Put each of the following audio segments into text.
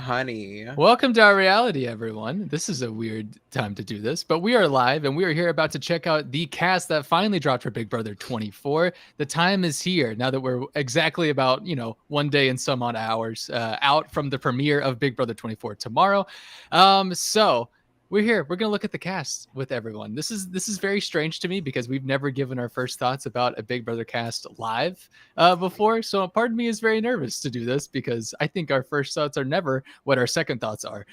honey. Welcome to our reality, everyone. This is a weird time to do this, but we are live and we are here about to check out the cast that finally dropped for Big Brother 24. The time is here now that we're exactly about, 1 day and some odd hours out from the premiere of Big Brother 24 tomorrow. So we're here. We're going to look at the cast with everyone. This is very strange to me because we've never given our first thoughts about a Big Brother cast live before. So a part of me is very nervous to do this because I think our first thoughts are never what our second thoughts are.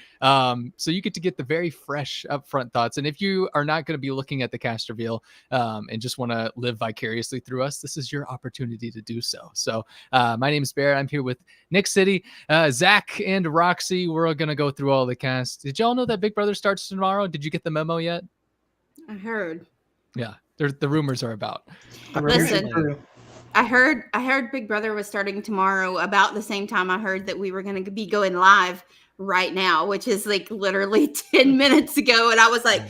So you get to get the very fresh upfront thoughts. And if you are not going to be looking at the cast reveal and just want to live vicariously through us, this is your opportunity to do so. So my name is Bear. I'm here with Nick City, Zach, and Roxy. We're all going to go through all the cast. Did y'all know that Big Brother starts tomorrow? Did you get the memo yet? I heard. Yeah, the rumors are about. Listen, I heard Big Brother was starting tomorrow about the same time I heard that we were going to be going live right now, which is like literally 10 minutes ago. And I was like,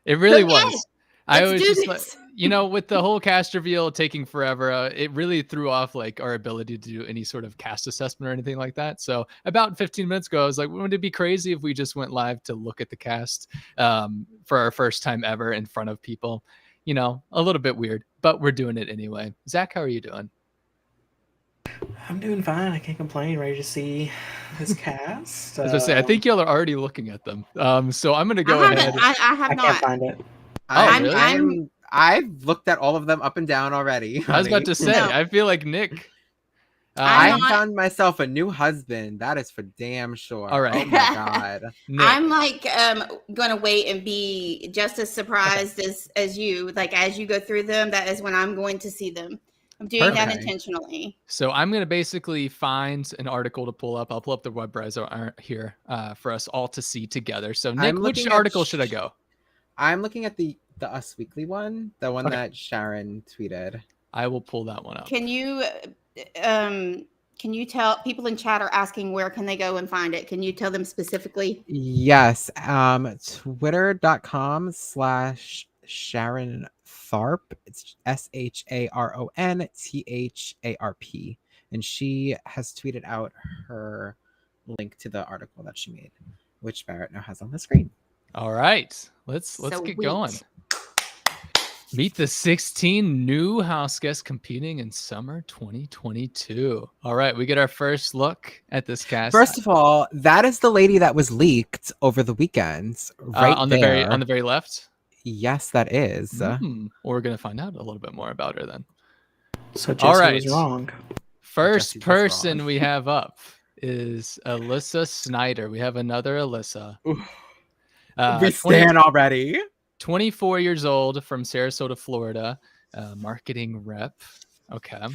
it really okay, was. I was just this. like, with the whole cast reveal taking forever, it really threw off like our ability to do any sort of cast assessment or anything like that. So about 15 minutes ago, I was like, wouldn't it be crazy if we just went live to look at the cast for our first time ever in front of people? A little bit weird, but we're doing it anyway. Zach, how are you doing? I'm doing fine. I can't complain. Ready to see this cast. I was gonna say, I think y'all are already looking at them. So I'm gonna go ahead. I have I not. can't find it. I've looked at all of them up and down already. I was about to say, No. I feel like Nick. I found myself a new husband. That is for damn sure. All right. Oh my god. Nick. I'm like gonna wait and be just as surprised as you. Like as you go through them, that is when I'm going to see them. I'm doing that intentionally. So I'm going to basically find an article to pull up. I'll pull up the web browser here for us all to see together. So Nick, which article should I go? I'm looking at the Us Weekly one, the one that Sharon tweeted. I will pull that one up. Can you tell people in chat are asking where can they go and find it? Can you tell them specifically? Yes. Twitter.com/Sharon Tharp. It's SharonTharp. And she has tweeted out her link to the article that she made, which Barrett now has on the screen. All right. Let's get going. Meet the 16 new house guests competing in summer 2022. All right, we get our first look at this cast. First of all, that is the lady that was leaked over the weekend, right on there. the very left. Yes, that is. Well, we're gonna find out a little bit more about her then. So Jesse was wrong. First person we have up is Alyssa Snyder. We have another Alyssa. We stand already. 24 years old from Sarasota, Florida, marketing rep. Okay.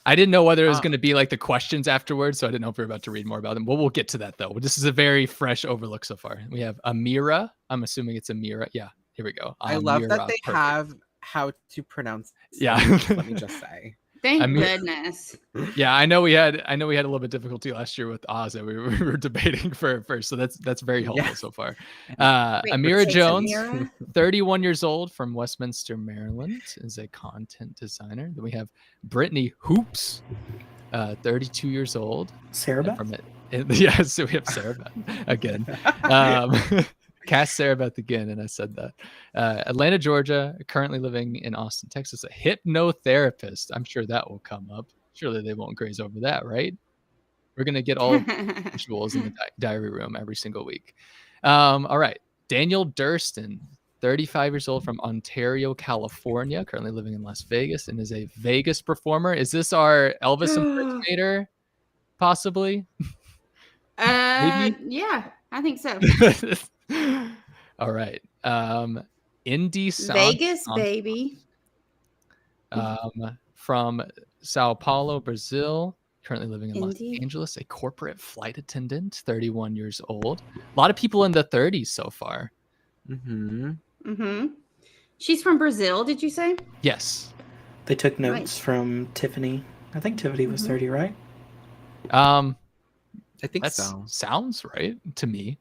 I didn't know whether it was going to be like the questions afterwards, so I didn't know if we were about to read more about them. Well, we'll get to that though. This is a very fresh overlook so far. We have Amira. I'm assuming it's Amira. Yeah, here we go. I love that they have how to pronounce. Yeah. Let me just say. Thank goodness. Yeah, I know we had a little bit of difficulty last year with Oz that we were debating for first, so that's very helpful so far. Amira Jones, 31 years old from Westminster, Maryland, is a content designer. Then we have Brittany Hoops, 32 years old. Sarah Beth? Yes, so we have Sarah Beth again. Cast Sarah Beth again, and I said that. Atlanta, Georgia, currently living in Austin, Texas, a hypnotherapist. I'm sure that will come up. Surely they won't graze over that, right? We're going to get all visuals in the diary room every single week. All right. Daniel Durston, 35 years old from Ontario, California, currently living in Las Vegas, and is a Vegas performer. Is this our Elvis impersonator, possibly? Maybe? Yeah, I think so. All right. Indy Vegas, baby. From Sao Paulo, Brazil, currently living in Los Angeles, a corporate flight attendant, 31 years old. A lot of people in the 30s so far. She's from Brazil, did you say? Yes. They took notes from Tiffany. I think Tiffany was 30, right? I think so. Sounds right to me.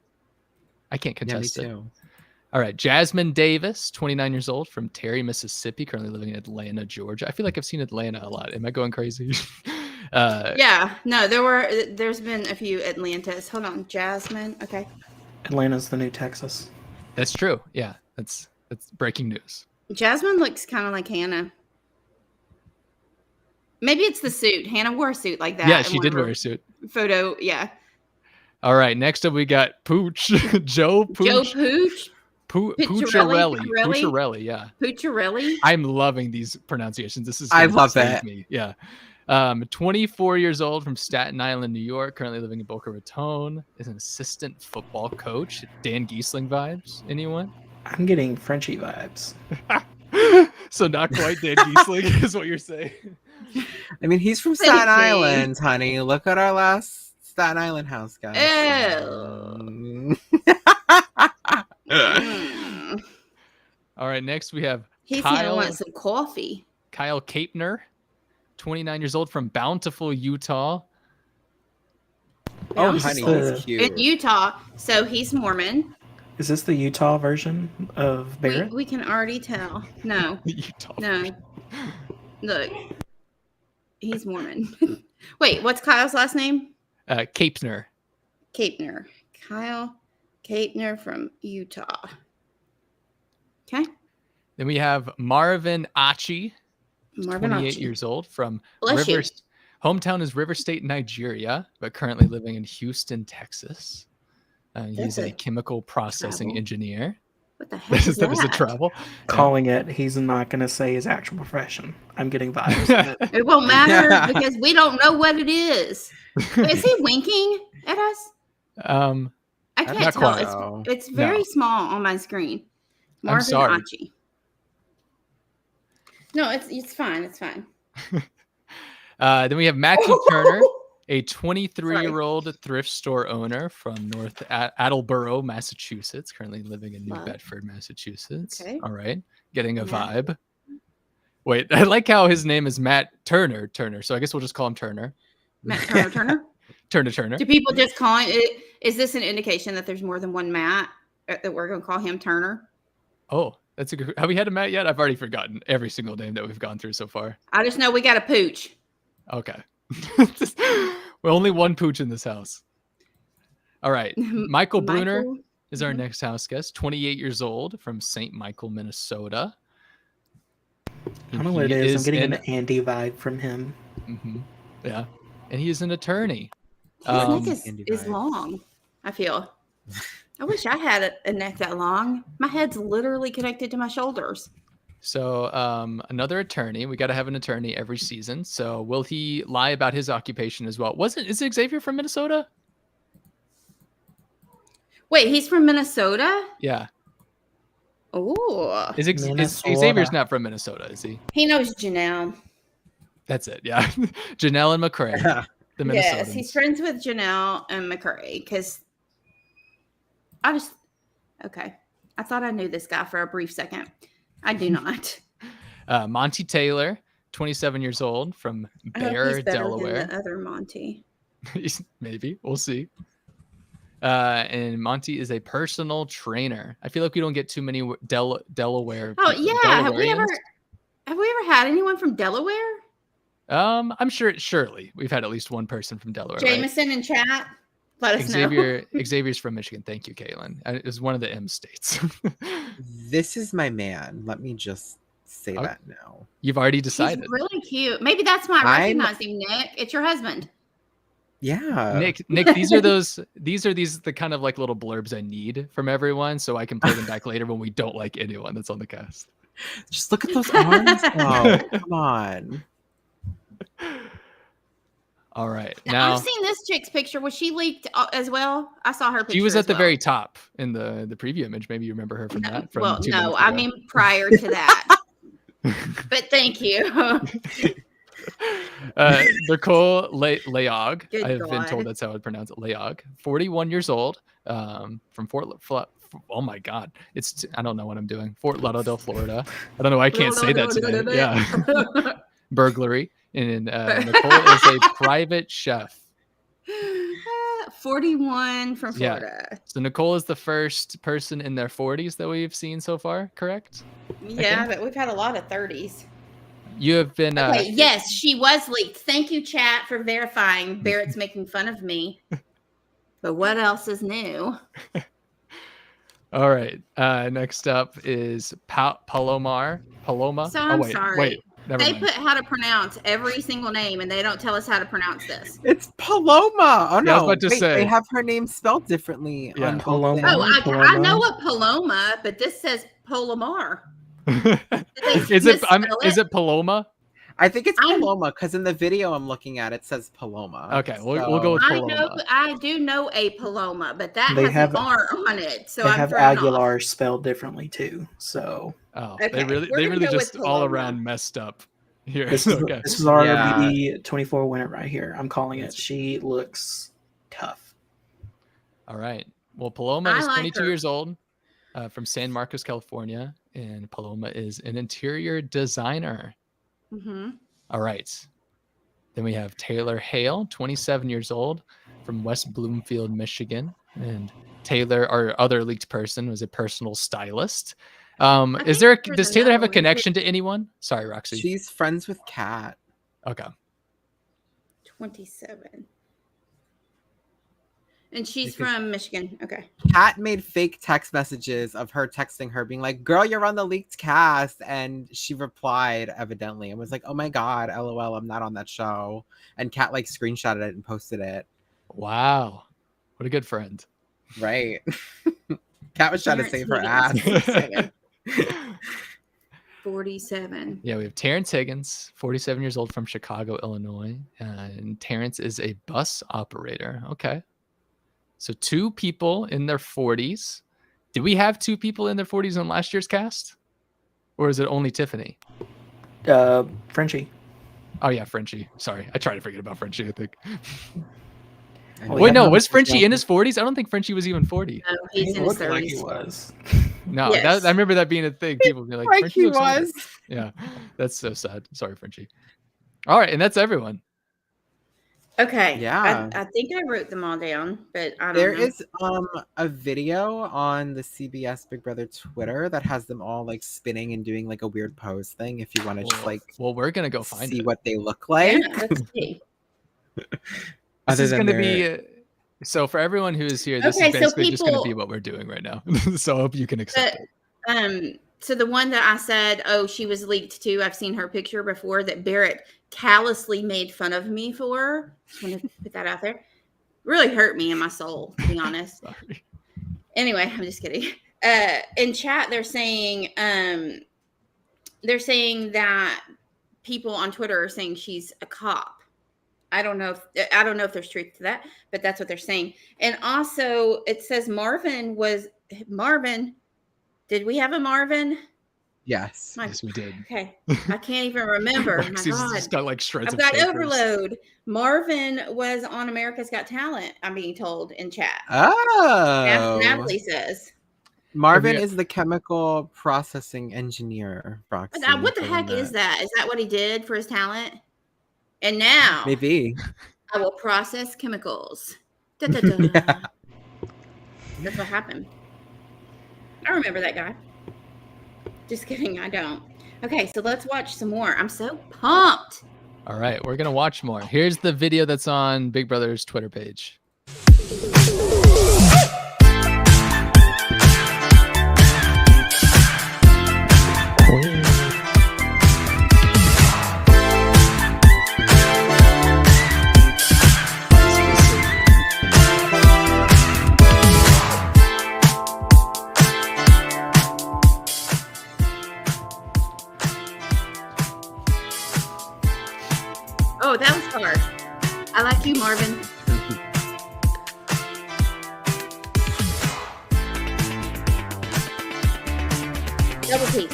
I can't contest it. Too. All right. Jasmine Davis, 29 years old from Terry, Mississippi, currently living in Atlanta, Georgia. I feel like I've seen Atlanta a lot. Am I going crazy? Yeah, no, there's been a few Atlantas. Hold on, Jasmine. Okay. Atlanta's the new Texas. That's true. Yeah, that's breaking news. Jasmine looks kind of like Hannah. Maybe it's the suit. Hannah wore a suit like that. Yeah, in she one did of her wear a suit. Photo, yeah. All right, next up we got Pooch, Joe Pooch, Joe Pooch, Pucciarelli, Pucciarelli? Pucciarelli, yeah. Pucciarelli. I'm loving these pronunciations. This is I gonna love save it. me. Yeah. 24 years old from Staten Island, New York, currently living in Boca Raton, is an assistant football coach. Dan Giesling vibes. Anyone? I'm getting Frenchie vibes. So not quite Dan Giesling is what you're saying. I mean, he's from Thank Staten you. Island, honey. Look at our last Staten Island house, guys. Ew. Mm. All right, next we have He's gonna Kyle, want some coffee. Kyle Kapner, 29 years old from Bountiful, Utah. Oh, Bountiful. honey, the- he's cute. In Utah, so he's Mormon. Is this the Utah version of Barrett? We can already tell. No, Utah. no. Look, he's Mormon. Wait, what's Kyle's last name? Kapner. Kapner. Kyle Kapner from Utah. Okay. Then we have Marvin Achi, Marvin 28 Archie. years old from Bless you. hometown is River State, Nigeria, but currently living in Houston, Texas. He's That's a a chemical processing travel. engineer. What the heck is That is a that? travel. Calling it, he's not going to say his actual profession. I'm getting vibes. It won't matter Yeah. because we don't know what it is. Is he winking at us? I can't not tell. quite. It's very No. small on my screen. Marvin sorry. Achi. No, it's fine. It's fine. Then we have Matthew Turner, a 23-year-old thrift store owner from North Attleboro, Massachusetts, currently living in New Love. Bedford, Massachusetts. Okay. All right. Getting a Yeah. vibe. Wait, I like how his name is Matt Turner. So I guess we'll just call him Turner. Matt Turner. Turner. Do people just call him? Is this an indication that there's more than one Matt that we're going to call him Turner? Oh, that's a good. Have we had a Matt yet? I've already forgotten every single name that we've gone through so far. I just know we got a pooch. Okay. We're only one pooch in this house. All right. Michael Bruner is our Mhm. next house guest, 28 years old from St. Michael, Minnesota. I don't know what it He is. I'm getting an- an Andy vibe from him. Mhm. Yeah. And he is an attorney. His neck Andy is vibes. long. I feel. I wish I had a neck that long. My head's literally connected to my shoulders. So another attorney. We got to have an attorney every season. So will he lie about his occupation as well? Is it Xavier from Minnesota? Wait, he's from Minnesota? Yeah. Oh, Minnesota. Xavier's not from Minnesota, is he? he knows Janelle. That's it. Yeah. Janelle and McCrae. The Minnesotans. Yes, he's friends with Janelle and McCurry because okay. I thought I knew this guy for a brief second. I do not. Monty Taylor, 27 years old from I hope Bear, he's better Delaware. than the other Monty. Maybe. We'll see. And Monty is a personal trainer. I feel like we don't get too many Delaware. Oh yeah, have we Delawareans. ever had anyone from Delaware? I'm sure surely we've had at least one person from Delaware. Right? Jameson in chat. Let us know. Xavier's from Michigan. Thank you, Caitlin. It was one of the M states. This is my man. Let me just say Okay. that now. You've already He's decided. really cute. Maybe that's why I I'm- recognize him, Nick. It's your husband. Yeah. Nick, these are the kind of like little blurbs I need from everyone so I can play them back later when we don't like anyone that's on the cast. Just look at those arms. Oh, come on. All right. Now, Now I've seen this chick's picture. Was she leaked as well? I saw her picture. she was as at the well. very top in the preview image. Maybe you remember her from that. From Well, 2 no, minutes I ago. mean prior to that. But thank you. Nicole Leog. Good I've been told God. that's how I would pronounce it. Leog, 41 years old, from oh my God, I don't know what I'm doing. Fort Lauderdale, Florida. I don't know why I can't say that today. Yeah, burglary. And Nicole is a private chef. 41 from Yeah. Florida. So Nicole is the first person in their 40s that we've seen so far. Correct? Yeah, but we've had a lot of 30s. you have been. Okay, yes, she was leaked. Thank you, chat, for verifying. Barrett's making fun of me. But what else is new? All right. Next up is Paloma. So I'm sorry. Wait. Never They mind. put how to pronounce every single name, and they don't tell us how to pronounce this. It's Paloma. Oh Yeah, I was no! about to Wait, say. they have her name spelled differently. Yeah. On both Paloma. things. Oh, I Paloma. know what Paloma, but this says Polomar. Is it misspell is it? it Paloma? I think it's I'm- Paloma because in the video I'm looking at it says Paloma. Okay, we'll go with I Paloma. know, I do know a Paloma, but that They has have- an R on it, so They I'm have thrown off. Aguilar spelled differently too. So Oh, Okay, they we're really gonna go just with all Paloma. around messed up here. this is Okay. this is our Yeah. WB24 winner right here. I'm calling it. She looks tough. All right. Well, Paloma I is like 22 her. years old, from San Marcos, California, and Paloma is an interior designer. Mm-hmm. All right. Then we have Taylor Hale, 27 years old, from West Bloomfield, Michigan, and Taylor, our other leaked person, was a personal stylist. think Does there's Taylor have another a one. connection to anyone? Sorry, Roxy. She's friends with Kat. Okay. 27. And she's Because- from Michigan. Okay. Kat made fake text messages of her texting her, being like, "Girl, you're on the leaked cast," and she replied evidently and was like, "Oh my god, LOL, I'm not on that show." And Kat like screenshotted it and posted it. Wow. What a good friend. Right. Kat was trying to Terrence save her ass. Higgins, 47. Yeah, we have Terrence Higgins, 47 years old, from Chicago, Illinois. And Terrence is a bus operator. Okay. So 2 people in their 40s. Did we have 2 people in their 40s on last year's cast? Or is it only Tiffany? Frenchie. Oh, yeah, Frenchie. Sorry. I try to forget about Frenchie, I think. Oh, Wait, yeah, no, no, was it's Frenchie in not- his 40s? I don't think Frenchie was even 40. No, he's He in his looked like 30s. he was. No, Yes. I remember that being a thing. People be like, Like Frenchie he looks older." was. Yeah, that's so sad. Sorry, Frenchie. All right, and that's everyone. Okay. Yeah. I think I wrote them all down, but I don't There know. is a video on the CBS Big Brother Twitter that has them all like spinning and doing like a weird pose thing. If you want to just like Well, we're gonna go find see it. what they look like. Yeah, let's see. This Other is than going to their- be so for everyone who is here. This Okay, is so basically just going to people- be what we're doing right now. So I hope you can accept But, it. So the one that I said, oh, she was leaked too. I've seen her picture before that Barrett callously made fun of me for. Just want to put that out there. Really hurt me in my soul, to be honest. Sorry. Anyway, I'm just kidding. In chat, they're saying that people on Twitter are saying she's a cop. I don't know if there's truth to that, but that's what they're saying. And also, it says Marvin. Did we have a Marvin? Yes. My- Yes, we did. Okay, I can't even remember. My Roxy's God. just got like shreds I've of got papers. overload. Marvin was on America's Got Talent. I'm being told in chat. Oh. Natalie says. Marvin Yeah. is the chemical processing engineer. Roxy, What the for heck when is that? Is that what he did for his talent? And now Maybe. I will process chemicals. Da, da, da. Yeah. That's what happened. I remember that guy. Just kidding, I don't. Okay, so let's watch some more. I'm so pumped. All right, we're gonna watch more. Here's the video that's on Big Brother's Twitter page. Oh, that was hard. I like you, Marvin. Double P.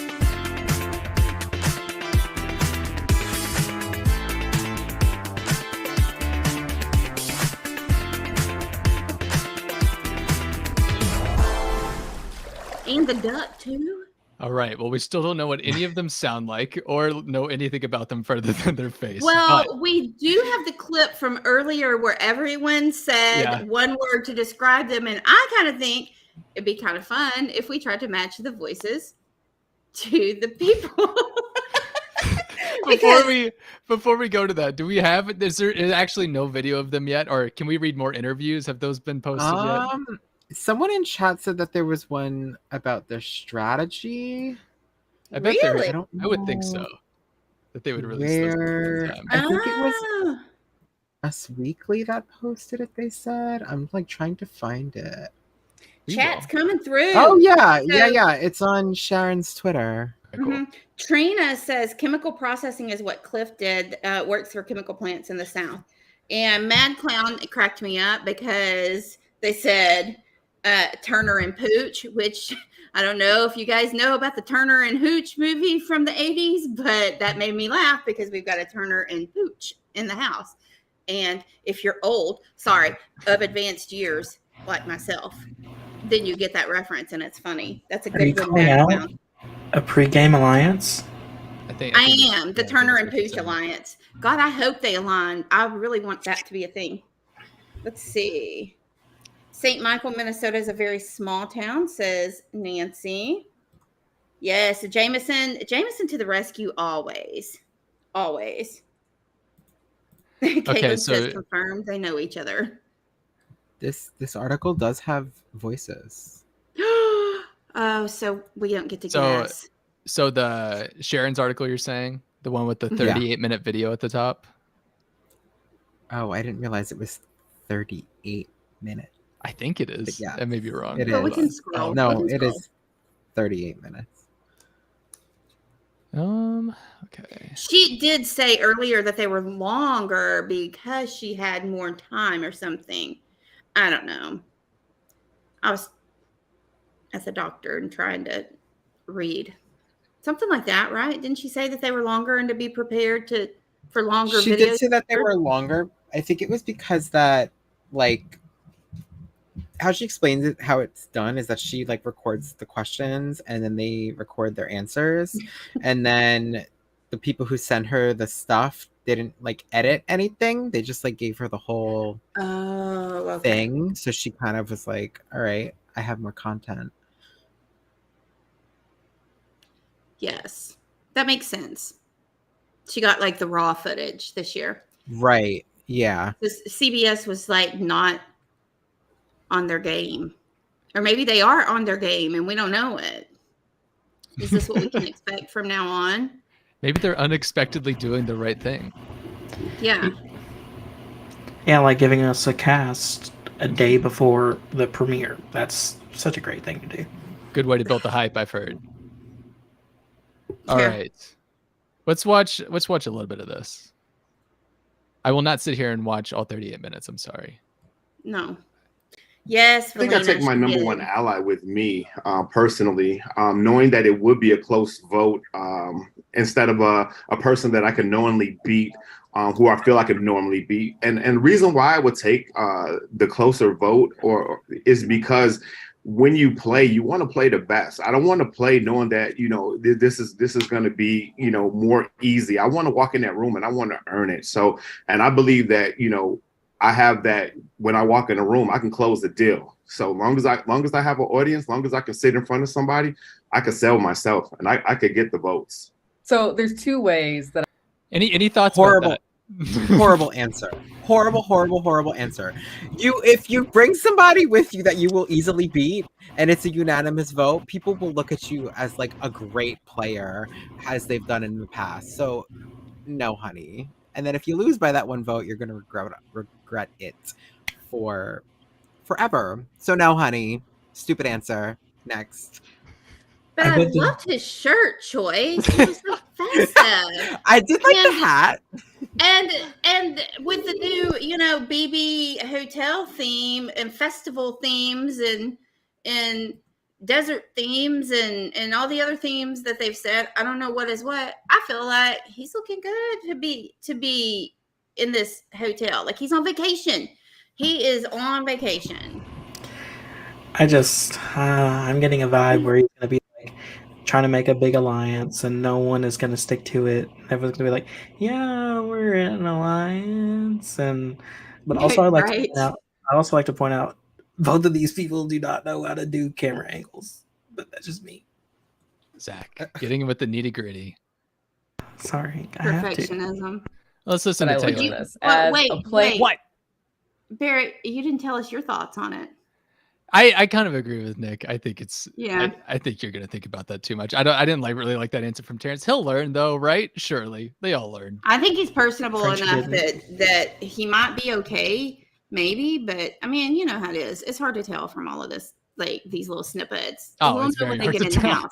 And the duck, too. All right. Well, we still don't know what any of them sound like or know anything about them further than their face. Well, but we do have the clip from earlier where everyone said Yeah. one word to describe them. And I kind of think it'd be kind of fun if we tried to match the voices to the people. before we go to that, do we have? Is there actually no video of them yet, or can we read more interviews? Have those been posted yet? Someone in chat said that there was one about their strategy. I bet there. Really? I would think so. That they would release those at the same time. I think it was Us Weekly that posted it. They said, I'm like trying to find it. Chat's coming through. Oh yeah, yeah. It's on Sharon's Twitter. Cool. Trina says chemical processing is what Cliff did. Works for chemical plants in the South. And Mad Clown cracked me up because they said Turner and Pooch, which I don't know if you guys know about the Turner and Hooch movie from the 80s, but that made me laugh because we've got a Turner and Pooch in the house. And if you're old, of advanced years like myself, then you get that reference and it's funny. That's a good one. Background. A pre-game alliance? I am the Turner and Pooch alliance. God, I hope they align. I really want that to be a thing. Let's see. St. Michael, Minnesota is a very small town, says Nancy. Yes, Jameson to the rescue always. Always. Caitlin says confirmed. They know each other. This article does have voices. Oh, so we don't get to guess. So the Sharon's article you're saying, the one with the 38-minute video at the top? Oh, I didn't realize it was 38 minutes. I think it is. Yeah. I may be wrong. It is. We can scroll. No, it is 38 minutes. Okay. She did say earlier that they were longer because she had more time or something. I don't know. I was at the doctor and trying to read something like that, right? Didn't she say that they were longer and to be prepared for longer videos? She did say that they were longer. I think it was because that, like, how she explains it, how it's done is that she like records the questions and then they record their answers. And then the people who sent her the stuff didn't like edit anything. They just like gave her the whole thing. So she kind of was like, all right, I have more content. Yes, that makes sense. She got like the raw footage this year. Right. Yeah. CBS was like not on their game, or maybe they are on their game and we don't know it. Is this what we can expect from now on? Maybe they're unexpectedly doing the right thing. Yeah, like giving us a cast a day before the premiere. That's such a great thing to do. Good way to build the hype, I've heard. All right, let's watch a little bit of this. I will not sit here and watch all 38 minutes. I'm sorry. No. Yes, I think I take my number one ally with me personally, knowing that it would be a close vote instead of a person that I can knowingly beat, who I feel I could normally beat. And the reason why I would take the closer vote is because when you play, you want to play the best. I don't want to play knowing that, you know, this is going to be, you know, more easy. I want to walk in that room and I want to earn it. So, and I believe that, you know, I have that when I walk in a room, I can close the deal. So long as I have an audience, long as I can sit in front of somebody, I can sell myself and I could get the votes. So there's two ways that. Any thoughts? Horrible, about that? horrible answer. Horrible answer. If you bring somebody with you that you will easily beat and it's a unanimous vote, people will look at you as like a great player as they've done in the past. So no, honey. And then if you lose by that one vote, you're going to regret it for forever. So no, honey. Stupid answer. Next. But I loved his shirt choice. It was so festive. I did like the hat. And with the new, you know, BB hotel theme and festival themes and desert themes and all the other themes that they've said, I don't know what is what. I feel like he's looking good to be in this hotel. Like he's on vacation. He is on vacation. I'm getting a vibe where he's going to be like trying to make a big alliance and no one is going to stick to it. Everyone's going to be like, yeah, we're in an alliance. But also I also like to point out both of these people do not know how to do camera angles, but that's just me. Zach, getting with the nitty gritty. Sorry, I have to. Perfectionism. Let's listen But to I will Taylor. do this. Well, As wait, a play, wait. What? Barrett, you didn't tell us your thoughts on it. I kind of agree with Nick. I think it's Yeah. I think you're gonna think about that too much. I didn't really like that answer from Terrence. He'll learn though, right? Surely they all learn. I think he's personable Frenchie enough didn't. that he might be okay, maybe, but I mean, you know how it is. It's hard to tell from all of this, like these little snippets. Oh, we'll it's know very when they hard get to in the tell. house.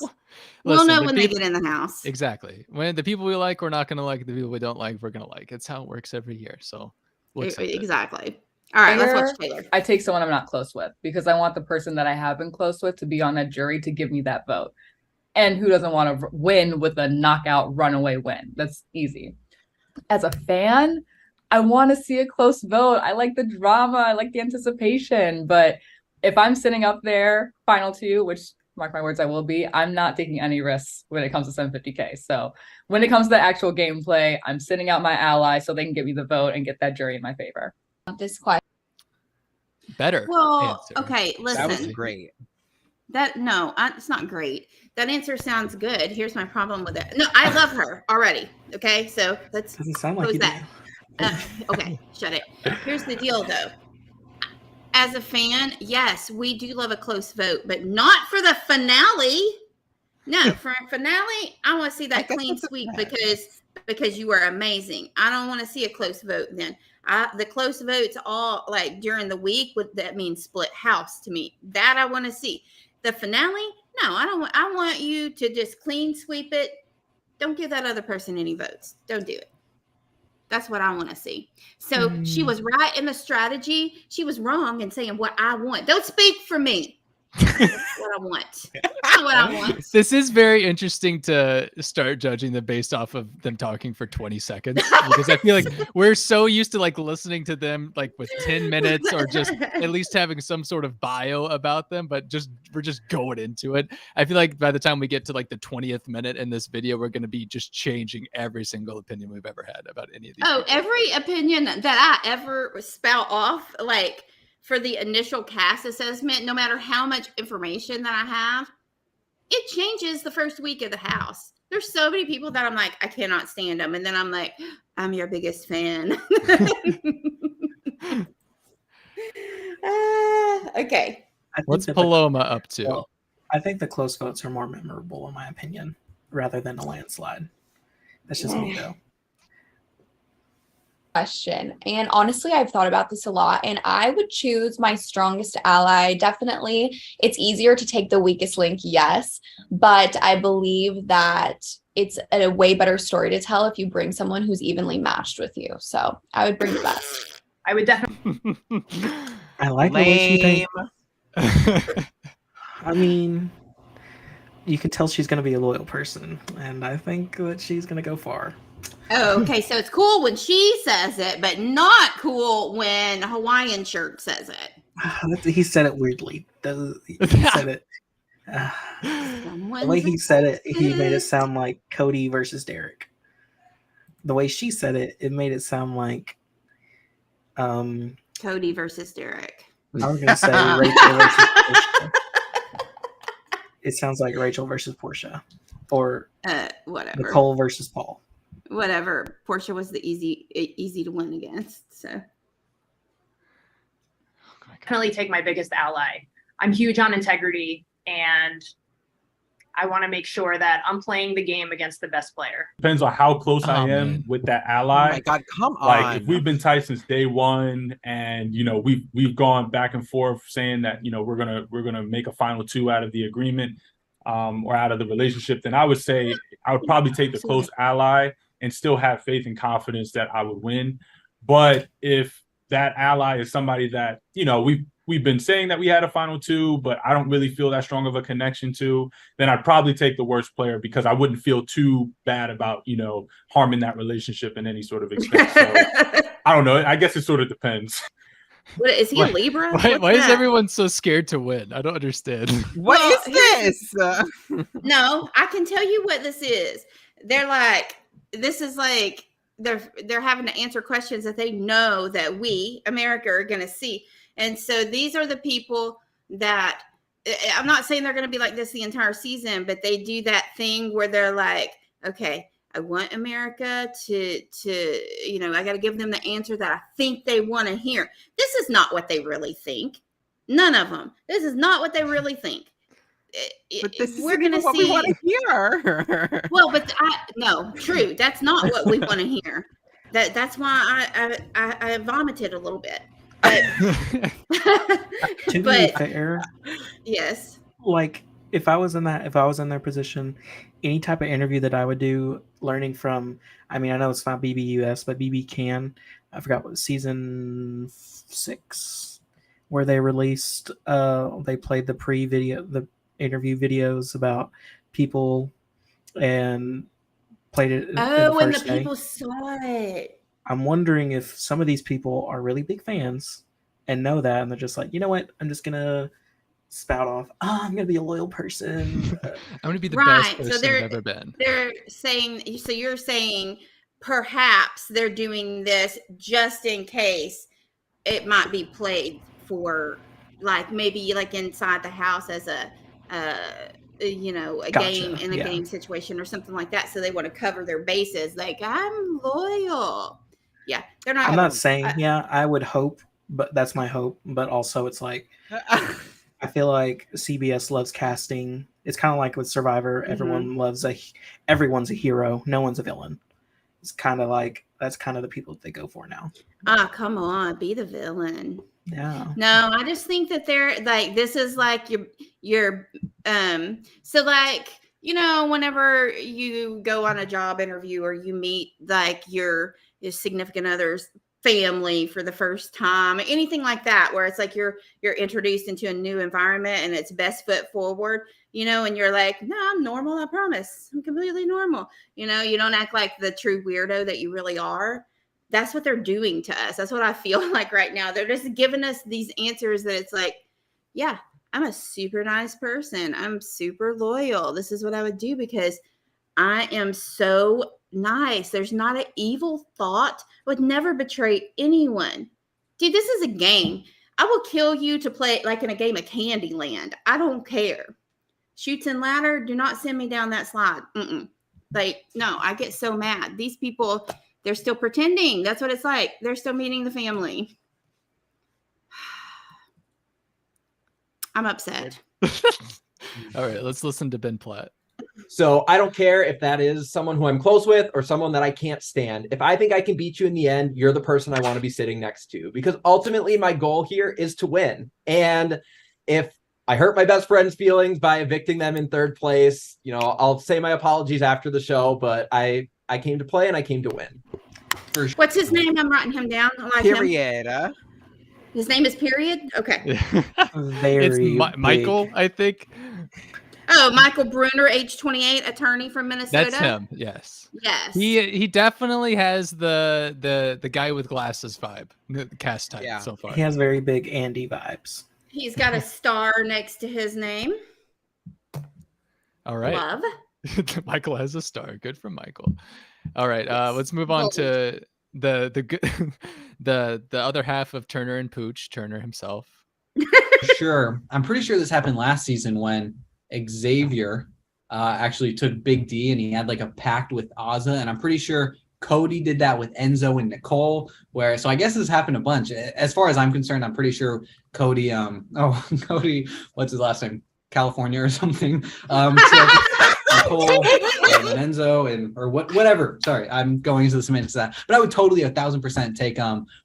We'll Listen, know the when they peop- get in the house. Exactly. When the people we like, we're not gonna like. The people we don't like, we're gonna like. It's how it works every year. So we'll accept it. Exactly. All right, let's watch Taylor. I take someone I'm not close with because I want the person that I have been close with to be on that jury to give me that vote. And who doesn't want to win with a knockout runaway win? That's easy. As a fan, I want to see a close vote. I like the drama. I like the anticipation. But if I'm sitting up there, final two, which mark my words, I will be, I'm not taking any risks when it comes to 750K. So when it comes to the actual gameplay, I'm sitting out my ally so they can give me the vote and get that jury in my favor. This question. Better. Well, answer. okay, That was listen. great. It's not great. That answer sounds good. Here's my problem with it. No, I love her already. Okay, so let's Doesn't sound like close you that. do. Okay, shut it. Here's the deal, though. As a fan, yes, we do love a close vote, but not for the finale. No, for a finale, I want to see I that guess clean that's what sweep matters. because you were amazing. I don't want to see a close vote then. The close votes all like during the week, that means split house to me. That I want to see. The finale, no, I don't want. I want you to just clean sweep it. Don't give that other person any votes. Don't do it. That's what I want to see. So she was right in the strategy. She was wrong in saying what I want. Don't speak for me. That's what I want. That's what I want. This is very interesting to start judging them based off of them talking for 20 seconds because I feel like we're so used to like listening to them like with 10 minutes or just at least having some sort of bio about them, but we're just going into it. I feel like by the time we get to like the 20th minute in this video, we're going to be just changing every single opinion we've ever had about any of these. Oh, every opinion that I ever spout off, like for the initial cast assessment, no matter how much information that I have, it changes the first week of the house. There's so many people that I'm like, I cannot stand them. And then I'm like, I'm your biggest fan. Okay. What's Paloma up to? Well, I think the close votes are more memorable, in my opinion, rather than a landslide. That's just me, though. Question. And honestly, I've thought about this a lot, and I would choose my strongest ally. Definitely, it's easier to take the weakest link, yes, but I believe that it's a way better story to tell if you bring someone who's evenly matched with you. So I would bring the best. I would definitely. I like the way she Lame. thinks. I mean, you can tell she's going to be a loyal person, and I think that she's going to go far. Oh, okay. So it's cool when she says it, but not cool when Hawaiian Shirt says it. He said it weirdly. He said it. The way he said it, he made it sound like Cody versus Derek. The way she said it, it made it sound like Cody versus Derek. I was gonna say Rachel versus Portia. It sounds like Rachel versus Portia, or Whatever. Nicole versus Paul. Whatever. Portia was the easy to win against. So Definitely take my biggest ally. I'm huge on integrity, and I want to make sure that I'm playing the game against the best player. Depends on how close I am man. with that Oh ally. my God, come on. Like if we've been tight since day one, and we've gone back and forth saying that we're gonna make a final two out of the agreement, or out of the relationship, then I would say I would probably take the close ally and still have faith and confidence that I would win. But if that ally is somebody that we've been saying that we had a final two, but I don't really feel that strong of a connection to, then I'd probably take the worst player because I wouldn't feel too bad about, harming that relationship in any sort of extent. So I don't know. I guess it sort of depends. what, is he a Libra? Why is that? everyone so scared to win? I don't understand. What Well, is this? No, I can tell you what this is. They're like, this is like they're having to answer questions that they know that we, America, are going to see. And so these are the people that I'm not saying they're going to be like this the entire season, but they do that thing where they're like, okay, I want America to I got to give them the answer that I think they want to hear. This is not what they really think. None of them. This is not what they really think. But this We're going to what see. we want to hear. Well, but no, true. That's not what we want to hear. That's why I vomited a little bit. But To be fair, yes. like if I was in their position, any type of interview that I would do, learning from, I mean, I know it's not BBUS, but BB Can, I forgot what season 6, where they released, they played the interview videos about people and played it. Oh, and the people saw it. I'm wondering if some of these people are really big fans and know that, and they're just like, you know what, I'm just gonna spout off, I'm gonna be a loyal person. I'm gonna be the Right, best so person they're- I've ever been. They're saying, so you're saying perhaps they're doing this just in case it might be played for, like, maybe like inside the house as a Gotcha, game in a yeah. game situation or something like that. So they want to cover their bases. Like, I'm loyal. Yeah, they're not. I'm not saying, I would hope, but that's my hope. But also, it's like, I feel like CBS loves casting. It's kind of like with Survivor. Everyone's a hero. No one's a villain. It's kind of like, that's kind of the people that they go for now. Come on, be the villain. Yeah. No, I just think that they're like, this is like your so like, whenever you go on a job interview or you meet like your significant other's family for the first time, anything like that, where it's like you're introduced into a new environment and it's best foot forward, and you're like, no, I'm normal, I promise, I'm completely normal. You don't act like the true weirdo that you really are. That's what they're doing to us. That's what I feel like right now. They're just giving us these answers that it's like, yeah, I'm a super nice person. I'm super loyal. This is what I would do because I am so nice. There's not an evil thought. I would never betray anyone. Dude, this is a game. I will kill you to play like in a game of Candyland. I don't care. Chutes and ladder, do not send me down that slide. Like, no, I get so mad. These people, they're still pretending. That's what it's like. They're still meeting the family. I'm upset. All right, let's listen to Ben Platt. So I don't care if that is someone who I'm close with or someone that I can't stand. If I think I can beat you in the end, you're the person I want to be sitting next to, because ultimately my goal here is to win. And if I hurt my best friend's feelings by evicting them in third place, I'll say my apologies after the show, but I came to play and I came to win. For sure. What's his name? I'm writing him down. I like Period. Him. His name is Period? Okay. It's Michael, I think. Oh, Michael Bruner, age 28, attorney from Minnesota. That's him. Yes. Yes. He definitely has the guy with glasses vibe, the cast type so far. He has very big Andy vibes. He's got a star next to his name. All right. Love. Michael has a star. Good for Michael. All right. Let's move on to the other half of Turner and Pooch, Turner himself. Sure. I'm pretty sure this happened last season when Xavier actually took Big D and he had like a pact with Azza, and I'm pretty sure Cody did that with Enzo and Nicole, so I guess this happened a bunch. As far as I'm concerned, I'm pretty sure Cody Cody, what's his last name, California or something, Nicole and Enzo or whatever. Sorry, I'm going into the semantics of that, but I would totally 1,000% take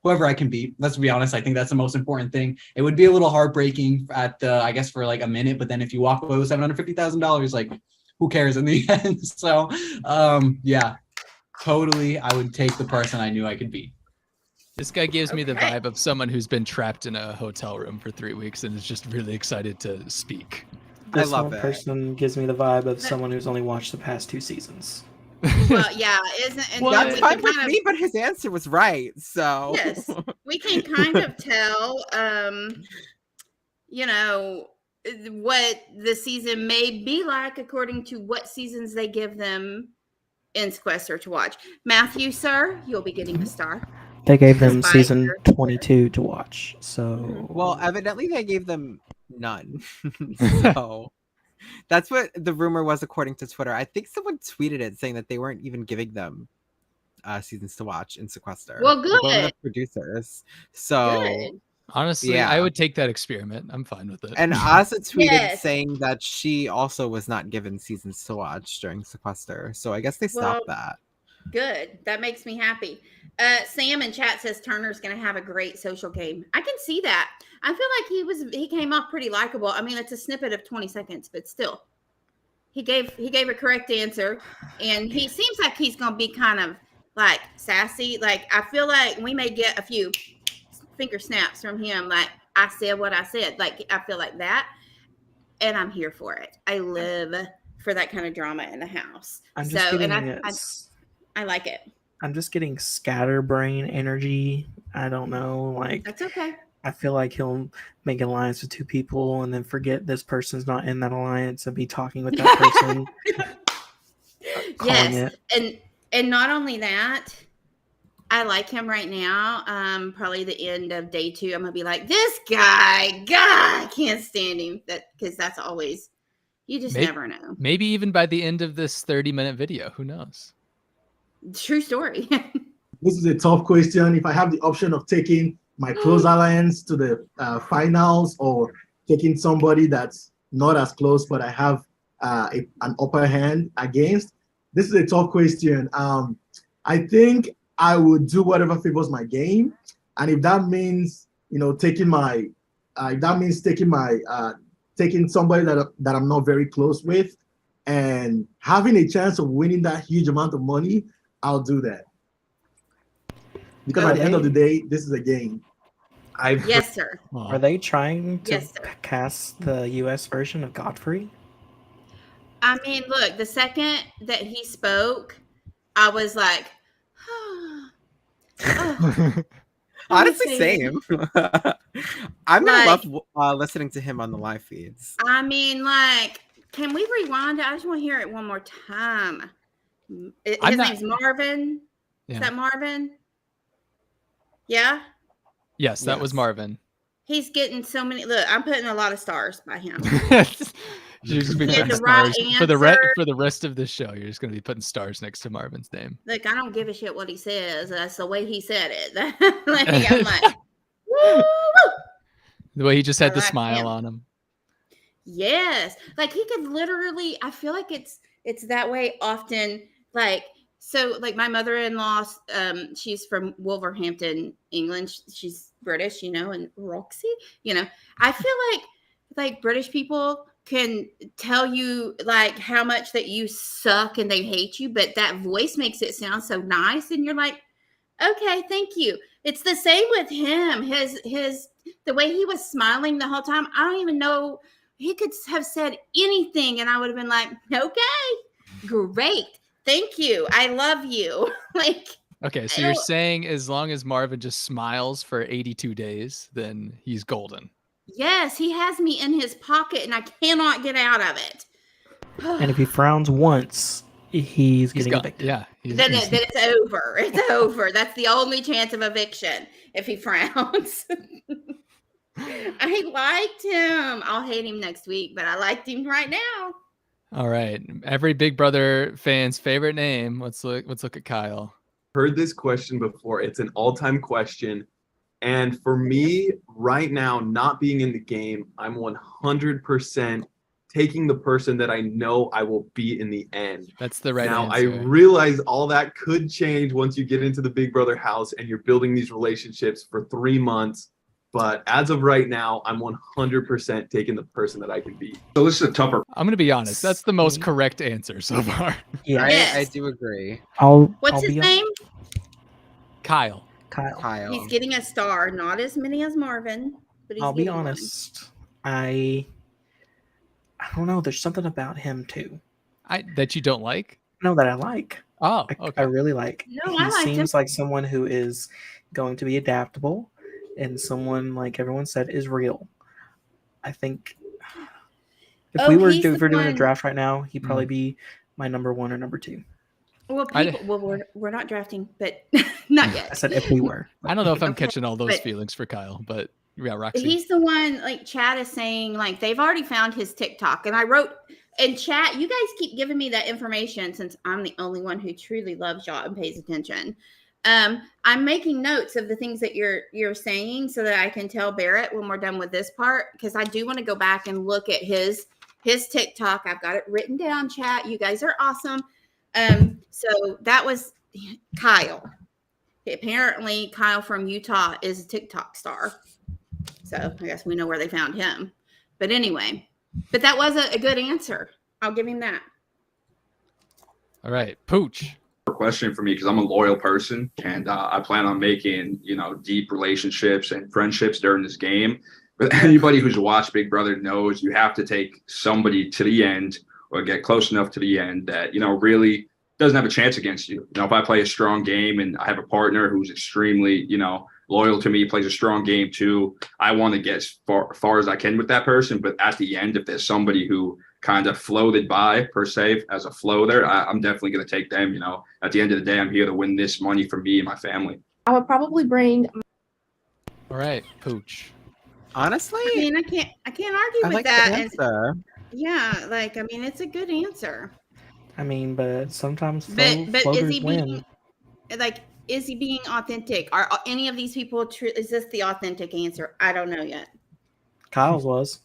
whoever I can beat. Let's be honest, I think that's the most important thing. It would be a little heartbreaking I guess for like a minute, but then if you walk away with $750,000, like who cares in the end? So yeah, totally, I would take the person I knew I could beat. This guy gives me the vibe of someone who's been trapped in a hotel room for 3 weeks and is just really excited to speak. This one person gives me the vibe of someone who's only watched the past 2 seasons. Well, yeah, isn't well, that's fine with me, but his answer was right. So yes, we can kind of tell, what the season may be like according to what seasons they give them in Sequester to watch. Matthew, sir, you'll be getting a star. They gave them season 22 to watch. So well, evidently they gave them none. So That's what the rumor was, according to Twitter. I think someone tweeted it saying that they weren't even giving them seasons to watch in Sequester. Well, Like, one of good. the producers. So Good. Honestly, Yeah. I would take that experiment. I'm fine with it. and Asa tweeted Yes. saying that she also was not given seasons to watch during Sequester. So I guess they stopped that. Good. That makes me happy. Sam in chat says Turner's going to have a great social game. I can see that. I feel like he came off pretty likable. I mean, it's a snippet of 20 seconds, but still, he gave a correct answer, and he seems like he's going to be kind of like sassy. Like, I feel like we may get a few finger snaps from him. Like, I said what I said. Like, I feel like that, and I'm here for it. I live for that kind of drama in the house. I'm just getting I like it. I'm just getting scatterbrain energy. I don't know. Like, That's okay. I feel like he'll make an alliance with two people and then forget this person's not in that alliance and be talking with that person. Yes, and not only that, I like him right now. Probably the end of day 2, I'm gonna be like, this guy, God, I can't stand him. Because that's always, you just never know. Maybe even by the end of this 30-minute video, who knows? True story. This is a tough question. If I have the option of taking my close alliance to the finals or taking somebody that's not as close, but I have an upper hand against, this is a tough question. I think I would do whatever favors my game. And if that means, taking somebody that I'm not very close with and having a chance of winning that huge amount of money, I'll do that. Because at the end of the day, this is a game. Yes, sir. Are they trying to Yes, sir. cast the US version of Godfrey? I mean, look, the second that he spoke, I was like, Honestly, same. I'm gonna love listening to him on the live feeds. I mean, like, can we rewind it? I just want to hear it one more time. His name's Marvin. Yeah. Is that Marvin? Yeah. Yes, that was Marvin. He's getting so many. Look, I'm putting a lot of stars by him. You're just gonna be He had putting the right stars answer. for the rest of this show. You're just gonna be putting stars next to Marvin's name. Look, I don't give a shit what he says. That's the way he said it. Like, I'm like, woo! The way he just had the like smile him. on him. Yes, like he could literally. I feel like it's that way often. Like, so, like my mother-in-law, she's from Wolverhampton, England. She's British, and Roxy, I feel like British people can tell you like how much that you suck and they hate you, but that voice makes it sound so nice, and you're like, okay, thank you. It's the same with him. The way he was smiling the whole time. I don't even know. He could have said anything, and I would have been like, okay, great. Thank you. I love you. Like, Okay, so you're saying as long as Marvin just smiles for 82 days, then he's golden. yes, he has me in his pocket and I cannot get out of it. And if he frowns once, he's getting evicted. Yeah. Then it's over. It's over. That's the only chance of eviction if he frowns. I liked him. I'll hate him next week, but I liked him right now. All right. Every Big Brother fan's favorite name. Let's look at Kyle. Heard this question before. It's an all-time question. And for me, right now, not being in the game, I'm 100% taking the person that I know I will beat in the end. That's the right now, answer. I realize all that could change once you get into the Big Brother house and you're building these relationships for 3 months. But as of right now, I'm 100% taking the person that I can beat. So this is a tougher. I'm going to be honest. That's the most correct answer so far. Yeah, I do agree. What's his name? Kyle. He's getting a star, not as many as Marvin, but he's I'll be getting one. honest. I don't know. There's something about him too. That you don't like? No, that I like. Oh, I really like. No, he I liked seems him. like someone who is going to be adaptable, and someone, like everyone said, is real. I think if we were he's the doing a one- draft right now, he'd probably be my number 1 or number 2. Well, we're not drafting, but not yet. I said if we were. I don't know if I'm catching all those But- feelings for Kyle, but Yeah, Roxy. He's the one, like, chat is saying, like, they've already found his TikTok. And I wrote in chat, you guys keep giving me that information since I'm the only one who truly loves y'all and pays attention. I'm making notes of the things that you're saying so that I can tell Barrett when we're done with this part, because I do want to go back and look at his TikTok. I've got it written down, chat. You guys are awesome. So that was Kyle. Apparently, Kyle from Utah is a TikTok star. So I guess we know where they found him. But anyway, but that was a good answer. I'll give him that. All right, Pooch. Question for me, because I'm a loyal person and I plan on making, deep relationships and friendships during this game. But anybody who's watched Big Brother knows you have to take somebody to the end or get close enough to the end that, really doesn't have a chance against you. If I play a strong game and I have a partner who's extremely, loyal to me, plays a strong game too, I want to get as far as I can with that person. But at the end, if there's somebody who kind of floated by per se as a floater, I'm definitely going to take them. At the end of the day, I'm here to win this money for me and my family. I would probably bring. All right, Pooch. Honestly, I mean, I can't argue with like that. the answer. Yeah, like, I mean, it's a good answer. I mean, but sometimes But is floaters he being win. like, is he being authentic? Are any of these people true? Is this the authentic answer? I don't know yet. Kyle's was.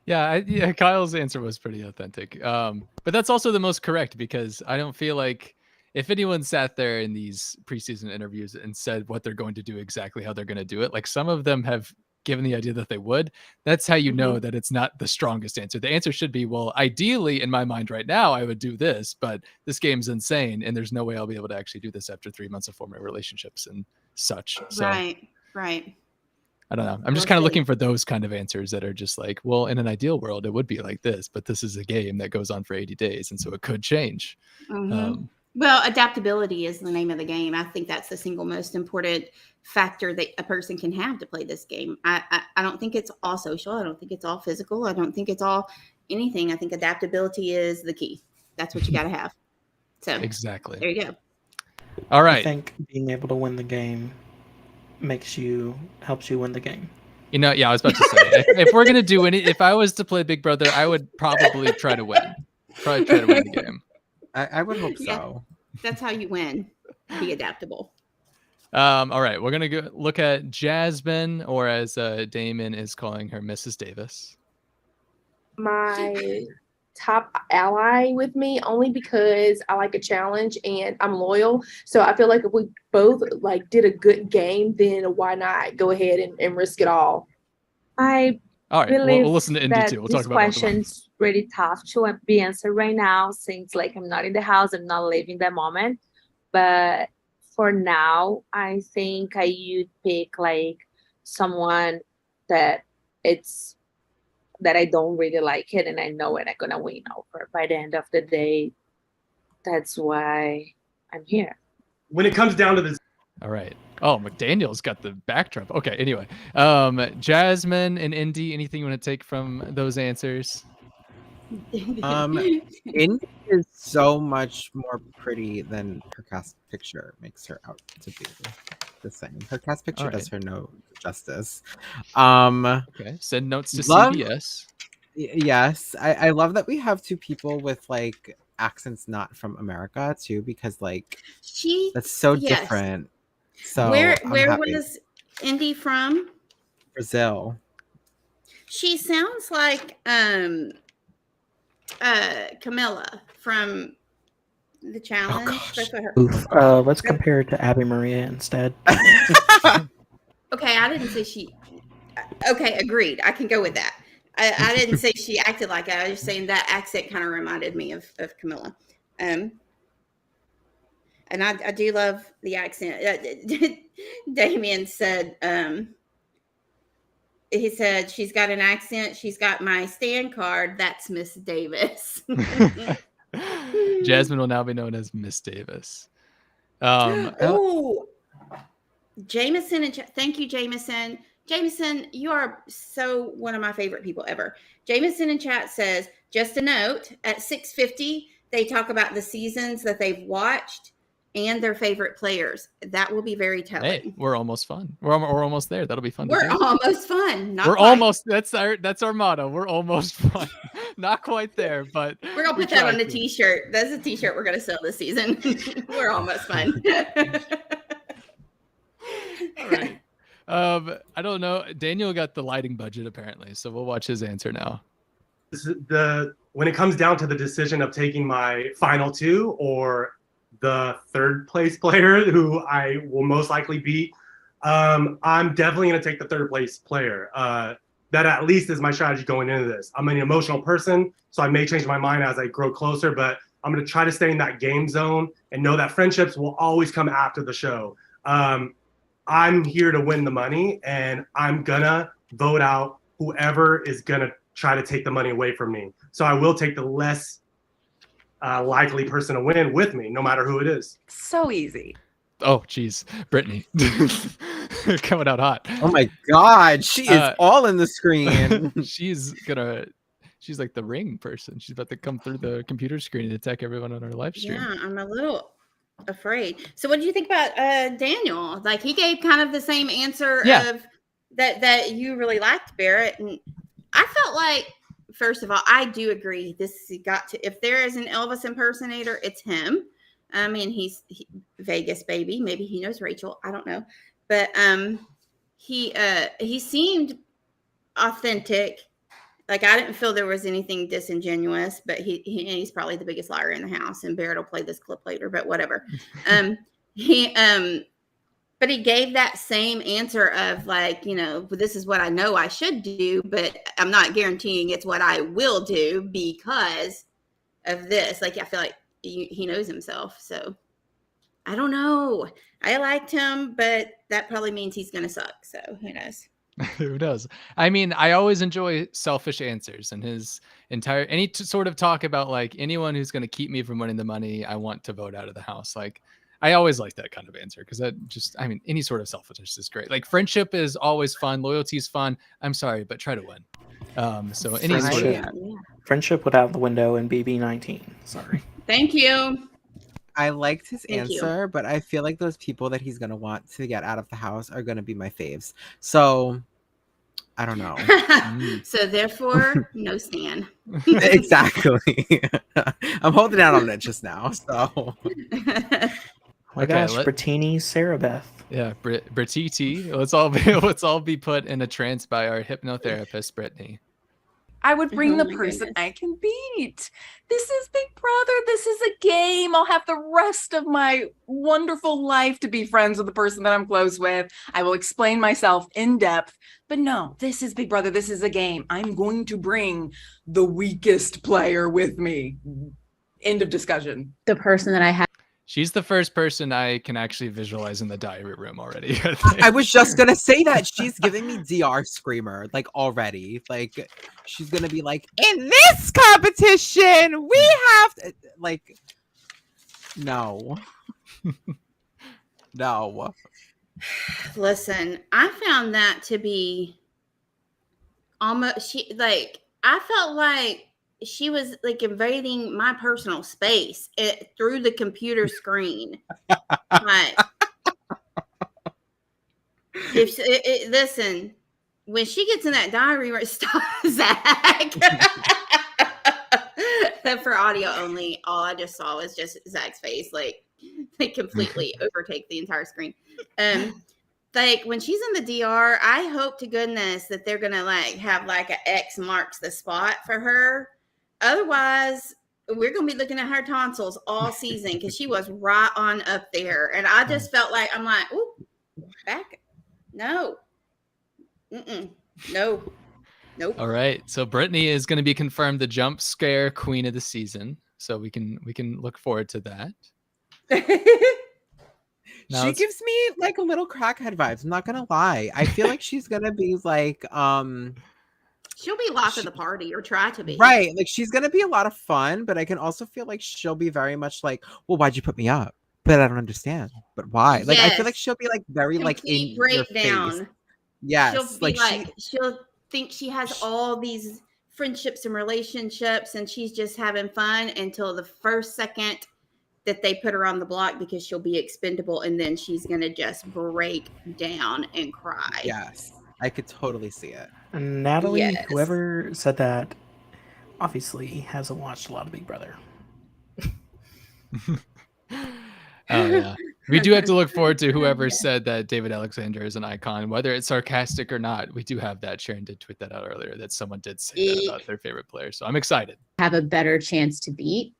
Yeah, Kyle's answer was pretty authentic. But that's also the most correct, because I don't feel like if anyone sat there in these preseason interviews and said what they're going to do exactly how they're going to do it, like some of them have given the idea that they would, that's how you know that it's not the strongest answer. The answer should be, well, ideally in my mind right now, I would do this, but this game's insane and there's no way I'll be able to actually do this after 3 months of forming relationships and such. So Right. I don't know. I'm just kind of looking for those kind of answers that are just like, well, in an ideal world, it would be like this, but this is a game that goes on for 80 days. And so it could change. Well, adaptability is the name of the game. I think that's the single most important factor that a person can have to play this game. I don't think it's all social. I don't think it's all physical. I don't think it's all anything. I think adaptability is the key. That's what you got to have. So exactly. There you go. All right. I think being able to win the game helps you win the game. Yeah, I was about to say, if we're gonna do if I was to play Big Brother, I would probably try to win. Probably try to win the game. I would hope Yeah. so. That's how you win. Be adaptable. All right, we're gonna go look at Jasmine, or as Damon is calling her, Mrs. Davis. My top ally with me, only because I like a challenge and I'm loyal. So I feel like if we both did a good game, then why not go ahead and risk it all? I All right, believe we'll listen to Indy that too. We'll this talk about both of them. question's really tough to be answered right now, since I'm not in the house, I'm not living that moment. But for now, I think I would pick someone that I don't really like it, and I know it I'm gonna win over. By the end of the day, that's why I'm here. When it comes down to this, all right. Oh, McDaniel's got the backdrop. Okay, anyway. Jasmine and Indy, anything you want to take from those answers? Indy is so much more pretty than her cast picture makes her out to be. The same. Her cast picture All right. does her no justice. Okay. Send notes to CBS. Yes. I love that we have two people with accents not from America too, because that's so yes. different. So where I'm happy. was Indy from? Brazil. She sounds like Camilla from the challenge. That's what her- Oof. Let's compare it to Abby Maria instead. Okay, I didn't say she. Okay, agreed. I can go with that. I didn't say she acted like it. I was just saying that accent kind of reminded me of Camilla. And I do love the accent. Damien said, he said, she's got an accent. She's got my stand card. That's Miss Davis. Jasmine will now be known as Miss Davis. Oh, Jameson and thank you, Jameson. Jameson, you are so one of my favorite people ever. Jameson in chat says, just a note, at 6:50, they talk about the seasons that they've watched. and their favorite players. That will be very telling. Hey, we're almost fun. We're almost there. That'll be fun. We're almost fun. Not we're quite. almost. That's our motto. We're almost fun. Not quite there, but we're gonna put that on a t-shirt. That's a t-shirt we're gonna sell this season. We're almost fun. All right. I don't know. Daniel got the lighting budget apparently, so we'll watch his answer now. When it comes down to the decision of taking my final two or the third place player who I will most likely beat, I'm definitely going to take the third place player. That at least is my strategy going into this. I'm an emotional person, so I may change my mind as I grow closer, but I'm going to try to stay in that game zone and know that friendships will always come after the show. I'm here to win the money, and I'm going to vote out whoever is going to try to take the money away from me. So I will take the less likely person to win with me, no matter who it is. So easy. Oh, geez. Brittany. Coming out hot. Oh my God. She is all in the screen. She's like the Ring person. She's about to come through the computer screen and attack everyone on our live stream. Yeah, I'm a little afraid. So what do you think about Daniel? Like, he gave kind of the same answer of that you really liked, Barrett. And I felt like, first of all, I do agree. This got to, if there is an Elvis impersonator, it's him. I mean, he's Vegas baby. Maybe he knows Rachel. I don't know, but he seemed authentic. Like, I didn't feel there was anything disingenuous. But he's probably the biggest liar in the house. And Barrett will play this clip later. But whatever. But he gave that same answer of, like, you know, this is what I know I should do, but I'm not guaranteeing it's what I will do because of this. Like, I feel like he knows himself. So I don't know. I liked him, but that probably means he's going to suck. So who knows? Who knows? I mean, I always enjoy selfish answers, and his entire sort of talk about, like, anyone who's going to keep me from winning the money, I want to vote out of the house. Like, I always like that kind of answer because that just, I mean, any sort of selfishness is great. Like, friendship is always fun. Loyalty is fun. I'm sorry, but try to win. So any sort of friendship went out the window in BB19. Sorry. Thank you. I liked his Thank you. answer, but I feel like those people that he's going to want to get out of the house are going to be my faves. So I don't know. So therefore, no Stan. Exactly. I'm holding out on it just now. So. Oh my gosh, Brittini, Sarah Beth. Yeah, Brittini. Let's all be put in a trance by our hypnotherapist, Brittany. I would bring the person I can beat. This is Big Brother. This is a game. I'll have the rest of my wonderful life to be friends with the person that I'm close with. I will explain myself in depth. But no, this is Big Brother. This is a game. I'm going to bring the weakest player with me. End of discussion. The person that I have. She's the first person I can actually visualize in the diary room already. I was just gonna say that she's giving me DR Screamer, like, already. Like, she's gonna be like, in this competition, we have to, like, no. No. Listen, I found that to be almost, I felt like she was, like, invading my personal space through the computer screen. Like, listen, when she gets in that diary room, stop, Zach. For audio only, all I just saw was just Zach's face, like, they completely overtake the entire screen. Like, when she's in the DR, I hope to goodness that they're gonna, like, have, like, an X marks the spot for her. Otherwise, we're going to be looking at her tonsils all season because she was right on up there. And I just felt like, I'm like, ooh, back. No. No. Nope. All right. So Brittany is going to be confirmed the jump scare queen of the season. So we can look forward to that. She gives me, like, a little crackhead vibes. I'm not going to lie. I feel like she's going to be like, she'll be life of the party, or try to be. Right. Like, she's going to be a lot of fun, but I can also feel like she'll be very much like, well, why'd you put me up? But I don't understand. But why? Like, I feel like she'll be, like, very, like, in your face. Yes. She'll be like, she'll think she has all these friendships and relationships, and she's just having fun until the first second that they put her on the block because she'll be expendable, and then she's going to just break down and cry. Yes, I could totally see it. And Natalie, Yes. whoever said that, obviously hasn't watched a lot of Big Brother. Oh yeah. We do have to look forward to whoever said that David Alexander is an icon, whether it's sarcastic or not. We do have that. Sharon did tweet that out earlier that someone did say that about their favorite player. So I'm excited. Have a better chance to beat.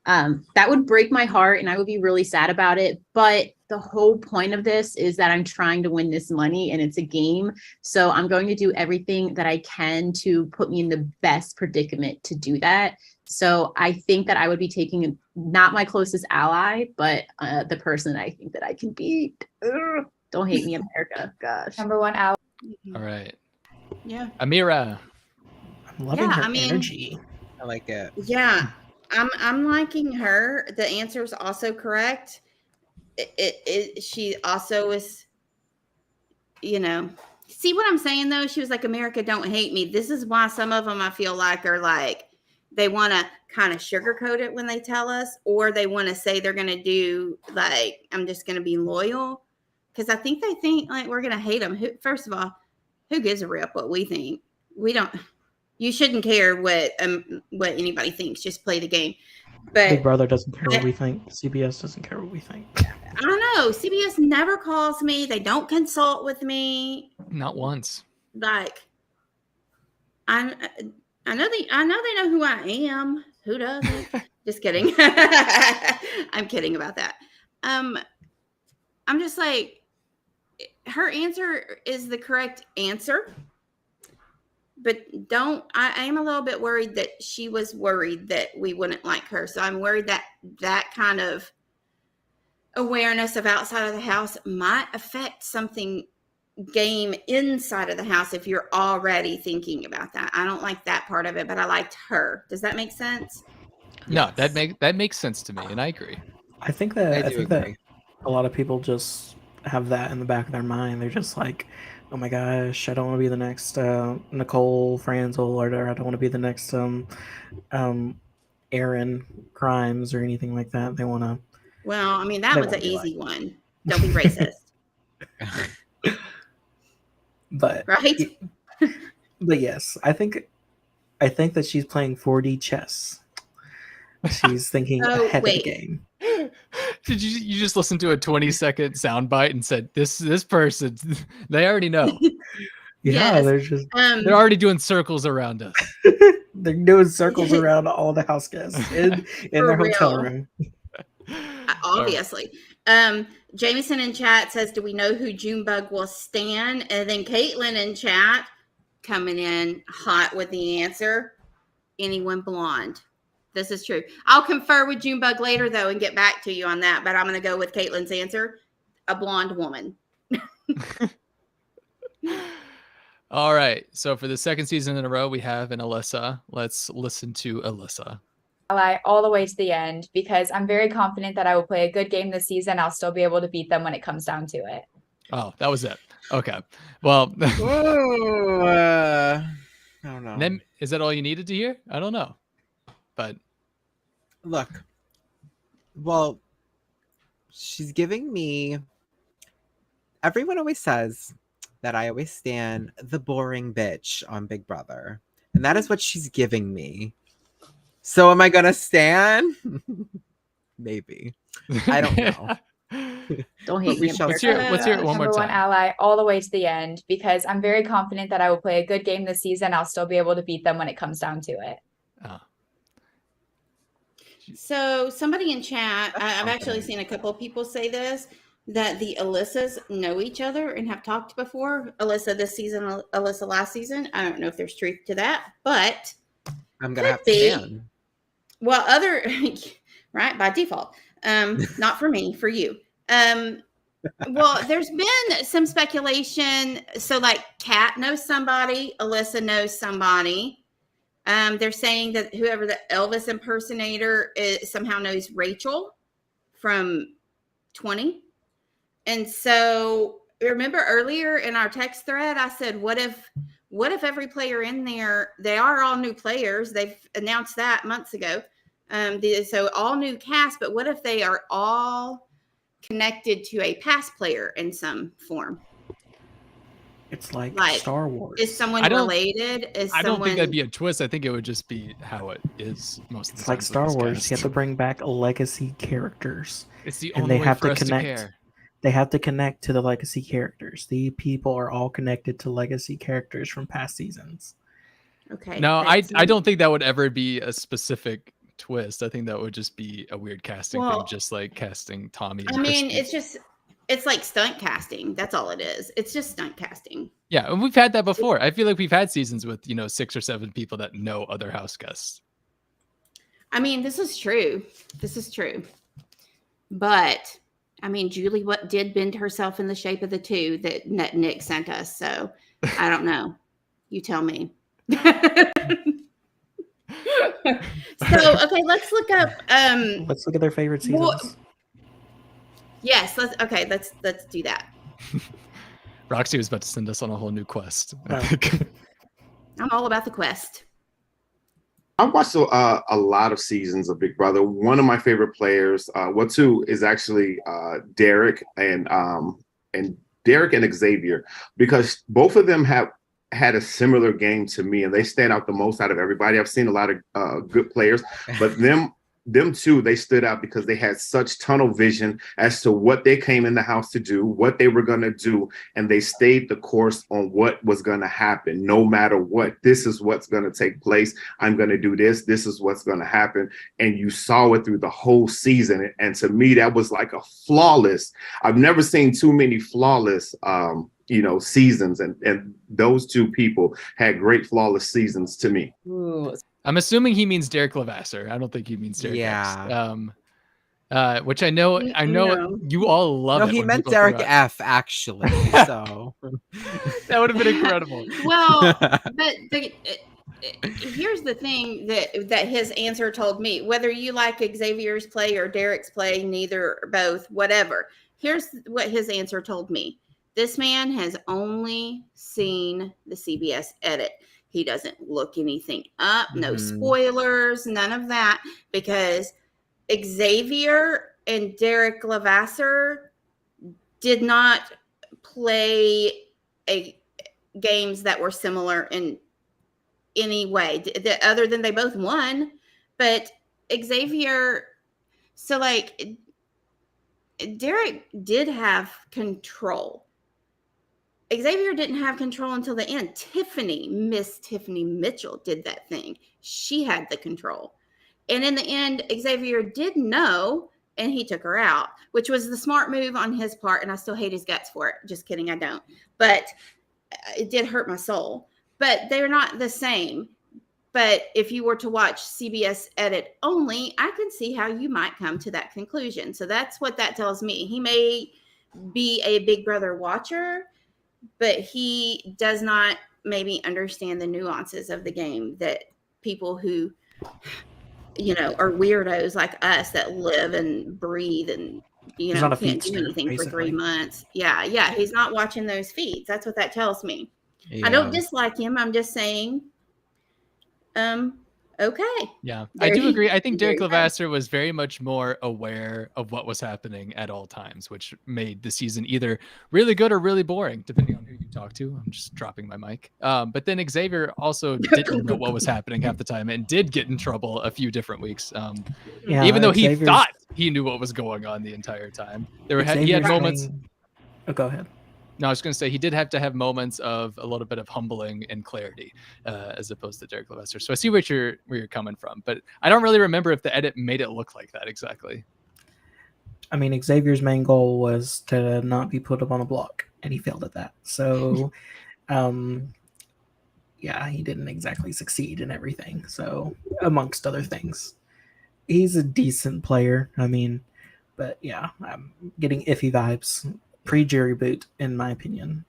That would break my heart and I would be really sad about it. But the whole point of this is that I'm trying to win this money and it's a game. So I'm going to do everything that I can to put me in the best predicament to do that. So I think that I would be taking not my closest ally, but the person I think that I can beat. Ugh, don't hate me, America. Gosh. Number one ally. All right. Yeah. Amira. I'm loving her I mean- energy. I like it. Yeah, I'm liking her. The answer is also correct. She also is, see what I'm saying though? She was like, America, don't hate me. This is why some of them I feel like are like, they want to kind of sugarcoat it when they tell us, or they want to say they're going to do like, I'm just going to be loyal. Because I think they think like we're going to hate them. First of all, who gives a rip what we think? We don't. You shouldn't care what anybody thinks. Just play the game. But Big Brother doesn't care what we think. CBS doesn't care what we think. I don't know. CBS never calls me. They don't consult with me. Not once. Like, I know they know who I am. Who doesn't? Just kidding. I'm kidding about that. I'm just like, her answer is the correct answer. But I am a little bit worried that she was worried that we wouldn't like her. So I'm worried that that kind of awareness of outside of the house might affect something game inside of the house if you're already thinking about that. I don't like that part of it, but I liked her. Does that make sense? No, that makes sense to me, and I agree. I think that I do agree. a lot of people just have that in the back of their mind. They're just like, oh my gosh, I don't want to be the next Nicole Franzel, or I don't want to be the next Aaron Grimes or anything like that. They want to. Well, I mean, that They was an won't be easy one. Don't be racist. But right? But yes, I think that she's playing 4D chess. She's thinking ahead of the game. Did you just listen to a 20-second soundbite and said this person? They already know. Yeah, they're just They're already doing circles around us. they're doing circles around all the house guests in their hotel real. room. Obviously. Jameson in chat says, do we know who Junebug will stand? And then Caitlin in chat coming in hot with the answer. Anyone blonde. This is true. I'll confer with Junebug later though and get back to you on that, but I'm going to go with Caitlin's answer. A blonde woman. All right. So for the second season in a row, we have an Alyssa. Let's listen to Alyssa. Ally all the way to the end because I'm very confident that I will play a good game this season. I'll still be able to beat them when it comes down to it. Oh, that was it. Okay. Well, I don't know. Then is that all you needed to hear? I don't know. But look, well, she's giving me. Everyone always says that I always stand the boring bitch on Big Brother, and that is what she's giving me. So am I gonna stand? Maybe. I don't know. Don't hate We me. shall Let's hear it one more Number one time. ally all the way to the end because I'm very confident that I will play a good game this season. I'll still be able to beat them when it comes down to it. So somebody in chat, I've actually seen a couple of people say this, that the Alyssas know each other and have talked before. Alyssa this season, Alyssa last season. I don't know if there's truth to that, but I'm gonna have to be. stand. Well, right, by default. Not for me, for you. Well, there's been some speculation. So like Kat knows somebody, Alyssa knows somebody. They're saying that whoever the Elvis impersonator is somehow knows Rachel from 20. And so remember earlier in our text thread, I said, what if every player in there, they are all new players. They've announced that months ago. So all new cast, but what if they are all connected to a past player in some form? It's like Like, Star Wars. Is someone I don't- related? Is I don't someone think that'd be a twist. I think it would just be how it is most of the It's time. like Star Wars. You have to bring back legacy characters. It's the and only they way have for to us to connect. care. They have to connect to the legacy characters. The people are all connected to legacy characters from past seasons. Okay. No, that's- I don't think that would ever be a specific twist. I think that would just be a weird casting Well, thing, just like casting Tommy. I and mean, Christy. it's like stunt casting. That's all it is. It's just stunt casting. Yeah, and we've had that before. I feel like we've had seasons with 6 or 7 people that know other house guests. I mean, this is true. This is true. But I mean, Julie did bend herself in the shape of the 2 that Nick sent us. So I don't know. You tell me. So okay, let's look up. Let's look at their favorite seasons. Well, yes, let's do that. Roxy was about to send us on a whole new quest. I Oh. think. I'm all about the quest. I've watched a lot of seasons of Big Brother. One of my favorite players, two, is actually Derek and Derek and Xavier, because both of them have had a similar game to me, and they stand out the most out of everybody. I've seen a lot of good players, but them two, they stood out because they had such tunnel vision as to what they came in the house to do, what they were going to do, and they stayed the course on what was going to happen, no matter what. This is what's going to take place. I'm going to do this. This is what's going to happen. And you saw it through the whole season. And to me, that was like a flawless. I've never seen too many flawless seasons, and those two people had great flawless seasons to me. Ooh. I'm assuming he means Derek Levasseur. I don't think he means Derek Yeah. X. Which I know No. you all love. No, it he when meant people Derek throw out- F. Actually. So That would have been incredible. Well, but here's the thing that his answer told me. Whether you like Xavier's play or Derek's play, neither or both, whatever. Here's what his answer told me. This man has only seen the CBS edit. He doesn't look anything up, no spoilers, none of that, because Xavier and Derek Levasseur did not play games that were similar in any way, other than they both won. But Xavier, so like Derek did have control. Xavier didn't have control until the end. Miss Tiffany Mitchell did that thing. She had the control. And in the end, Xavier did know, and he took her out, which was the smart move on his part. And I still hate his guts for it. Just kidding, I don't. But it did hurt my soul. But they're not the same. But if you were to watch CBS edit only, I can see how you might come to that conclusion. So that's what that tells me. He may be a Big Brother watcher, but he does not maybe understand the nuances of the game that people who, are weirdos like us that live and breathe and, He's not a can't do feedster, anything for 3 basically. months. Yeah. He's not watching those feeds. That's what that tells me. I don't dislike him. I'm just saying, okay. Yeah, I There do you- agree. I think there Derek you go. Levasseur was very much more aware of what was happening at all times, which made the season either really good or really boring, depending on who you talk to. I'm just dropping my mic. But then Xavier also didn't know what was happening half the time and did get in trouble a few different weeks. Yeah, even though he Xavier's- thought he knew what was going on the entire time. He had Xavier's moments. Oh, go ahead. No, I was going to say he did have to have moments of a little bit of humbling and clarity, as opposed to Derek Levasseur. So I see where you're coming from, but I don't really remember if the edit made it look like that exactly. I mean, Xavier's main goal was to not be put up on a block, and he failed at that. So, yeah, he didn't exactly succeed in everything. So, amongst other things, he's a decent player. I mean, but yeah, I'm getting iffy vibes pre-jury boot, in my opinion.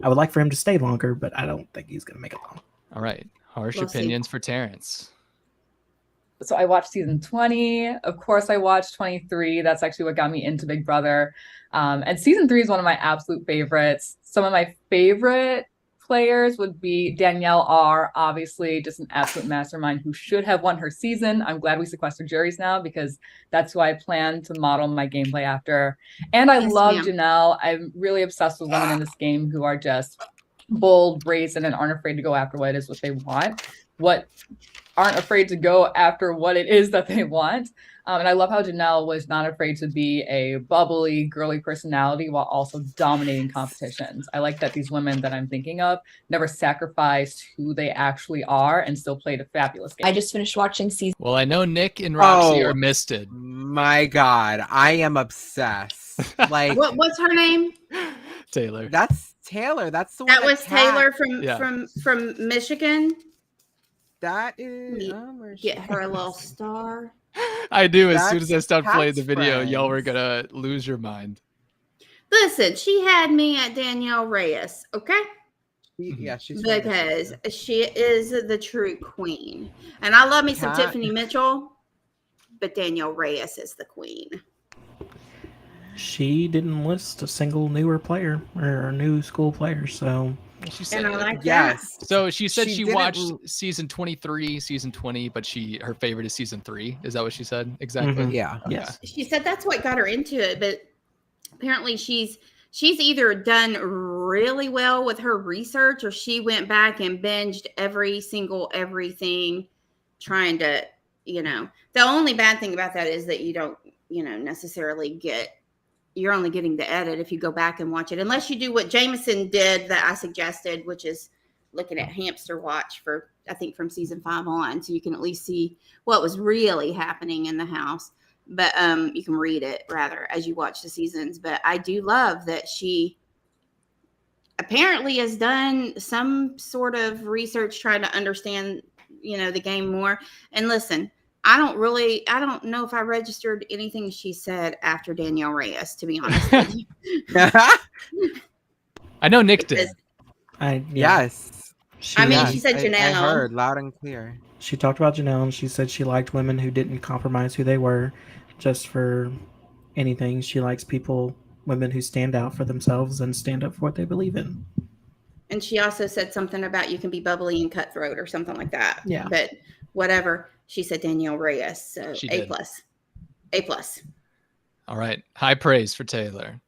I would like for him to stay longer, but I don't think he's going to make it long. All right. Harsh We'll see. opinions for Terrence. So I watched season 20. Of course, I watched 23. That's actually what got me into Big Brother. And season 3 is one of my absolute favorites. Some of my favorite players would be Danielle R, obviously just an absolute mastermind who should have won her season. I'm glad we sequestered juries now because that's who I plan to model my gameplay after. And I love Janelle. I'm really obsessed with women in this game who are just bold, brazen, and aren't afraid to go after what it is what they want. Aren't afraid to go after what it is that they want. And I love how Janelle was not afraid to be a bubbly, girly personality while also dominating competitions. I like that these women that I'm thinking of never sacrificed who they actually are and still played a fabulous game. I just finished watching season. Well, I know Nick and Roxy are misted. My God, I am obsessed. Like, what's her name? Taylor. That's Taylor. That's the one. That was Taylor Yeah. from Michigan. That is. Get her a little star. I do. As soon as I That's stopped playing the Pat's video, y'all were friends. gonna lose your mind. Listen, she had me at Danielle Reyes, okay? Yeah, she's Because she is the true queen. And I love me some Cat- Tiffany Mitchell, but Danielle Reyes is the queen. She didn't list a single newer player or a new school player, so She And I like yes. So she said She she didn't watched l- season 23, season 20, but her favorite is season 3. Is that what she said? Exactly. Mhm. Yeah. Okay. Yes. She said that's what got her into it, but apparently she's either done really well with her research or she went back and binged everything trying to, the only bad thing about that is that you don't, necessarily you're only getting the edit if you go back and watch it, unless you do what Jameson did that I suggested, which is looking at Hamster Watch for, I think, from season 5 on, so you can at least see what was really happening in the house. But you can read it rather as you watch the seasons. But I do love that she apparently has done some sort of research trying to understand, the game more. And listen, I don't know if I registered anything she said after Danielle Reyes, to be honest with you. I know Nick did. Yes. I mean, she said I Janelle. heard loud and clear. She talked about Janelle, and she said she liked women who didn't compromise who they were just for anything. She likes women who stand out for themselves and stand up for what they believe in. And she also said something about you can be bubbly and cutthroat or something like that. Yeah. But whatever. She said Danielle Reyes. So She A did. plus. A plus. All right. High praise for Taylor.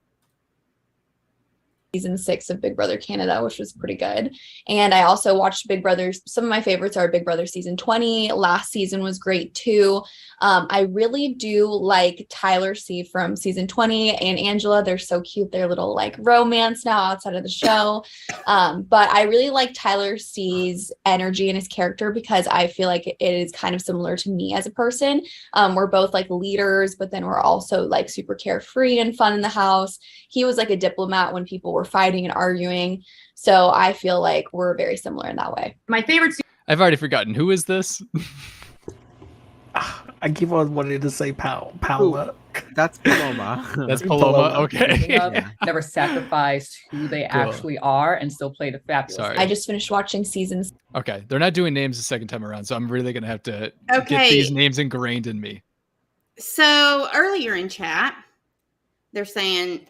Season 6 of Big Brother Canada, which was pretty good. And I also watched Big Brother's. Some of my favorites are Big Brother season 20. Last season was great too. I really do like Tyler C from season 20 and Angela. They're so cute. They're little like romance now outside of the show. But I really like Tyler C's energy and his character because I feel like it is kind of similar to me as a person. We're both like leaders, but then we're also like super carefree and fun in the house. He was like a diplomat when people were fighting and arguing. So I feel like we're very similar in that way. My favorite I've already forgotten. Who is this? I keep on wanting to say Paula. That's Paloma. That's Paloma. Okay. Never sacrificed who they Cool. actually are and still played a fabulous Sorry. I just finished watching seasons. Okay. They're not doing names the second time around, so I'm really going to have to Okay. get these names ingrained in me. So earlier in chat, they're saying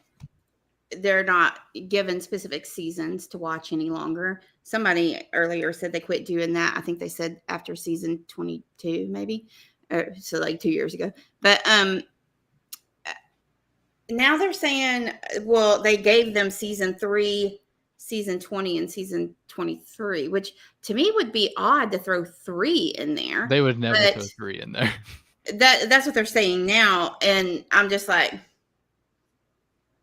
they're not given specific seasons to watch any longer. Somebody earlier said they quit doing that. I think they said after season 22, maybe. So like 2 years ago. But now they're saying, well, they gave them season 3, season 20, and season 23, which to me would be odd to throw 3 in there. They would never But throw 3 in there. that's what they're saying now. And I'm just like,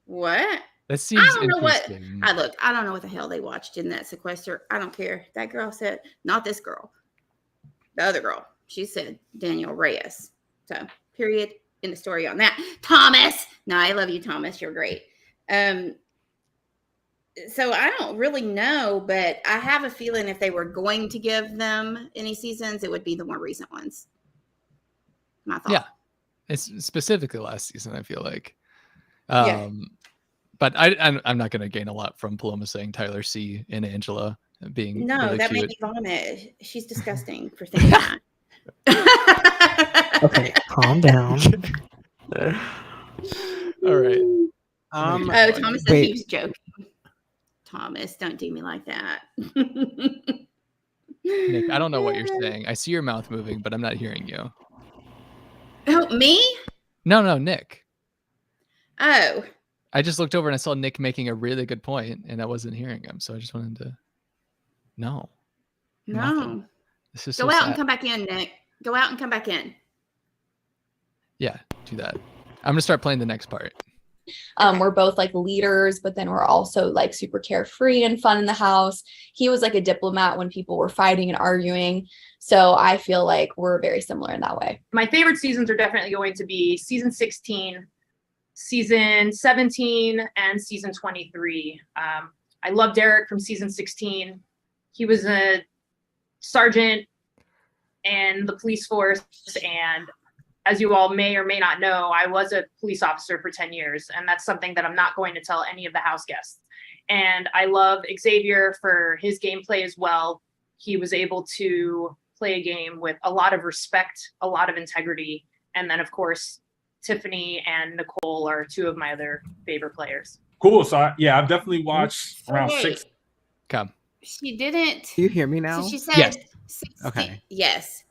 what? That seems I don't know what interesting. I don't know what the hell they watched in that sequester. I don't care. That girl said, not this girl. The other girl. She said Danielle Reyes. So period. In the story on that. Thomas. No, I love you, Thomas. You're great. So I don't really know, but I have a feeling if they were going to give them any seasons, it would be the more recent ones. My thought. Yeah. It's specifically last season, I feel like. Yeah. But I'm not going to gain a lot from Paloma saying Tyler C and Angela being No, really that cute. made me vomit. She's disgusting for thinking that. Okay, calm down. All right. Oh, Thomas said he was joking. Thomas, don't do me like that. Nick, I don't know what you're saying. I see your mouth moving, but I'm not hearing you. Oh, me? No, Nick. Oh. I just looked over and I saw Nick making a really good point, and I wasn't hearing him, so I just wanted to. No. No. This is Go so out sad. and come back in, Nick. Go out and come back in. Yeah, do that. I'm gonna start playing the next part. We're both like leaders, but then we're also like super carefree and fun in the house. He was like a diplomat when people were fighting and arguing. So I feel like we're very similar in that way. My favorite seasons are definitely going to be season 16, season 17, and season 23. I love Derek from season 16. He was a sergeant in the police force, and as you all may or may not know, I was a police officer for 10 years, and that's something that I'm not going to tell any of the house guests. And I love Xavier for his gameplay as well. He was able to play a game with a lot of respect, a lot of integrity, and then, of course, Tiffany and Nicole are two of my other favorite players. Cool. So, I've definitely watched around Wait. 6. Come. She didn't. Do you hear me now? So she said Yes. 16, Okay. Yes.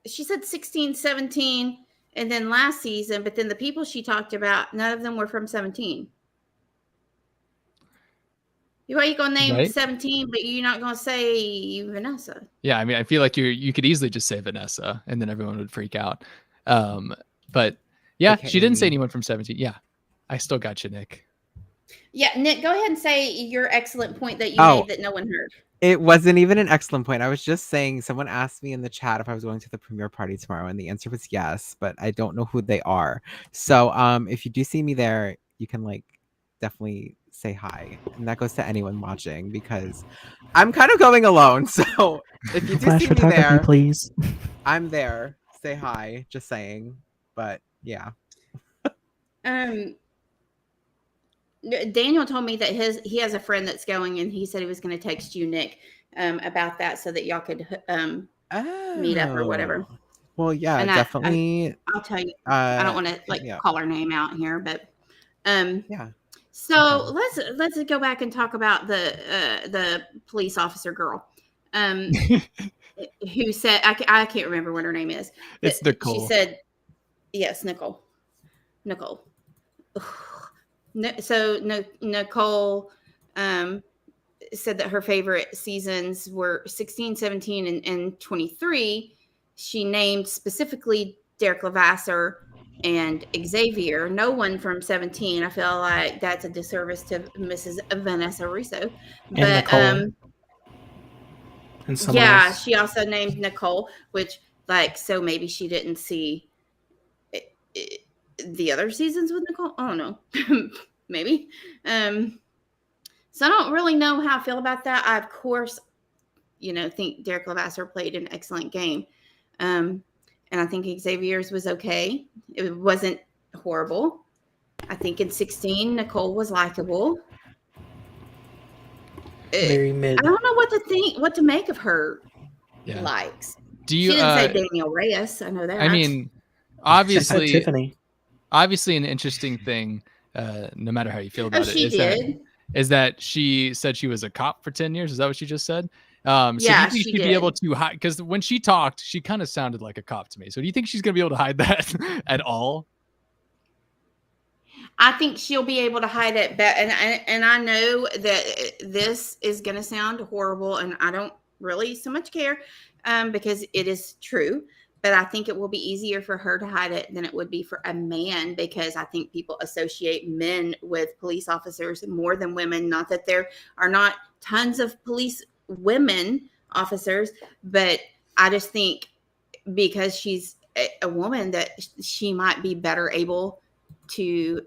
She said 16, 17, and then last season, but then the people she talked about, none of them were from 17. Why are you going to name Right. 17, but you're not going to say Vanessa? Yeah, I mean, I feel like you could easily just say Vanessa, and then everyone would freak out. But yeah, Okay. she didn't say anyone from 17. Yeah, I still got you, Nick. Yeah, Nick, go ahead and say your excellent point that you Oh. made that no one heard. It wasn't even an excellent point. I was just saying, someone asked me in the chat if I was going to the premiere party tomorrow, and the answer was yes, but I don't know who they are. So if you do see me there, you can like definitely say hi. And that goes to anyone watching because I'm kind of going alone. So if you do Flash see me photography, there, please. I'm there. Say hi, just saying. But yeah. Daniel told me that he has a friend that's going, and he said he was going to text you, Nick, about that so that y'all could meet up or whatever. Oh. Well, yeah, And definitely. I'll tell you. I don't want to hit me up. call her name out here, but Yeah. So let's go back and talk about the police officer girl, who said I can't remember what her name is. It's but Nicole. She said, yes, Nicole. Nicole said that her favorite seasons were 16, 17, and 23. She named specifically Derek Levasseur and Xavier. No one from 17. I feel like that's a disservice to Mrs. Vanessa Russo. And Nicole. And someone else. She also named Nicole, which so maybe she didn't see the other seasons with Nicole. I don't know. Maybe. So I don't really know how I feel about that. I, of course, think Derek Levasseur played an excellent game. And I think Xavier's was okay. It wasn't horrible. I think in 16, Nicole was likable. Very mid. I don't know what to make of her likes. Do you? She didn't say Daniel Reyes. I know that. I mean, Said Tiffany. obviously, an interesting thing. No matter how you feel about it, she did. Is that she said she was a cop for 10 years? Is that what she just said? So do Yeah, you think she she'd be did. able to hide? Because when she talked, she kind of sounded like a cop to me. So do you think she's going to be able to hide that at all? I think she'll be able to hide it better. And I know that this is going to sound horrible, and I don't really so much care because it is true. But I think it will be easier for her to hide it than it would be for a man, because I think people associate men with police officers more than women. Not that there are not tons of police women officers, but I just think because she's a woman that she might be better able to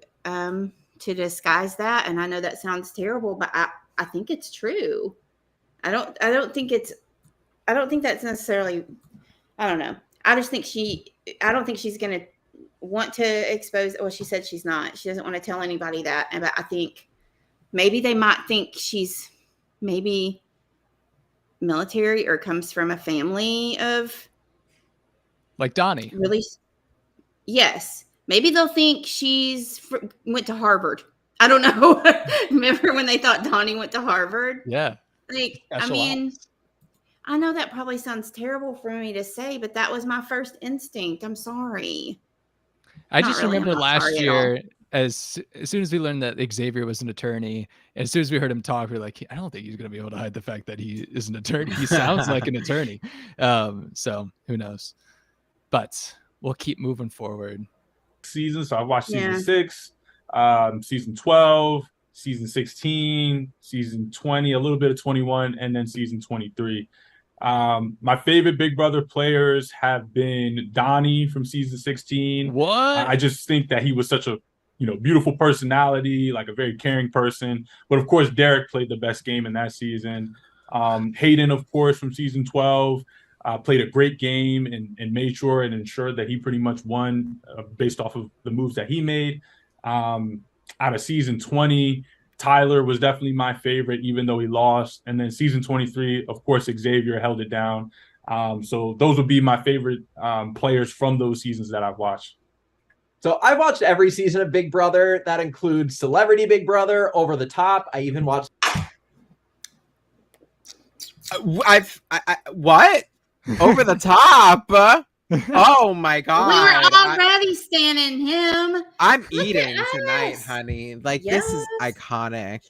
disguise that. And I know that sounds terrible, but I think it's true. I don't think that's necessarily, I don't know. I just think I don't think she's going to want to expose. Well, she said she's not. She doesn't want to tell anybody that. But I think maybe they might think she's maybe military or comes from a family of Like Donnie. really. Yes. Maybe they'll think went to Harvard. I don't know. Remember when they thought Donnie went to Harvard? Yeah. Like, I Special mean, ops. I know that probably sounds terrible for me to say, but that was my first instinct. I'm sorry. I Not just really, I'm remember not last sorry at all. year, as soon as we learned that Xavier was an attorney, as soon as we heard him talk, we were like, I don't think he's going to be able to hide the fact that he is an attorney. He sounds like an attorney. So who knows? But we'll keep moving forward. Season. So I watched season Yeah. 6, season 12, season 16, season 20, a little bit of 21, and then season 23. My favorite Big Brother players have been Donnie from season 16. What? I just think that he was such a beautiful personality, like a very caring person. But of course, Derek played the best game in that season. Hayden, of course, from season 12. Played a great game and made sure and ensured that he pretty much won based off of the moves that he made. Out of season 20, Tyler was definitely my favorite, even though he lost. And then season 23, of course, Xavier held it down. So those would be my favorite players from those seasons that I've watched. So I've watched every season of Big Brother. That includes Celebrity Big Brother, Over the Top. I even watched. What? Over the Top? Oh my god! We were already standing him. I'm Look eating at tonight, us. honey. Like this is iconic.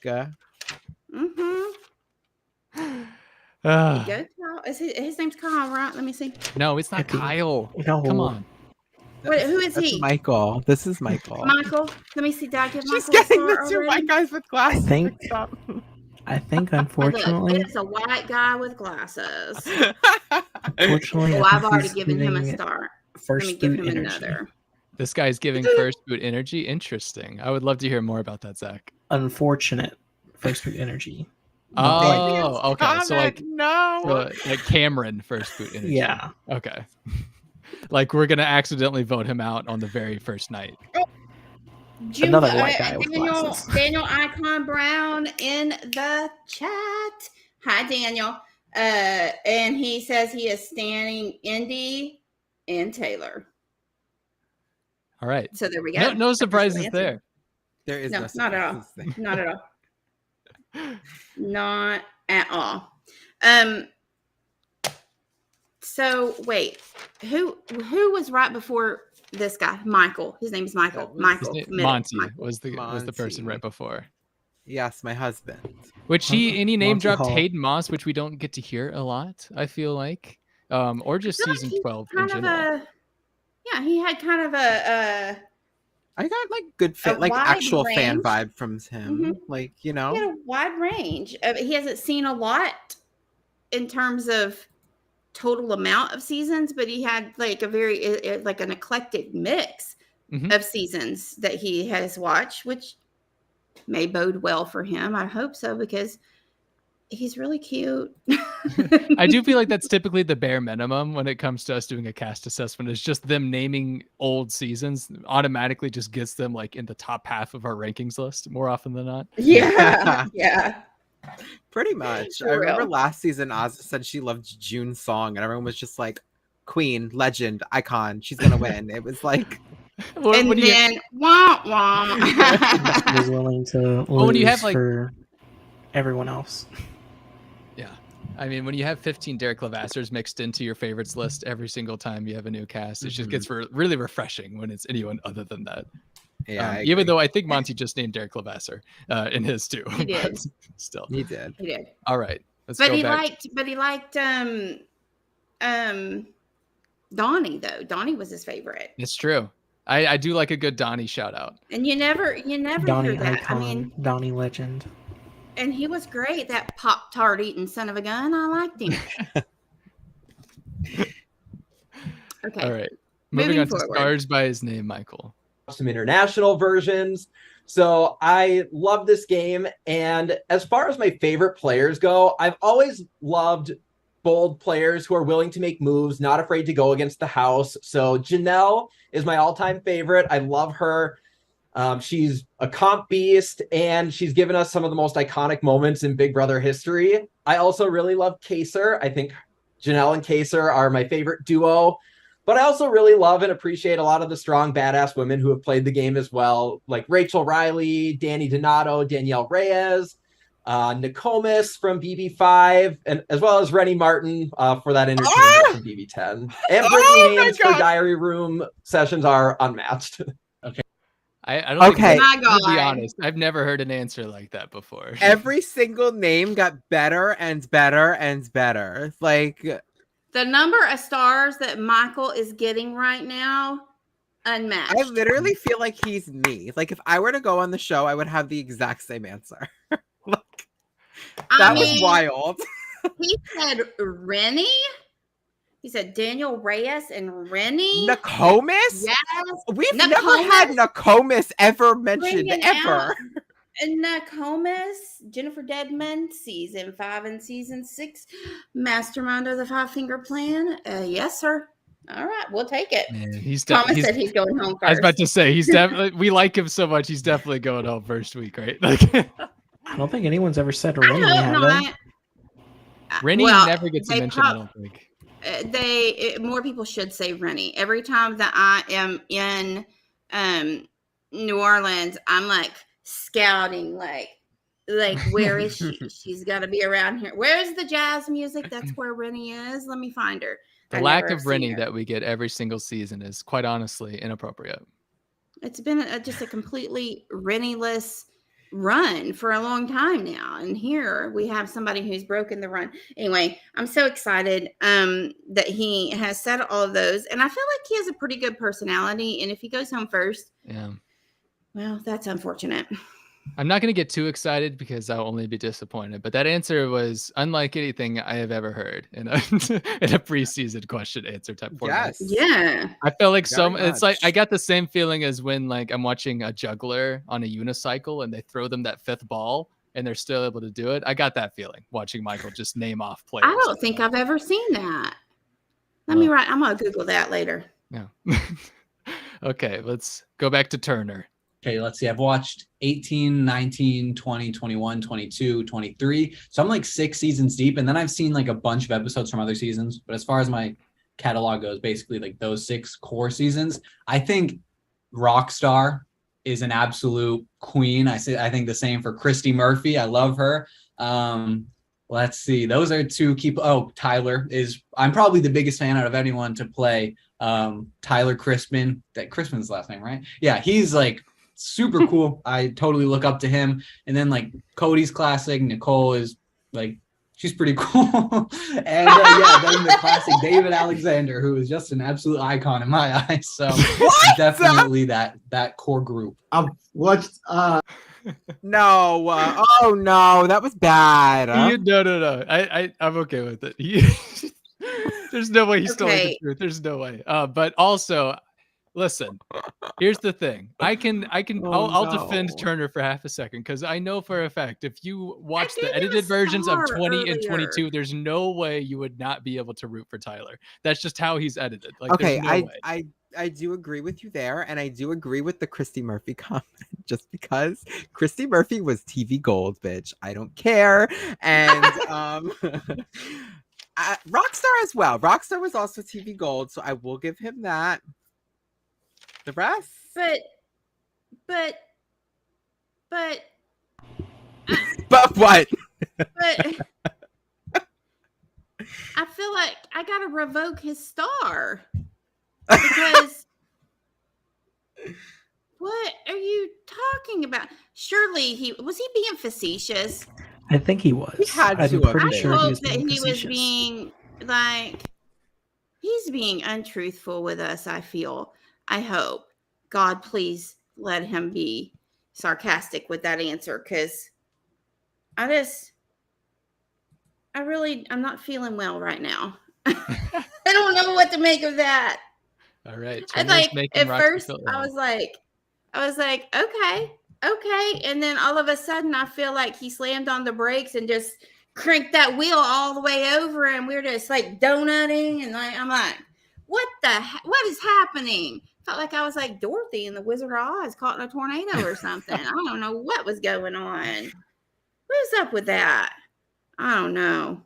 Ah. Go, Kyle. His name's Kyle, right? Let me see. No, it's not Kyle. No. Come on. Wait, who is That's he? Michael. This is Michael. Michael. Let me see. Did I give She's Michael a getting star the two already? white guys with I glasses. think, mixed up. Look, unfortunately, it's a white guy with glasses. unfortunately, Oh, I I've think already he's given him a giving star. First Let me give Boot him energy. another. This guy's giving first boot energy. Interesting. I would love to hear more about that, Zach. Unfortunate First Boot energy. Oh, okay. So like, no. like Cameron first boot energy. Yeah. Okay. Like we're gonna accidentally vote him out on the very first night. Another white guy with Daniel, glasses. Daniel Icon Brown in the chat. Hi, Daniel. And he says he is standing Indy and Taylor. All right. So there we go. No surprises Official there. answer. There is No, not at all. Not at all. Not at all. So wait, who was right before this guy? Michael. His name is Michael. Michael. Monty Michael. was the person right before. Yes, my husband. Which he name Monty dropped Hall. Hayden Moss, which we don't get to hear a lot. I feel like, or just I feel like season he's 12 in kind of general. he had kind of a I got like good fit, A like wide actual fan range. vibe from him. Mhm. Like he had know. a wide range. He hasn't seen a lot in terms of total amount of seasons, but he had like a very like an eclectic mix Mhm. of seasons that he has watched, which may bode well for him. I hope so, because he's really cute. I do feel like that's typically the bare minimum when it comes to us doing a cast assessment. Is just them naming old seasons automatically just gets them like in the top half of our rankings list more often than not. Yeah, yeah. Pretty much. For I remember real. last season Ozzy said she loved June's song, and everyone was just like, "Queen, legend, icon, she's gonna win." It was like, And then wah wah. Was willing to Well, when you have, lose like- for everyone else. Yeah. I mean, when you have 15 Derek Levasseurs mixed into your favorites list every single time you have a new cast, it just gets really refreshing when it's anyone other than that. Yeah, I even agree. though I think Monty just named Derek Levasseur in his too. He did. but Still. he did. He did. All right. Let's But go he back. liked Donnie though. Donnie was his favorite. It's true. I do like a good Donnie shout out. And you never Donnie hear that. icon, I mean, Donnie legend. and he was great, that Pop-Tart eating son of a gun. I liked him. Okay. All right. Moving Moving on to forward. Stars by His Name, Michael. Some international versions. So I love this game. And as far as my favorite players go, I've always loved bold players who are willing to make moves, not afraid to go against the house. So Janelle is my all-time favorite. I love her. She's a comp beast, and she's given us some of the most iconic moments in Big Brother history. I also really love Kaser. I think Janelle and Kaser are my favorite duo. But I also really love and appreciate a lot of the strong, badass women who have played the game as well, like Rachel Riley, Danny Donato, Danielle Reyes, Nokomis from BB5, and as well as Rennie Martin for that entertainment from BB10. And Brittany Haynes for Diary Room sessions are unmatched. Okay. I don't Okay. think to be honest, I've never heard an answer like that before. Every single name got better and better and better. Like the number of stars that Michael is getting right now, unmatched. I literally feel like he's me. Like if I were to go on the show, I would have the exact same answer. That was wild. He said Rennie. He said Daniel Reyes and Rennie. Nokomis? Yes. We've never had Nokomis ever mentioned, ever. And Nokomis, Jennifer Deadman, season 5 and season 6, mastermind of the 5-finger plan. Yes, sir. All right, we'll take it. Man, Thomas said he's going home first. I was about to say he's definitely. We like him so much. He's definitely going home first week, right? Like, I don't think anyone's ever said Rennie, have they? Rennie Well, never gets a they mention. I don't think. More people should say Rennie. Every time that I am in New Orleans, I'm like scouting, like where is she? She's got to be around here. Where is the jazz music? That's where Rennie is. Let me find her. The lack of Rennie that we get every single season is quite honestly inappropriate. It's been just a completely Rennie-less run for a long time now, and here we have somebody who's broken the run. Anyway, I'm so excited that he has said all of those, and I feel like he has a pretty good personality, and if he goes home first, well, that's unfortunate. I'm not going to get too excited because I'll only be disappointed, but that answer was unlike anything I have ever heard in a preseason question answer type format. Yes. Yeah. I felt like Very it's like I got the same feeling as when like I'm watching a juggler on a unicycle and they throw them that 5th ball and they're still able to do it. I got that feeling watching Michael just name off players. I don't think I've ever seen that. I'm going to Google that later. Yeah. Okay, let's go back to Turner. Okay, let's see. I've watched 18, 19, 20, 21, 22, 23. So I'm like 6 seasons deep. And then I've seen like a bunch of episodes from other seasons. But as far as my catalog goes, basically like those 6 core seasons, I think Rockstar is an absolute queen. I think the same for Christy Murphy. I love her. Let's see. Those are 2 key. Oh, Tyler I'm probably the biggest fan out of anyone to play Tyler Crispin. That Crispin's last name, right? Yeah, he's like super cool. I totally look up to him. And then like Cody's classic. Nicole is like, she's pretty cool. And then the classic David Alexander, who is just an absolute icon in my eyes. So definitely that core group. I've watched No. Oh no, that was bad. No. I'm okay with it. There's no way he's telling the truth. There's no way. But also, listen. Here's the thing. I'll defend Turner for half a second because I know for a fact if you watch the edited versions of 20 and 22, there's no way you would not be able to root for Tyler. That's just how he's edited. Like, okay, there's no way. I do agree with you there, and I do agree with the Christy Murphy comment, just because Christy Murphy was TV gold, bitch. I don't care. And Rockstar as well. Rockstar was also TV gold, so I will give him that. The rest? But what? But I feel like I gotta revoke his star because what are you talking about? Surely he was being facetious? I think he was. He had I'm to pretty sure he was that being he was facetious. being like he's being untruthful with us. I feel. I hope. God, please let him be sarcastic with that answer because I'm not feeling well right now. I don't know what to make of that. All right. I like at first I was like, okay. And then all of a sudden I feel like he slammed on the brakes and just cranked that wheel all the way over and we're just like donutting and like I'm like, what is happening? Felt like I was like Dorothy in the Wizard of Oz caught in a tornado or something. I don't know what was going on. What's up with that? I don't know.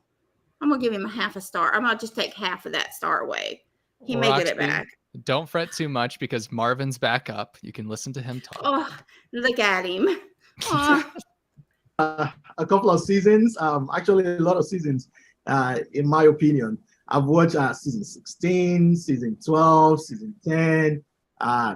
I'm gonna give him a half a star. I'm gonna just take half of that star away He may get it Roxy, back. Don't fret too much because Marvin's back up. You can listen to him talk. Oh, look at him. Oh. A couple of seasons, actually a lot of seasons, in my opinion. I've watched season 16, season 12, season 10,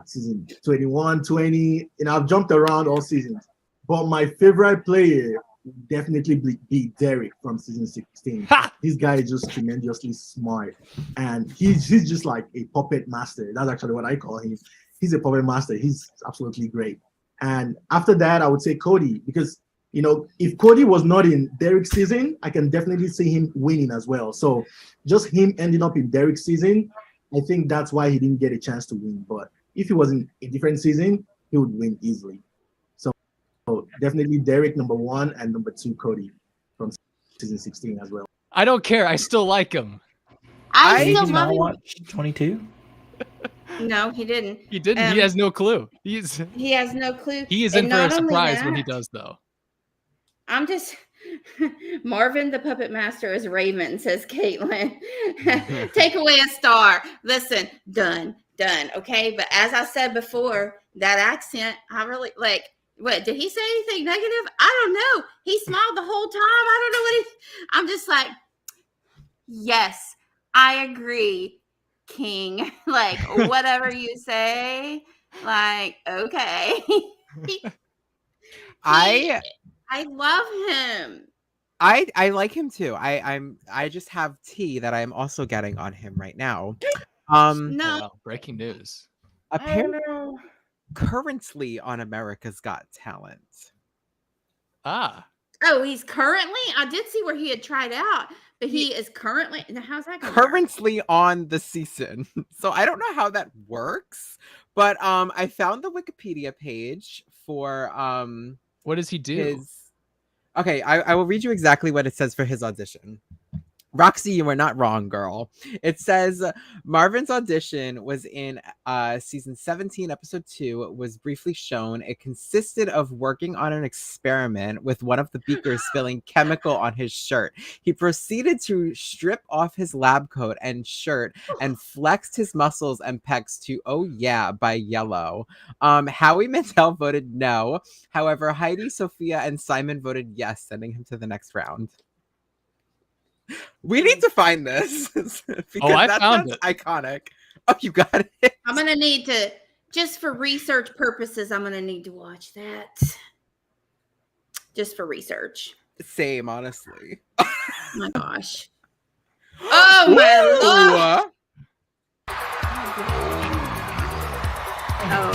season 21, 20. I've jumped around all seasons. But my favorite player would definitely be Derek from season 16. This guy is just tremendously smart. And he's just like a puppet master. That's actually what I call him. He's a puppet master. He's absolutely great. And after that, I would say Cody, because if Cody was not in Derek's season, I can definitely see him winning as well. So just him ending up in Derek's season, I think that's why he didn't get a chance to win. But if he was in a different season, he would win easily. So definitely Derek number 1 and number 2 Cody from season 16 as well. I don't care. I still like him. I still love him. 22? No, he didn't. He didn't. He has no clue. He has no clue. He is in for a surprise when he does, though. I'm just Marvin the Puppet Master is Raven, says Caitlin. Take away a star. Listen, done. Okay. But as I said before, that accent, I really like. What did he say anything negative? I don't know. He smiled the whole time. I don't know what I'm just like, yes, I agree, King. Like, whatever you say, like, okay. I love him. I like him too. I just have tea that I'm also getting on him right now. No. Breaking news. Apparently, currently on America's Got Talent. Ah. Oh, he's currently. I did see where he had tried out, but he is currently. How's that going? Currently on the season. So I don't know how that works, but I found the Wikipedia page for What does he do? Okay, I will read you exactly what it says for his audition. Roxy, you were not wrong, girl. It says Marvin's audition was in season 17, episode 2, was briefly shown. It consisted of working on an experiment with one of the beakers spilling chemical on his shirt. He proceeded to strip off his lab coat and shirt and flexed his muscles and pecs to Oh Yeah by Yellow. Howie Mandel voted no. However, Heidi, Sophia, and Simon voted yes, sending him to the next round. We need to find this because I that found sounds it. iconic. Oh, you got it. I'm gonna need to, just for research purposes, I'm gonna need to watch that. Just for research. Same, honestly. Oh my gosh. Oh my lord. Oh.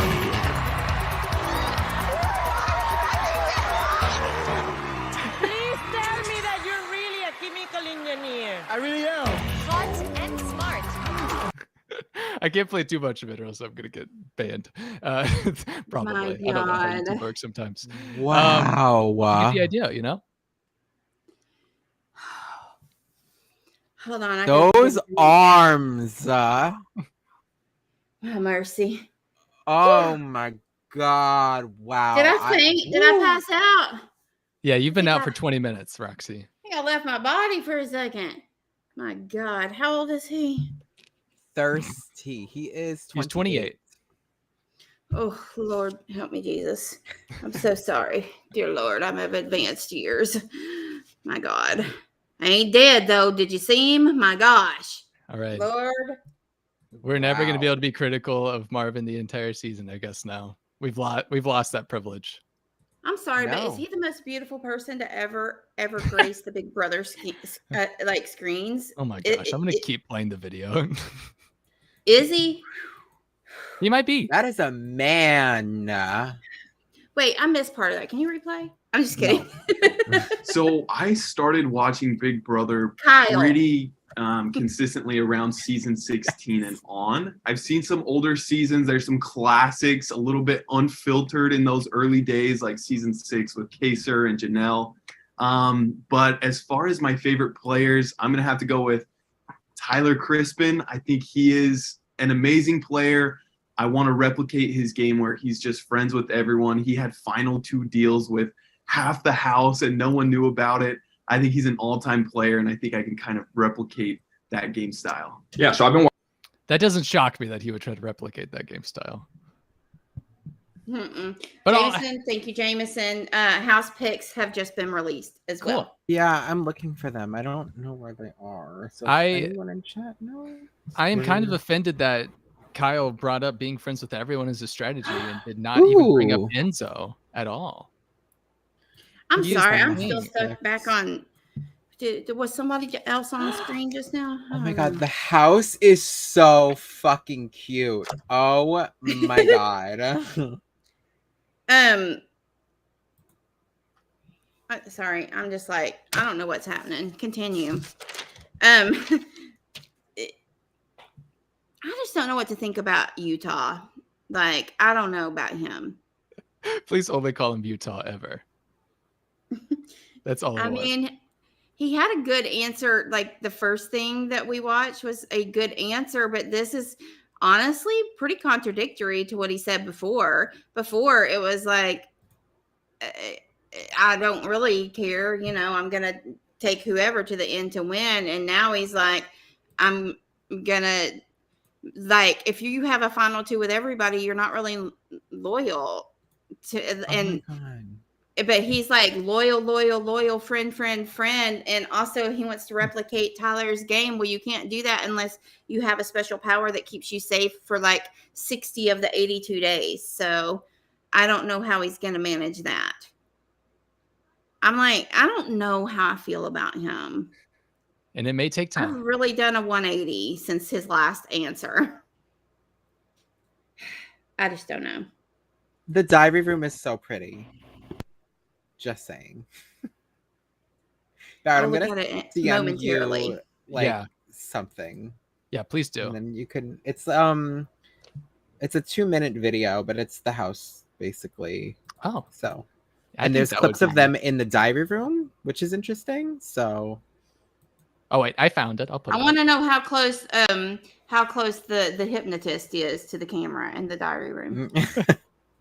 Please tell me that you're really a chemical engineer. I really am. Hot and smart. I can't play too much of it or else I'm going to get banned. Probably. My I don't know how God. YouTube works sometimes. Wow. You get the idea, you know? Hold on. I gotta Those get- arms. Oh, mercy. Oh my God. Wow. Did I faint? Did I pass out? Yeah, you've been out for 20 minutes, Roxy. I think I left my body for a second. My God. How old is he? Thirsty. He is 28. He's 28. Oh, Lord, help me, Jesus. I'm so sorry. Dear Lord, I'm of advanced years. My God. I ain't dead, though. Did you see him? My gosh. All right. Lord. We're never going to be able to be critical of Marvin the entire season, I guess now. We've lost that privilege. I'm sorry, but No. is he the most beautiful person to ever grace the Big Brother screens? Oh my gosh, I'm going to keep playing the video. Is he? He might be. That is a man. Wait, I missed part of that. Can you replay? I'm just kidding. So I started watching Big Brother Kyle. pretty consistently around season 16 and on. I've seen some older seasons. There's some classics, a little bit unfiltered in those early days, like season 6 with Kaser and Janelle. But as far as my favorite players, I'm going to have to go with Tyler Crispin. I think he is an amazing player. I want to replicate his game where he's just friends with everyone. He had final 2 deals with half the house and no one knew about it. I think he's an all-time player, and I think I can kind of replicate that game style. Yeah, so I've been That doesn't shock me that he would try to replicate that game style. Mm-mm. But Jameson, thank you, Jameson. House picks have just been released as well. Yeah, I'm looking for them. I don't know where they are. So if anyone in chat knows? I am kind of offended that Kyle brought up being friends with everyone as a strategy and did not even bring up Enzo at all. I'm He is sorry, the I'm house still picks. stuck back on. Was somebody else on the screen just now? Oh my god, the house is so fucking cute. Oh my god. Sorry, I'm just like, I don't know what's happening. Continue. I just don't know what to think about Utah. Like, I don't know about him. Please only call him Utah ever. That's all. I mean, he had a good answer. Like, the first thing that we watched was a good answer, but this is honestly pretty contradictory to what he said before. Before, it was like, I don't really care. You know, I'm going to take whoever to the end to win. And now he's like, I'm going to, like, if you have a final two with everybody, you're not really loyal to, and but he's like loyal, friend. And also he wants to replicate Tyler's game. Well, you can't do that unless you have a special power that keeps you safe for like 60 of the 82 days. So I don't know how he's going to manage that. I'm like, I don't know how I feel about him. And it may take time. I've really done a 180 since his last answer. I just don't know. The diary room is so pretty. Just saying. Barrett, I'm look gonna at it DM momentarily. you like something. Yeah, please do. And then you can. It's a 2-minute video, but it's the house basically. Oh, so. I And think there's that clips would of be- them in the diary room, which is interesting. So. Oh wait, I found it. I'll put I it. want to know how close the hypnotist is to the camera in the diary room.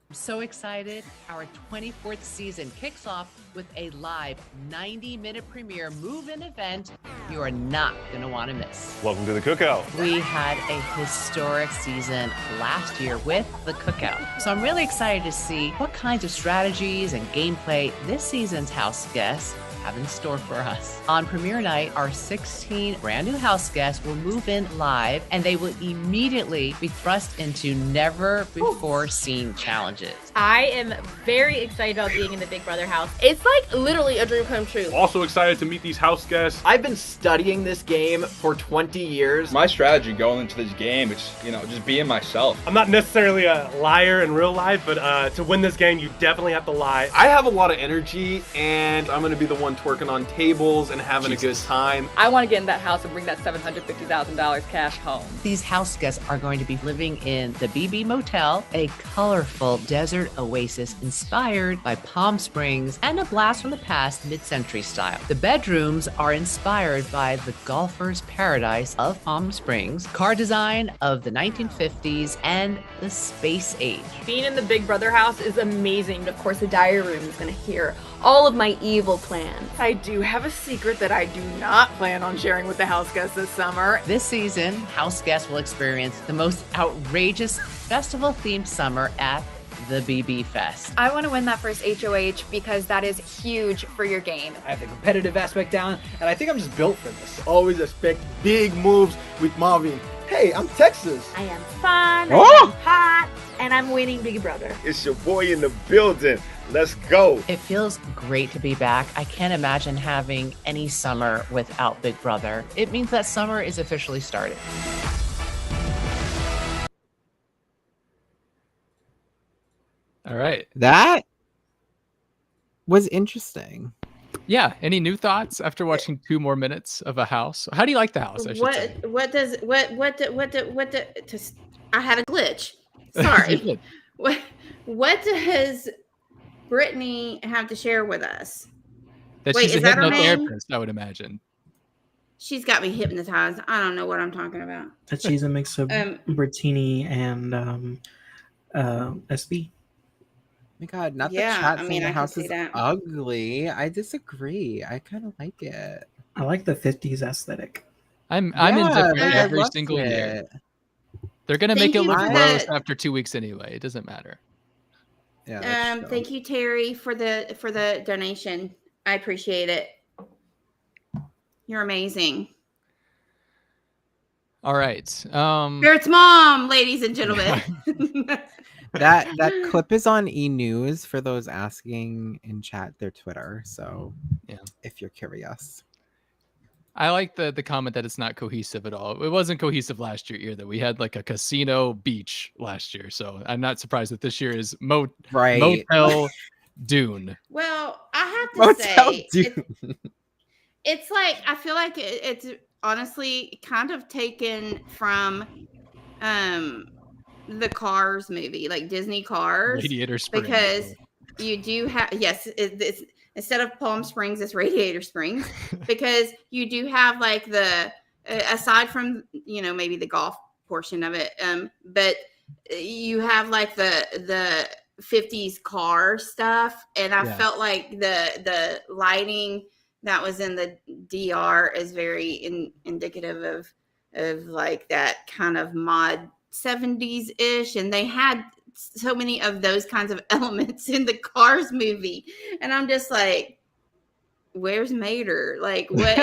I'm so excited. Our 24th season kicks off with a live 90-minute premiere move-in event you are not going to want to miss. Welcome to the cookout. We had a historic season last year with the cookout. So I'm really excited to see what kinds of strategies and gameplay this season's house guests have in store for us. On premiere night, our 16 brand new house guests will move in live and they will immediately be thrust into never before seen challenges. I am very excited about being in the Big Brother house. It's like literally a dream come true. Also excited to meet these house guests. I've been studying this game for 20 years. My strategy going into this game is, just being myself. I'm not necessarily a liar in real life, but to win this game, you definitely have to lie. I have a lot of energy, and I'm going to be the one twerking on tables and having a good time. I want to get in that house and bring that $750,000 cash home. These house guests are going to be living in the BB Motel, a colorful desert oasis inspired by Palm Springs and a blast from the past mid-century style. The bedrooms are inspired by the golfer's paradise of Palm Springs, car design of the 1950s, and the space age. Being in the Big Brother house is amazing. Of course, the diary room is going to hear all of my evil plans. I do have a secret that I do not plan on sharing with the house guests this summer. This season, house guests will experience the most outrageous festival-themed summer at the BB Fest. I want to win that first HOH because that is huge for your game. I have the competitive aspect down, and I think I'm just built for this. Always expect big moves with Marvin. Hey, I'm Texas. I am fun, Oh! I am hot, and I'm winning Big Brother. It's your boy in the building. Let's go. It feels great to be back. I can't imagine having any summer without Big Brother. It means that summer is officially started. All right. That was interesting. Yeah. Any new thoughts after watching 2 more minutes of a house? How do you like the house? I should say. I had a glitch. Sorry. what does Brittany have to share with us? That Wait, she's a is that her name? hypnotherapist, I would imagine. She's got me hypnotized. I don't know what I'm talking about. That she's a mix of Brittini and SB. Oh my god, not Yeah, the chat I saying mean, the I can house see is that. ugly. I disagree. I kind of like it. I like the 50s aesthetic. I'm Yeah, indifferent like, I every loved single year. it. They're gonna Thank make it you look for gross the- after 2 weeks anyway. It doesn't matter. Yeah. Thank you, Terry, for the donation. I appreciate it. You're amazing. All right. Barrett's mom, ladies and gentlemen. That clip is on E! News for those asking in chat their Twitter. So yeah, if you're curious. I like the comment that it's not cohesive at all. It wasn't cohesive last year either. We had like a casino beach last year, so I'm not surprised that this year is Motel Dune. Well, I have to Motel say, Dune. it's like I feel like it's honestly kind of taken from the Cars movie, like Disney Cars, Radiator Springs. because you do have it's instead of Palm Springs, it's Radiator Springs, because you do have like the aside from maybe the golf portion of it, but you have like the 50s car stuff, and I felt like the lighting that was in the DR is very indicative of like that kind of mod 70s ish, and they had so many of those kinds of elements in the Cars movie, and I'm just like, where's Mater? Like, what?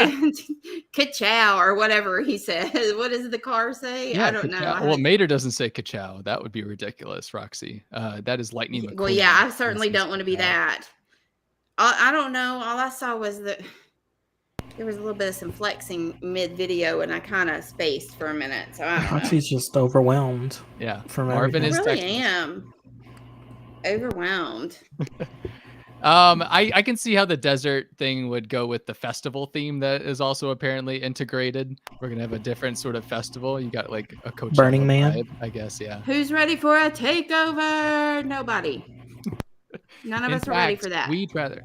Ka-chow or whatever he says. What does the car say? Yeah, I don't know. Well, Mater doesn't say ka-chow. That would be ridiculous, Roxy. That is Lightning McQueen. Well, yeah, I certainly don't want to be that. I don't know. All I saw was that there was a little bit of some flexing mid-video, and I kind of spaced for a minute. So I don't know. Roxy's just overwhelmed. Yeah, from Marvin everything. is I really texting us. am overwhelmed. I can see how the desert thing would go with the festival theme that is also apparently integrated. We're gonna have a different sort of festival. You got like a Coachella Burning Man? vibe, I guess. Yeah. Who's ready for a takeover? Nobody. None of In us are ready fact, for that. We'd rather.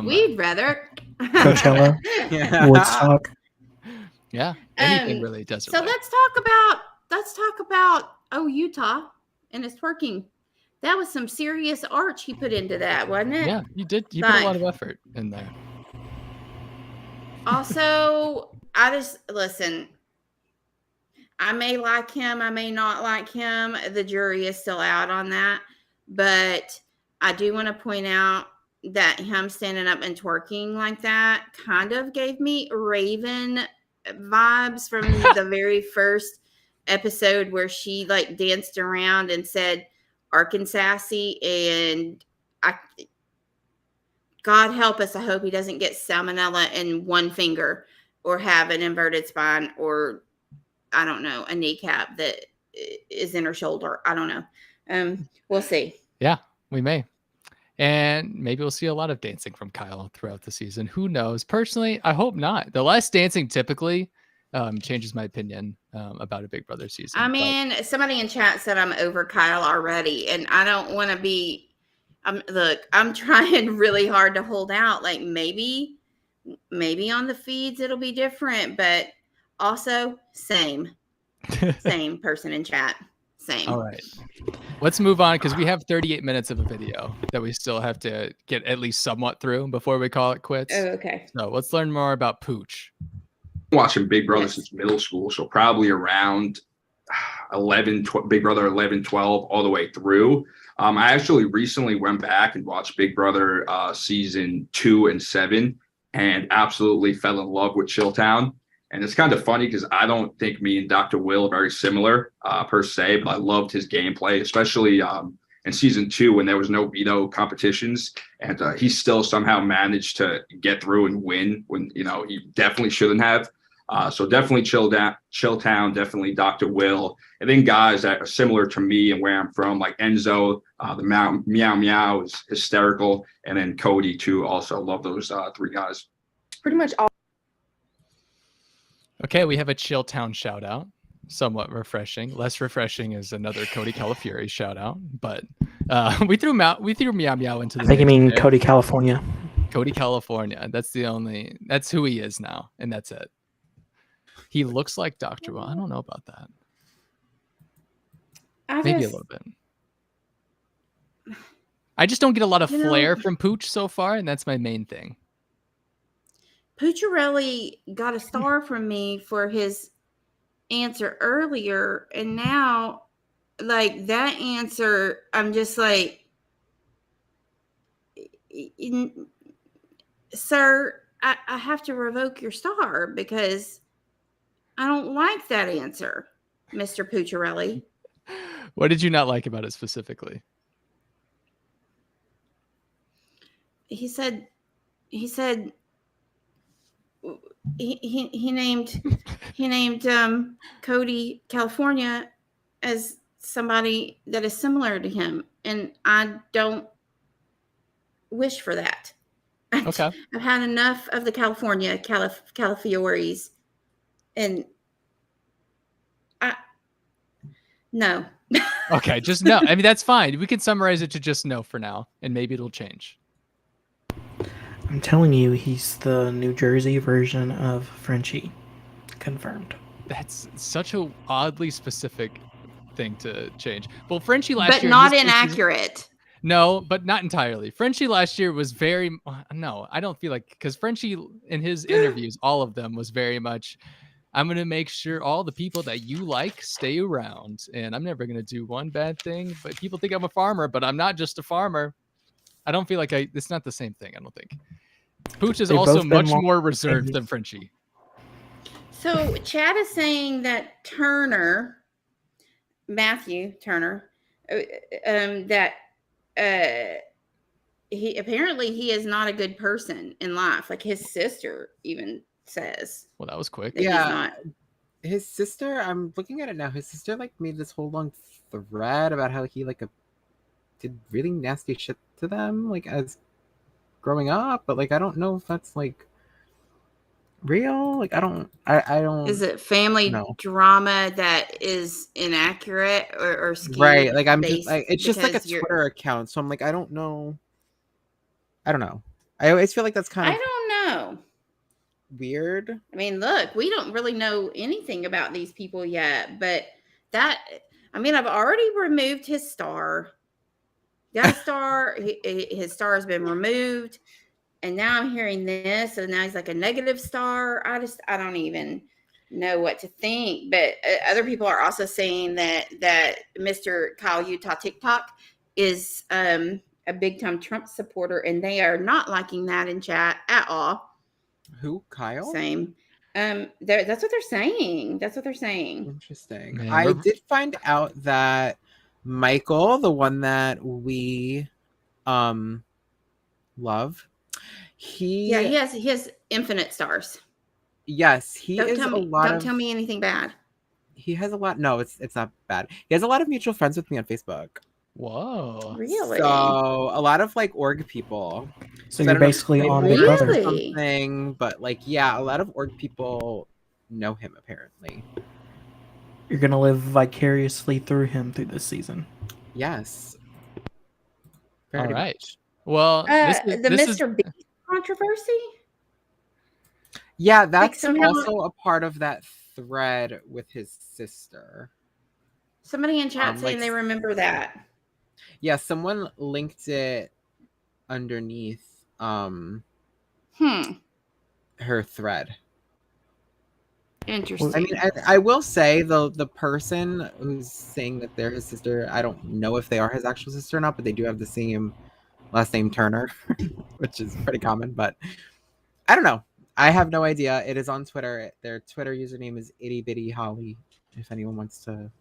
We'd rather. Coachella, Woodstock. Yeah, anything really desert. So let's talk about Utah and his twerking. That was some serious arch he put into that, wasn't it? Yeah, you did. You put a lot of effort in there. Also, I just listen. I may like him, I may not like him. The jury is still out on that. But I do want to point out that him standing up and twerking like that kind of gave me Raven vibes from the very first episode where she like danced around and said Arkansasy, and God help us, I hope he doesn't get salmonella in one finger or have an inverted spine or I don't know, a kneecap that is in her shoulder. I don't know. We'll see. Yeah, we may. And maybe we'll see a lot of dancing from Kyle throughout the season. Who knows? Personally, I hope not. The less dancing typically changes my opinion about a Big Brother season. I mean, somebody in chat said I'm over Kyle already, and I don't want to be. Look, I'm trying really hard to hold out. Like maybe on the feeds it'll be different, but also same person in chat. Same. All right. Let's move on because we have 38 minutes of a video that we still have to get at least somewhat through before we call it quits. Oh, okay. So let's learn more about Pooch. Watching Big Brother since middle school, so probably around 11, Big Brother 11, 12, all the way through. I actually recently went back and watched Big Brother season 2 and 7 and absolutely fell in love with Chilltown. And it's kind of funny because I don't think me and Dr. Will are very similar per se, but I loved his gameplay, especially in season 2 when there was no veto competitions, and he still somehow managed to get through and win when he definitely shouldn't have. So definitely Chilltown, definitely Dr. Will, and then guys that are similar to me and where I'm from, like Enzo, the Meow Meow is hysterical, and then Cody too. Also love those 3 guys. Pretty much all. Okay, we have a Chilltown shout out. Somewhat refreshing. Less refreshing is another Cody Calafieri shout out, but we threw Meow Meow into the I think you mix mean today. Cody, California. Cody California. That's who he is now, and that's it. He looks like Dr. Will. I don't know about that. Maybe a little bit. I just don't get a lot of flair from Pooch so far, and that's my main thing. Pucciarelli got a star from me for his answer earlier, and now like that answer, I'm just like, sir, I have to revoke your star because I don't like that answer, Mr. Pucciarelli. What did you not like about it specifically? He said he named Cody California as somebody that is similar to him, and I don't wish for that. Okay. I've had enough of the California Califioris, and no. Okay, just no. I mean, that's fine. We can summarize it to just no for now, and maybe it'll change. I'm telling you, he's the New Jersey version of Frenchie. Confirmed. That's such a oddly specific thing to change. Well, Frenchie last But year, not in this case, inaccurate. No, but not entirely. Frenchie last year was very no. I don't feel like because Frenchie in his interviews, all of them was very much. I'm going to make sure all the people that you like stay around. And I'm never going to do one bad thing. But people think I'm a farmer, but I'm not just a farmer. I don't feel like it's not the same thing, I don't think. Pooch is also much more reserved than Frenchie. So Chad is saying that Turner, Matthew Turner, that he is not a good person in life. Like his sister even says. Well, that was quick. Yeah. His sister, I'm looking at it now. His sister like made this whole long thread about how he like did really nasty shit to them like as growing up, but like I don't know if that's like real. Like I don't. Is it family drama that is inaccurate or skewed? Right? Like I'm just like it's just like a Twitter account, so I'm like I don't know. I don't know. I always feel like that's kind of. I don't know. Weird. I mean, look, we don't really know anything about these people yet, but I've already removed his star. That star, his star has been removed, and now I'm hearing this, and now he's like a negative star. I don't even know what to think. But other people are also saying that Mr. Kyle Utah TikTok is a big time Trump supporter, and they are not liking that in chat at all. Who? Kyle? Same. That's what they're saying. Interesting. Man, I did find out that Michael, the one that we love, he has infinite stars. Yes, Don't tell me anything bad. He has a lot. No, it's not bad. He has a lot of mutual friends with me on Facebook. Whoa. Really? So a lot of like org people. So you're basically on Big Brother. Something, but like yeah, a lot of org people know him apparently. You're gonna live vicariously through him through this season. Yes. All right. Well, the Mr. Beast controversy. Yeah, that's also a part of that thread with his sister. Somebody in chat saying they remember that. Yeah, someone linked it underneath her thread. Interesting. I mean, I will say the person who's saying that they're his sister, I don't know if they are his actual sister or not, but they do have the same last name Turner, which is pretty common, but I don't know. I have no idea. It is on Twitter. Their Twitter username is itty bitty Holly. If anyone wants to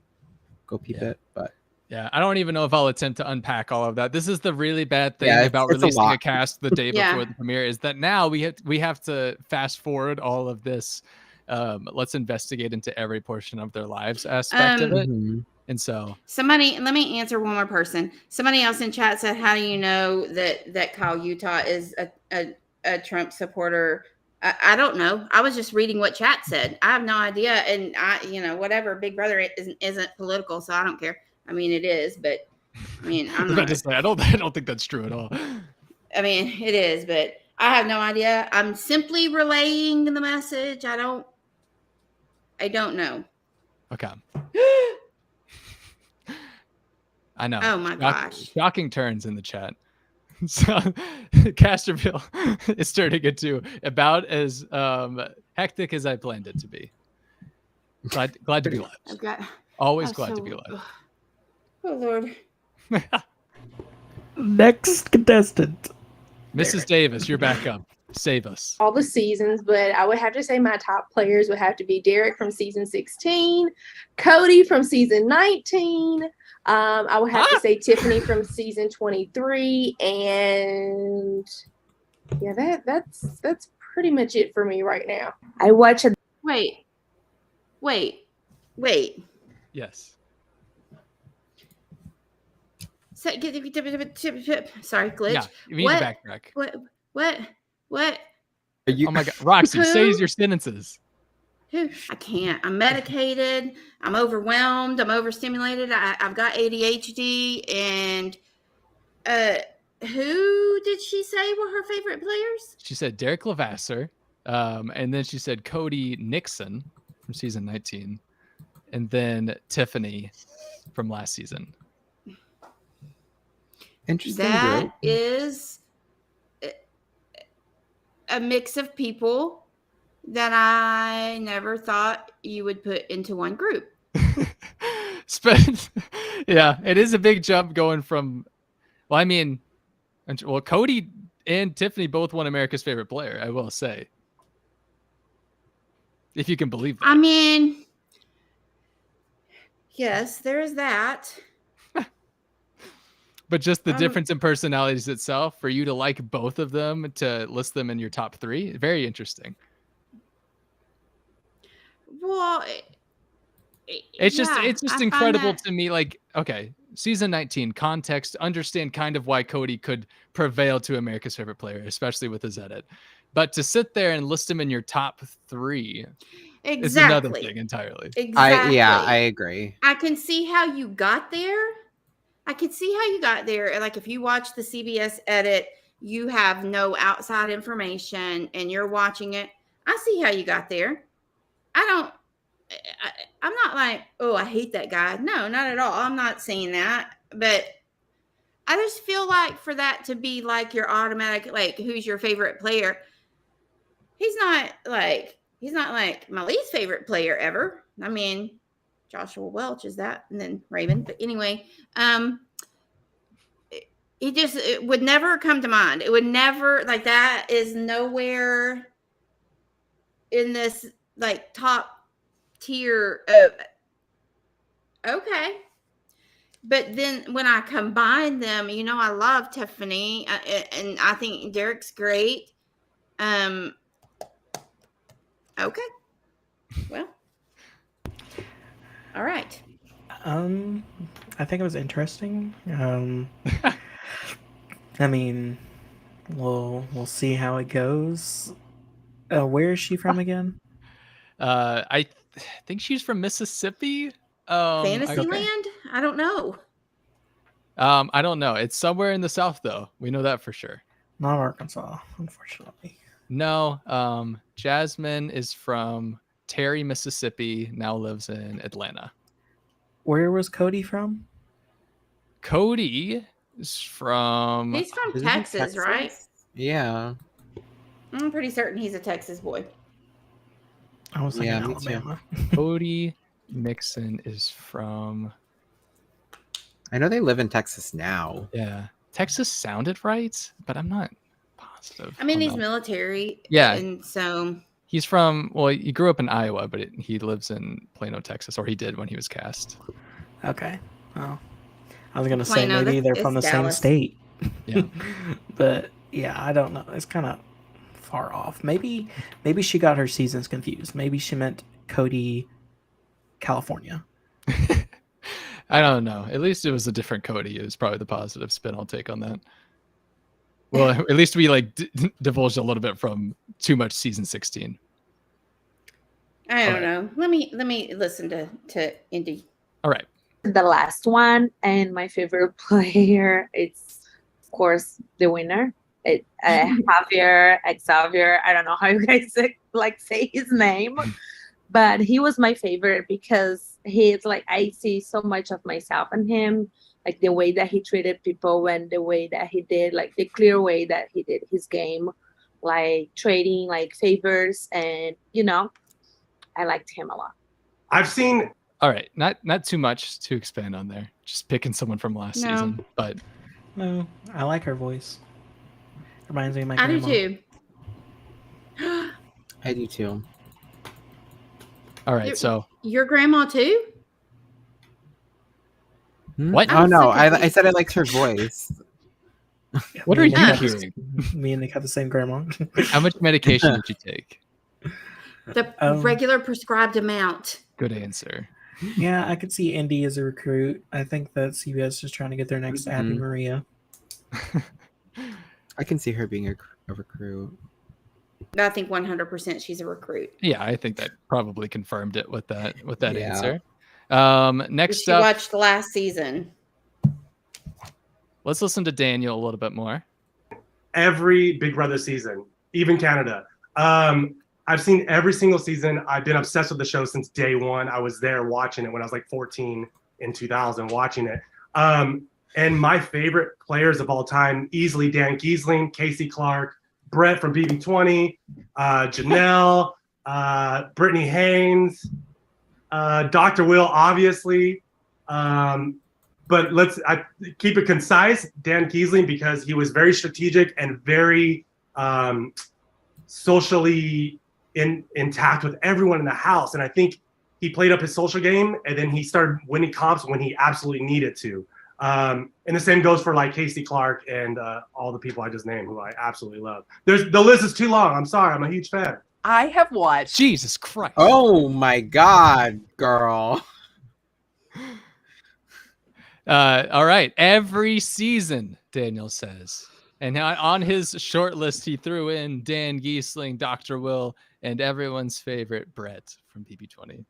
go peep it, but yeah, I don't even know if I'll attempt to unpack all of that. This is the really bad thing about releasing a cast the day before the premiere is that now we have to fast forward all of this. Let's investigate into every portion of their lives aspect of it. And so let me answer one more person. Somebody else in chat said, how do you know that Kyle Utah is a Trump supporter? I don't know. I was just reading what chat said. I have no idea. And whatever, Big Brother isn't political, so I don't care. I mean, it is, but I mean, I don't think that's true at all. I mean, it is, but I have no idea. I'm simply relaying the message. I don't know. Okay. I know. Oh my gosh. Shocking turns in the chat. So Casterville is turning into about as hectic as I planned it to be. Glad to be live. I've got. Always I'm glad to so- be live. Oh Lord. Next contestant. Mrs. Davis, you're back up. Save us. All the seasons, but I would have to say my top players would have to be Derek from season 16, Cody from season 19. I would have to say Tiffany from season 23, and yeah, that's pretty much it for me right now. I watch a Wait. Yes. Sorry, glitch. Yeah, you need to backtrack. What? Oh my God, Roxy, say Who? your sentences. Who? I can't. I'm medicated. I'm overwhelmed. I'm overstimulated. I've got ADHD. And who did she say were her favorite players? She said Derek Levasseur, and then she said Cody Nixon from season 19, and then Tiffany from last season. Interesting. That is a mix of people that I never thought you would put into one group. Yeah, it is a big jump going from. Well, Cody and Tiffany both won America's Favorite Player. I will say, if you can believe that. I mean, yes, there is that. But just the difference in personalities itself, for you to like both of them, to list them in your top 3, very interesting. Well, It's just I find incredible that- to me. Like, okay, season 19, context, understand kind of why Cody could prevail to America's Favorite Player, especially with his edit. But to sit there and list him in your top 3 is another thing entirely. Exactly. I agree. I can see how you got there. Like if you watch the CBS edit, you have no outside information and you're watching it. I see how you got there. I'm not like, oh, I hate that guy. No, not at all. I'm not saying that. But I just feel like for that to be like your automatic, like, who's your favorite player? He's not like my least favorite player ever. I mean, Joshua Welch is that, and then Raven. But anyway, it would never come to mind. It would never, like, that is nowhere in this like top tier of, okay. But then when I combine them, I love Tiffany, and I think Derek's great. Okay. Well. All right. I think it was interesting. I mean, we'll see how it goes. Where is she from again? I think she's from Mississippi. Fantasyland? I don't know. I don't know. It's somewhere in the South, though. We know that for sure. Not Arkansas, unfortunately. No. Jasmine is from Terry, Mississippi. Now lives in Atlanta. Where was Cody from? Cody is from. He's from Texas, right? Yeah. I'm pretty certain he's a Texas boy. I was thinking Yeah, me Alabama. Cody Nixon is from. I know they live in Texas now. Yeah. Texas sounded right, but I'm not positive. I mean, on he's that. military. Yeah. And so. He's from, well, he grew up in Iowa, but he lives in Plano, Texas, or he did when he was cast. Okay. Well, I was gonna say Plano, maybe they're from the it's same Dallas. state. Yeah. But yeah, I don't know. It's kind of far off. Maybe she got her seasons confused. Maybe she meant Cody, California. I don't know. At least it was a different Cody. It was probably the positive spin I'll take on that. Well, at least we divulged a little bit from too much season 16. I don't know. Let me listen to Indy. All right. The last one and my favorite player, it's of course the winner. Xavier. I don't know how you guys say his name, but he was my favorite because he's like, I see so much of myself in him, like the way that he treated people and the way that he did, like the clear way that he did his game, like trading like favors, and I liked him a lot. I've seen. All right, not too much to expand on there. Just picking someone from last No. season, but No, I like her voice. Reminds me of my I do grandma. too. I do too. all right. So Your grandma too? what? Oh no, I confused. said I liked her voice. What are Me you and Nick have hearing? Me and Nick have the same grandma. How much medication did you take? The Um, regular prescribed amount. Good answer. Yeah, I could see Indy as a recruit. I think that CBS is trying to get their next Abby Mhm. Maria. I can see her being a recruit. I think 100% she's a recruit. Yeah, I think that probably confirmed it with that Yeah. answer. Next She up, watched last season. let's listen to Daniel a little bit more. Every Big Brother season, even Canada. I've seen every single season. I've been obsessed with the show since day one. I was there watching it when I was like 14 in 2000, watching it. And my favorite players of all time, easily Dan Giesling, Casey Clark, Brett from BB20, Janelle, Brittany Haynes, Dr. Will, obviously. But I keep it concise. Dan Giesling, because he was very strategic and very socially intact with everyone in the house. And I think he played up his social game, and then he started winning comps when he absolutely needed to. And the same goes for like Casey Clark and all the people I just named, who I absolutely love. The list is too long. I'm sorry. I'm a huge fan. I have watched. Jesus Christ. Oh my God, girl. All right. Every season, Daniel says. And now on his short list, he threw in Dan Giesling, Dr. Will, and everyone's favorite Brett from BB20.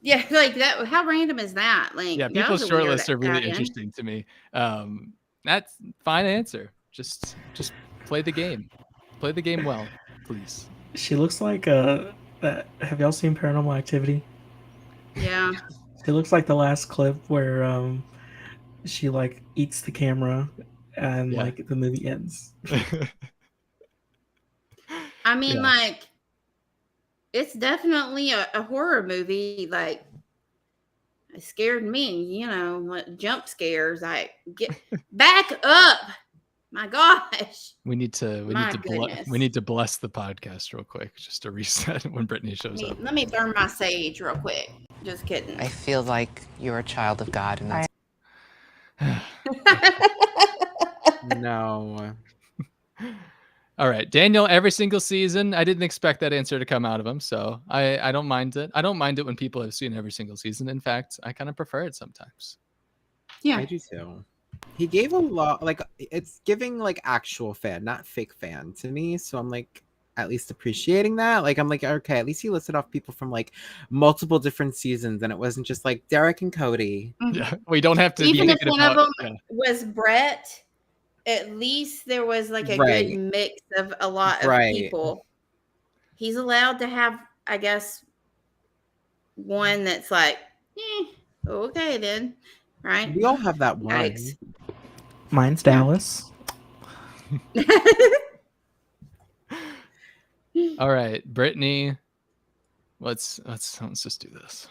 Yeah, like that. How random is that? Like, Yeah, that people's was a short weird lists are really add-in. interesting to me. That's fine answer. Just play the game. Play the game well, please. She looks like have y'all seen Paranormal Activity? Yeah. It looks like the last clip where she like eats the camera and Yeah. like the movie ends. I mean, Yeah. like, it's definitely a horror movie. Like, it scared me, like jump scares. Like, get back up. My gosh. We need to My goodness. we need to bless the podcast real quick just to reset when Brittany shows up. Let me burn my sage real quick. Just kidding. I feel like you're a child of God, and that's No. All right, Daniel, every single season. I didn't expect that answer to come out of him, so I don't mind it. I don't mind it when people have seen every single season. In fact, I kind of prefer it sometimes. Yeah. I do too. He gave a lot, like, it's giving like actual fan, not fake fan to me. So I'm like, at least appreciating that. Like, I'm like, okay, at least he listed off people from like multiple different seasons, and it wasn't just like Derek and Cody. Yeah, we don't have to be Even if thinking one of about. them was Brett, at least there was like a Right. good mix of a lot of Right. people. He's allowed to have, I guess, one that's like, okay then, right? We all have that one. Yikes. Mine's Dallas. All right, Brittany, let's just do this.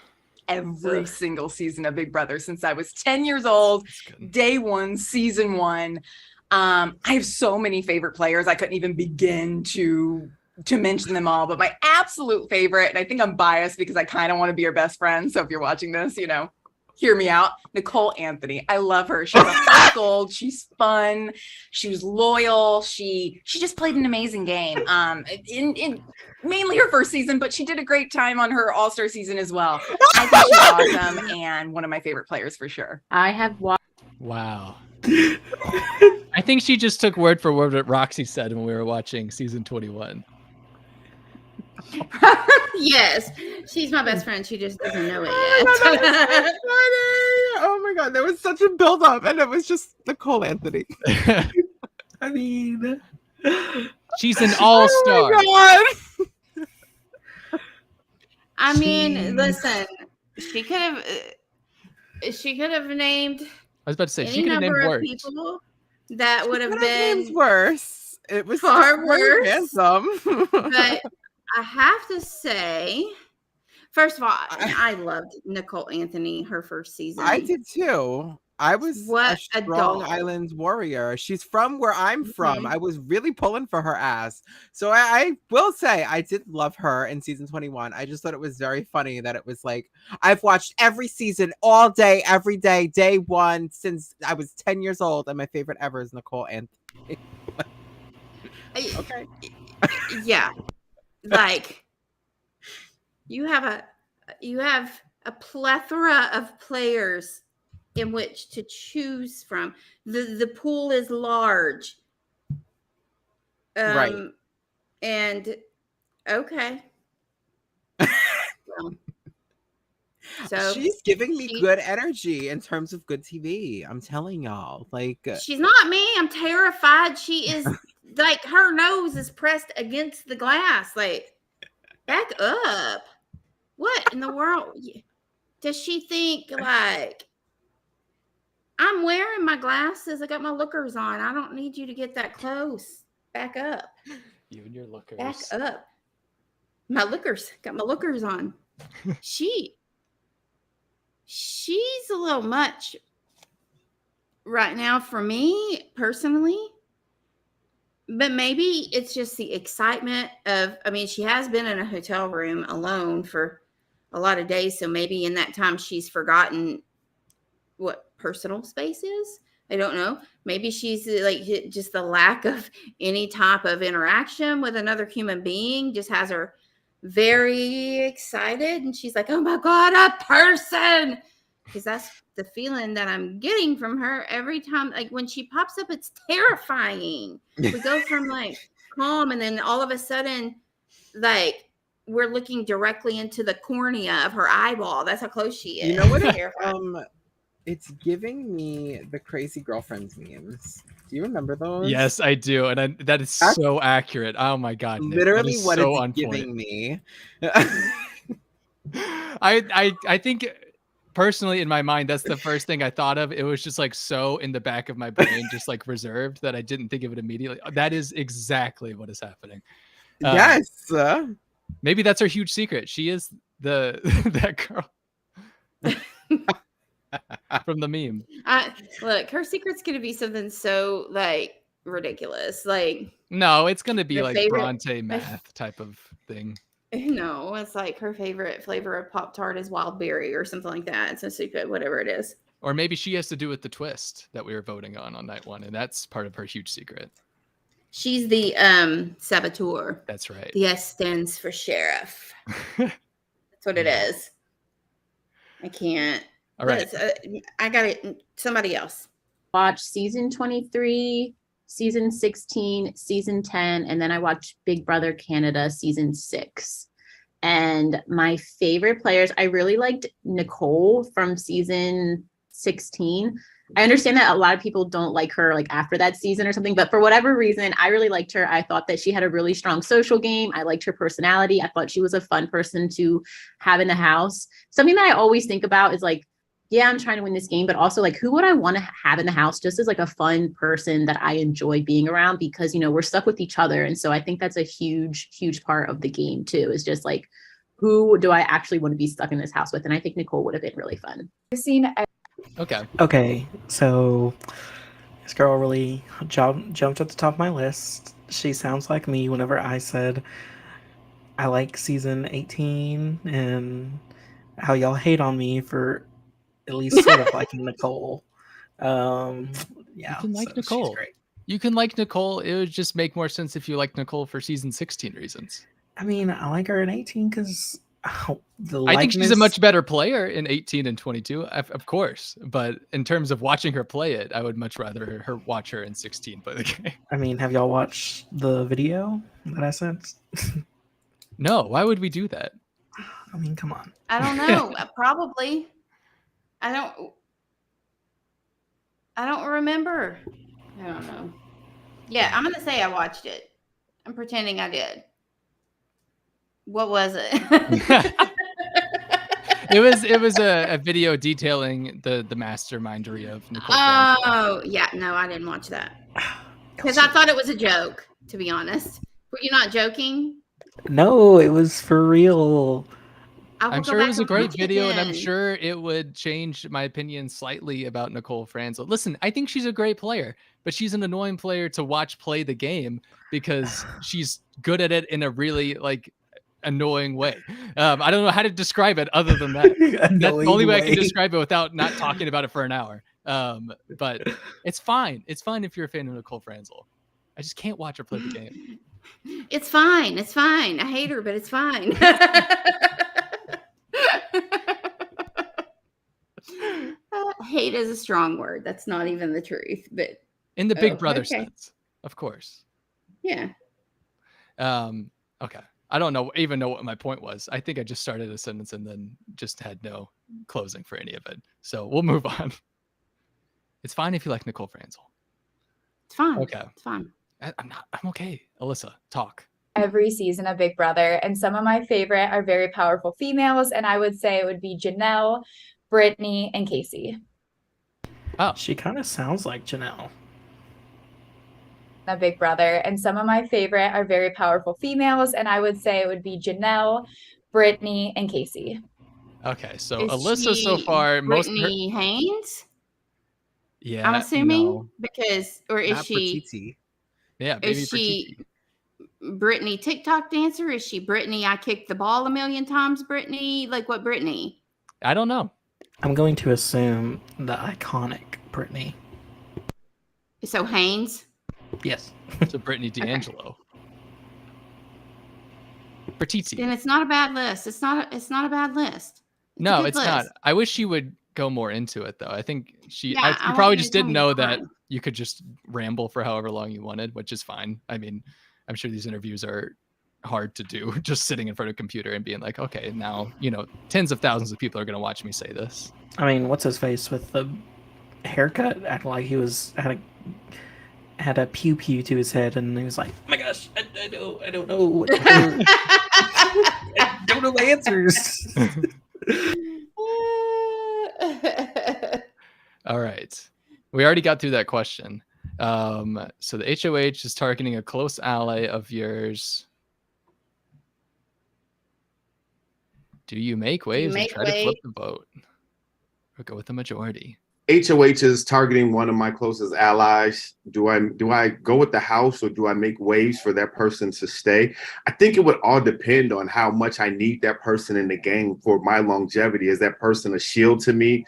Every single season of Big Brother since I was 10 years old, day one, season one. I have so many favorite players. I couldn't even begin to mention them all, but my absolute favorite, and I think I'm biased because I kind of want to be your best friend. So if you're watching this, hear me out. Nicole Anthony. I love her. She's a heart of gold. She's fun. She was loyal. She just played an amazing game. In mainly her first season, but she did a great time on her All-Star season as well. I think she's awesome and one of my favorite players for sure. I have watched. Wow. I think she just took word for word what Roxy said when we were watching season 21. Yes, she's my best friend. She just doesn't know it Oh yet. my God, that was so funny. Oh my God, there was such a build up, and it was just Nicole Anthony. I mean, she's an all-star. Oh my God. I mean, listen, she could have named I was about to say she any could have named number of worse. people that would have Could have named been worse. It was far just very worse. handsome. But I have to say, First of all, I loved Nicole Anthony her first season. I did too. I was What a a strong doll. Islands warrior. She's from where I'm from. Mhm. I was really pulling for her ass. So I will say I did love her in season 21. I just thought it was very funny that it was like, I've watched every season all day, every day, day one since I was 10 years old. And my favorite ever is Nicole Anthony. Okay. Yeah. Like you have a plethora of players in which to choose from. The pool is large. Right. And okay. Well, so She's giving me good energy in terms of good TV. I'm telling y'all. Like she's not me. I'm terrified. She is like her nose is pressed against the glass. Like, back up. What in the world? Does she think like I'm wearing my glasses? I got my lookers on. I don't need you to get that close. Back up. You and your lookers. Back up. My lookers. Got my lookers on. She's a little much right now for me personally. But maybe it's just the excitement of, I mean, she has been in a hotel room alone for a lot of days. So maybe in that time she's forgotten what personal space is. I don't know. Maybe she's like just the lack of any type of interaction with another human being just has her very excited. And she's like, oh my God, a person. Because that's the feeling that I'm getting from her every time. Like when she pops up, it's terrifying. We go from like calm and then all of a sudden, like we're looking directly into the cornea of her eyeball. That's how close she is. You know what? It's giving me the crazy girlfriends memes. Do you remember those? Yes, I do, and that is That's so accurate. Oh my God, Nick, that literally is what so it's on giving point. me. I think personally in my mind that's the first thing I thought of. It was just like so in the back of my brain, just like reserved that I didn't think of it immediately. That is exactly what is happening. Yes. Maybe that's her huge secret. She is the that girl from the meme. Look, her secret's gonna be something so like ridiculous. Like No, it's gonna be Your like favorite- Bronte math type of thing. no, it's like her favorite flavor of Pop-Tart is wild berry or something like that. It's a secret, whatever it is. Or maybe she has to do with the twist that we were voting on night one, and that's part of her huge secret. She's the saboteur. That's right. The S stands for sheriff. That's what it is. I can't. All right. I got it. Somebody else. Watch season 23, season 16, season 10, and then I watched Big Brother Canada season 6. And my favorite players, I really liked Nicole from season 16. I understand that a lot of people don't like her like after that season or something, but for whatever reason, I really liked her. I thought that she had a really strong social game. I liked her personality. I thought she was a fun person to have in the house. Something that I always think about is like, yeah, I'm trying to win this game, but also like, who would I want to have in the house just as like a fun person that I enjoy being around? Because, you know, we're stuck with each other. And so I think that's a huge, huge part of the game too, is just like, who do I actually want to be stuck in this house with? And I think Nicole would have been really fun. Okay. So this girl really jumped at the top of my list. She sounds like me whenever I said I like season 18 and how y'all hate on me for at least sort of liking Nicole. Yeah, You can like so she's Nicole. great. You can like Nicole. It would just make more sense if you like Nicole for season 16 reasons. I mean, I like her in 18 because I think she's a much better player in 18 and 22, of course. But in terms of watching her play it, I would much rather watch her in 16 play the game. I mean, have y'all watched the video that I sent? No, why would we do that? I mean, come on. I don't know. Probably. I don't remember. I don't know. Yeah, I'm gonna say I watched it. I'm pretending I did. What was it? It was a video detailing the mastermindery of Nicole. Oh, yeah. No, I didn't watch that. Because I thought it was a joke, to be honest. Were you not joking? No, it was for real. I will I'm go sure it back was a and great watch it video, and I'm then. sure it would change my opinion slightly about Nicole Franzel. Listen, I think she's a great player, but she's an annoying player to watch play the game because she's good at it in a really like annoying way. I don't know how to describe it other than that. That's the only way I can describe it without not talking about it for an hour. But it's fine. It's fine if you're a fan of Nicole Franzel. I just can't watch her play the game. It's fine. It's fine. I hate her, but it's fine. Hate is a strong word. That's not even the truth, but In the Big Brother okay. sense, of course. Yeah. Okay. I don't even know what my point was. I think I just started a sentence and then just had no closing for any of it. So we'll move on. It's fine if you like Nicole Franzel. It's fine. Okay. It's fine. I'm okay. Alyssa, talk. Every season of Big Brother, and some of my favorite are very powerful females, and I would say it would be Janelle, Brittany, and Casey. Oh, she kind of sounds like Janelle. A Big Brother, and some of my favorite are very powerful females, and I would say it would be Janelle, Brittany, and Casey. Okay, so Is Alyssa so she far, Brittany Haynes? Yeah, I'm assuming no. because, or is Not she? Fertitti. Yeah, baby Is she Brittany TikTok dancer? Is she Brittany? I kicked the ball a million times. Brittany, like what Brittany? I don't know. I'm going to assume the iconic Brittany. So Haynes. Yes. So Brittany D'Angelo. Fertitti. Then it's not a bad list. It's not a bad list. No, good it's not. list. I wish she would go more into it, though. I think she Yeah, I you want probably you to just tell didn't me know why. that you could just ramble for however long you wanted, which is fine. I mean, I'm sure these interviews are hard to do, just sitting in front of a computer and being like, okay, now, tens of thousands of people are going to watch me say this. I mean, what's his face with the haircut, acting like he had a pew pew to his head, and he was like, "Oh my gosh, I don't know what to do. I don't know the answers." All right. We already got through that question. So the HOH is targeting a close ally of yours. Do you make waves and make try to flip waves? the vote? Or go with the majority? HOH is targeting one of my closest allies. Do I go with the house, or do I make waves for that person to stay? I think it would all depend on how much I need that person in the game for my longevity. Is that person a shield to me?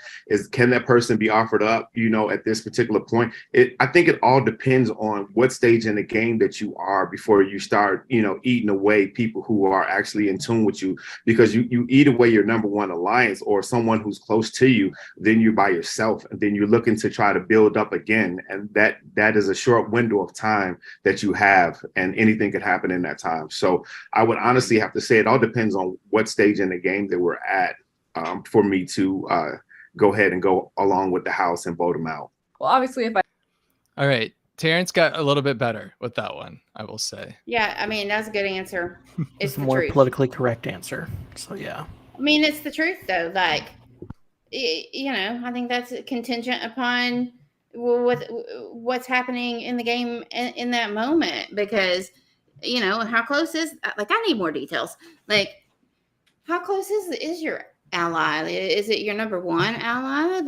Can that person be offered up, at this particular point? I think it all depends on what stage in the game that you are before you start, eating away people who are actually in tune with you, because you eat away your number one alliance or someone who's close to you, then you're by yourself. And then you're looking to try to build up again. And that is a short window of time that you have, and anything could happen in that time. So I would honestly have to say it all depends on what stage in the game that we're at for me to go ahead and go along with the house and vote them out. Well, obviously, if I All right. Terrence got a little bit better with that one, I will say. Yeah, I mean that's a good answer. It's It's the a more truth. politically correct answer. So yeah. I mean, it's the truth though. Like, I think that's contingent upon what's happening in the game in that moment, because how close is, like, I need more details. Like, how close is your ally? Is it your number one ally?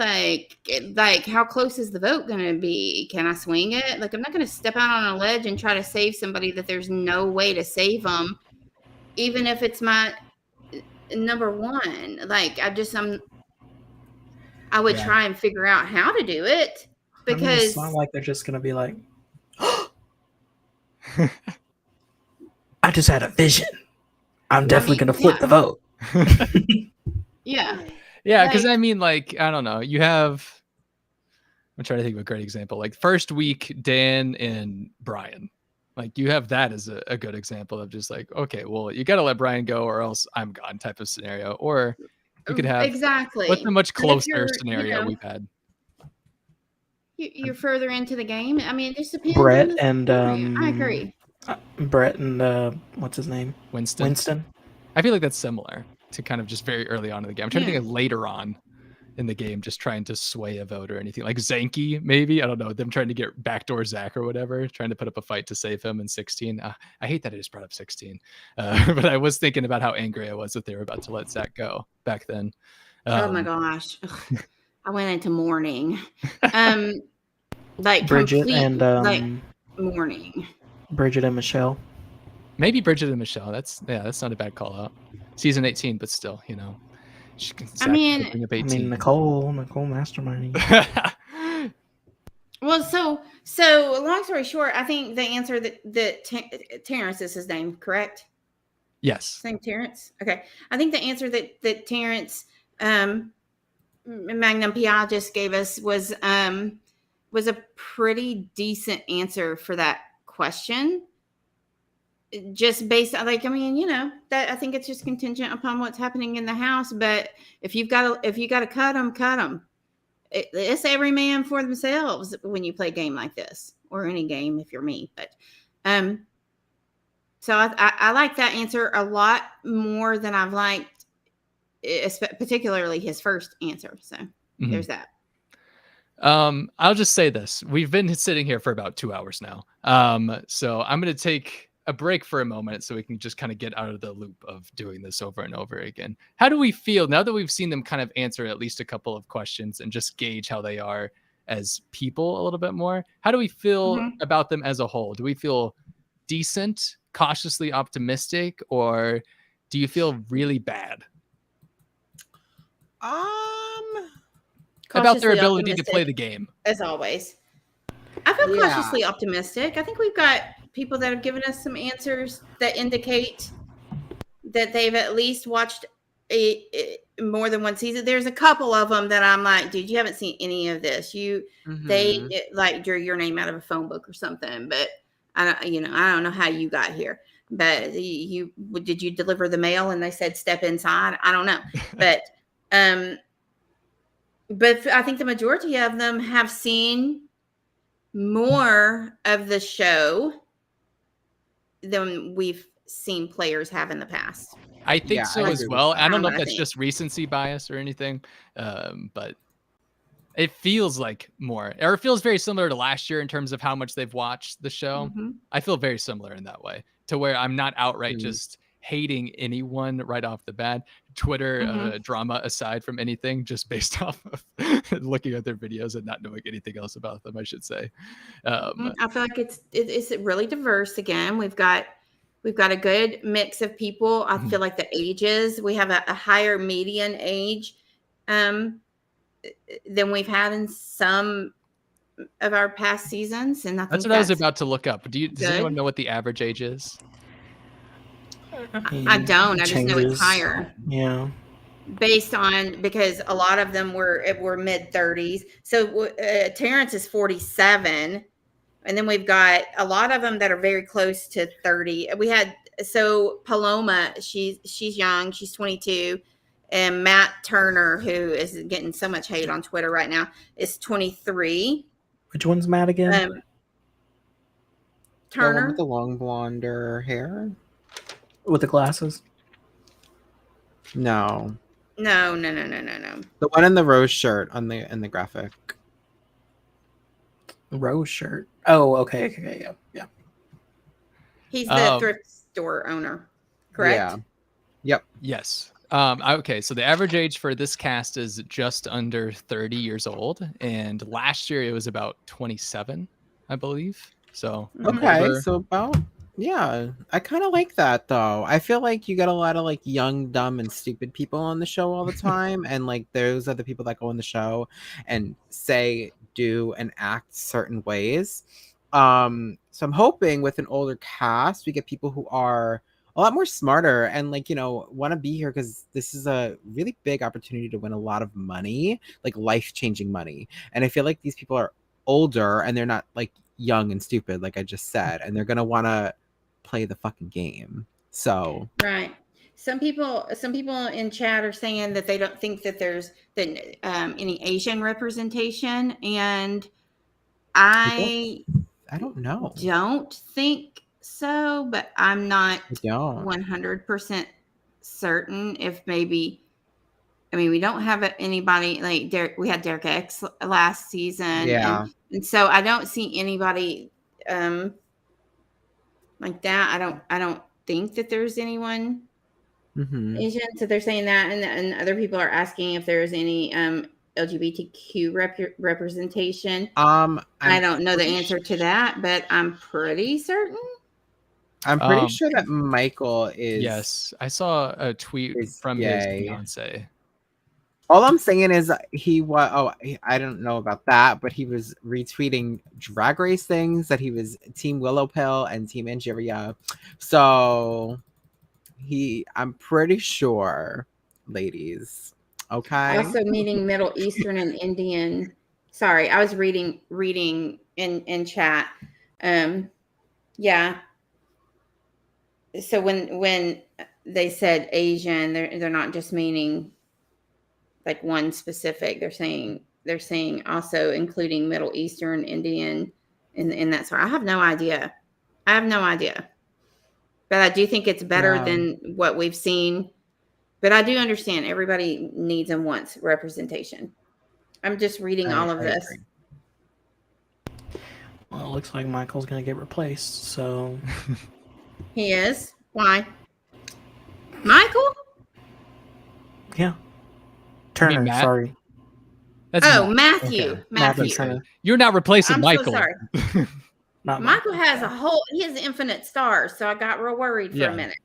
Like how close is the vote going to be? Can I swing it? Like, I'm not going to step out on a ledge and try to save somebody that there's no way to save them, even if it's my number one. Like, I would Yeah. try and figure out how to do it, I mean, because it's not like they're just gonna be like, I just had a vision. I'm definitely gonna flip the vote. yeah. Yeah, because Like- I mean, like, I don't know. You have, I'm trying to think of a great example. Like, first week, Dan and Brian. Like, you have that as a good example of just like, okay, well, you got to let Brian go or else I'm gone type of scenario. Or you could have, Exactly. what's a much But if closer you're, scenario we've had? You're further into the game. I mean, it just depends. Brett on the and scenario. I agree. Brett and what's his name? Winston. Winston. I feel like that's similar to kind of just very early on in the game. I'm trying to think of later on. in the game, just trying to sway a vote or anything. Like Zanky, maybe, I don't know, them trying to get backdoor Zach or whatever, trying to put up a fight to save him in 16. I hate that I just brought up 16, but I was thinking about how angry I was that they were about to let Zach go back then. Oh my gosh, ugh, I went into mourning. Like Bridget complete, and like mourning. Bridget and Michelle. Maybe Bridget and Michelle. That's not a bad call out. Season 18, but still, you know. I mean, Nicole masterminding. Well, so long story short, I think the answer that Terrence is his name, correct? Yes. His name Terrence. Okay, I think the answer that Terrence Magnum PI just gave us was a pretty decent answer for that question. Just based on, like, I mean, you know, that I think it's just contingent upon what's happening in the house. But if you got to cut them. It's every man for themselves when you play a game like this, or any game if you're me. But so I like that answer a lot more than I've liked, particularly his first answer. So there's that. I'll just say this: we've been sitting here for about 2 hours now. So I'm going to take a break for a moment so we can just kind of get out of the loop of doing this over and over again. How do we feel now that we've seen them kind of answer at least a couple of questions and just gauge how they are as people a little bit more? How do we feel about them as a whole? Do we feel decent, cautiously optimistic, or do you feel really bad about their ability to play the game? As always, I feel cautiously optimistic. I think we've got people that have given us some answers that indicate that they've at least watched more than one season. There's a couple of them that I'm like, dude, you haven't seen any of this. They like drew your name out of a phone book or something. But I don't know how you got here. But did you deliver the mail and they said step inside? I don't know. But I think the majority of them have seen more of the show than we've seen players have in the past. I think so as well. I don't know if that's just recency bias or anything, but it feels like more, or it feels very similar to last year in terms of how much they've watched the show. I feel very similar in that way, to where I'm not outright just hating anyone right off the bat. Twitter drama aside from anything, just based off of looking at their videos and not knowing anything else about them, I should say. I feel like it's really diverse. Again, we've got a good mix of people. I feel like the ages, we have a higher median age than we've had in some of our past seasons. And that's what I was about to look up. Does anyone know what the average age is? I don't. I just know it's higher. Yeah. Based on, because a lot of them were mid 30s. So Terrence is 47, and then we've got a lot of them that are very close to 30. We had Paloma. She's young. She's 22, and Matt Turner, who is getting so much hate on Twitter right now, is 23. Which one's Matt again? Turner, with the long blonder hair. With the glasses? No. No. The one in the rose shirt in the graphic. Rose shirt. Oh, okay. Yeah. He's the thrift store owner, correct? Yeah. Yep. Yes. Okay, so the average age for this cast is just under 30 years old, and last year it was about 27, I believe. So so about. Yeah, I kind of like that though. I feel like you get a lot of like young, dumb, and stupid people on the show all the time, and like those are the people that go on the show and say, do, and act certain ways. So I'm hoping with an older cast, we get people who are a lot more smarter and like, want to be here because this is a really big opportunity to win a lot of money, like life-changing money. And I feel like these people are older and they're not like young and stupid, like I just said, and they're gonna want to play the fucking game. So right. Some people in chat are saying that they don't think that there's any Asian representation, and I don't know. Don't think so, but I'm not 100% certain if maybe I mean, we don't have anybody like Derek. We had Derek X last season. Yeah. And so I don't see anybody like that. I don't think that there's anyone Asian. So they're saying that, and other people are asking if there's any LGBTQ representation. I don't know the answer to that, but I'm pretty certain. I'm pretty sure that Michael is. Yes, I saw a tweet from his fiance. All I'm saying is he was. Oh, I don't know about that, but he was retweeting Drag Race things that he was Team Willow Pill and Team Angeria. So I'm pretty sure, ladies. Okay. Also meaning Middle Eastern and Indian. Sorry, I was reading in chat. Yeah. So when they said Asian, they're not just meaning like one specific. They're saying also including Middle Eastern, Indian, in that sort. I have no idea. But I do think it's better than what we've seen. But I do understand everybody needs and wants representation. I'm just reading all of this. Well, it looks like Michael's going to get replaced, so... He is? Why? Michael? Yeah. Turner, sorry. That's Matthew. Okay. Matthew. Turner. You're not replacing I'm Michael. so sorry. Michael has he has infinite stars, so I got real worried for a minute.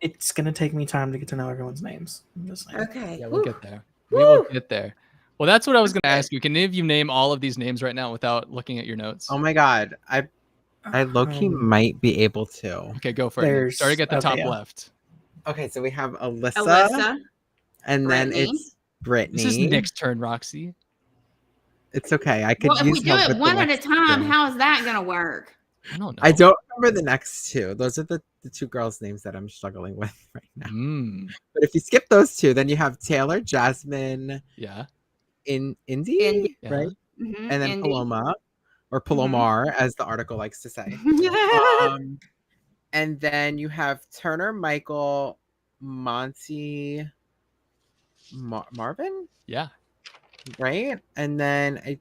It's going to take me time to get to know everyone's names. I'm just saying. Okay. Yeah, we'll get there. We will get there. Well, that's what I was going to ask you. Can any of you name all of these names right now without looking at your notes? Oh my God. I low-key might be able to. Okay, go for it. Starting at the top left. Okay, so we have Alyssa. And then Brittany. it's Brittany. This is Nick's turn, Roxy. It's okay. I could Well, if use we do help it with the one at a next time, two. how is that going to work? I don't know. I don't remember the next two. Those are the two girls' names that I'm struggling with right now. But if you skip those two, then you have Taylor, Jasmine, Indy, right? Mhm, And then Indy. Paloma, or Palomar, as the article likes to say. And then you have Turner, Michael, Monty, Marvin? Yeah. Right? And then I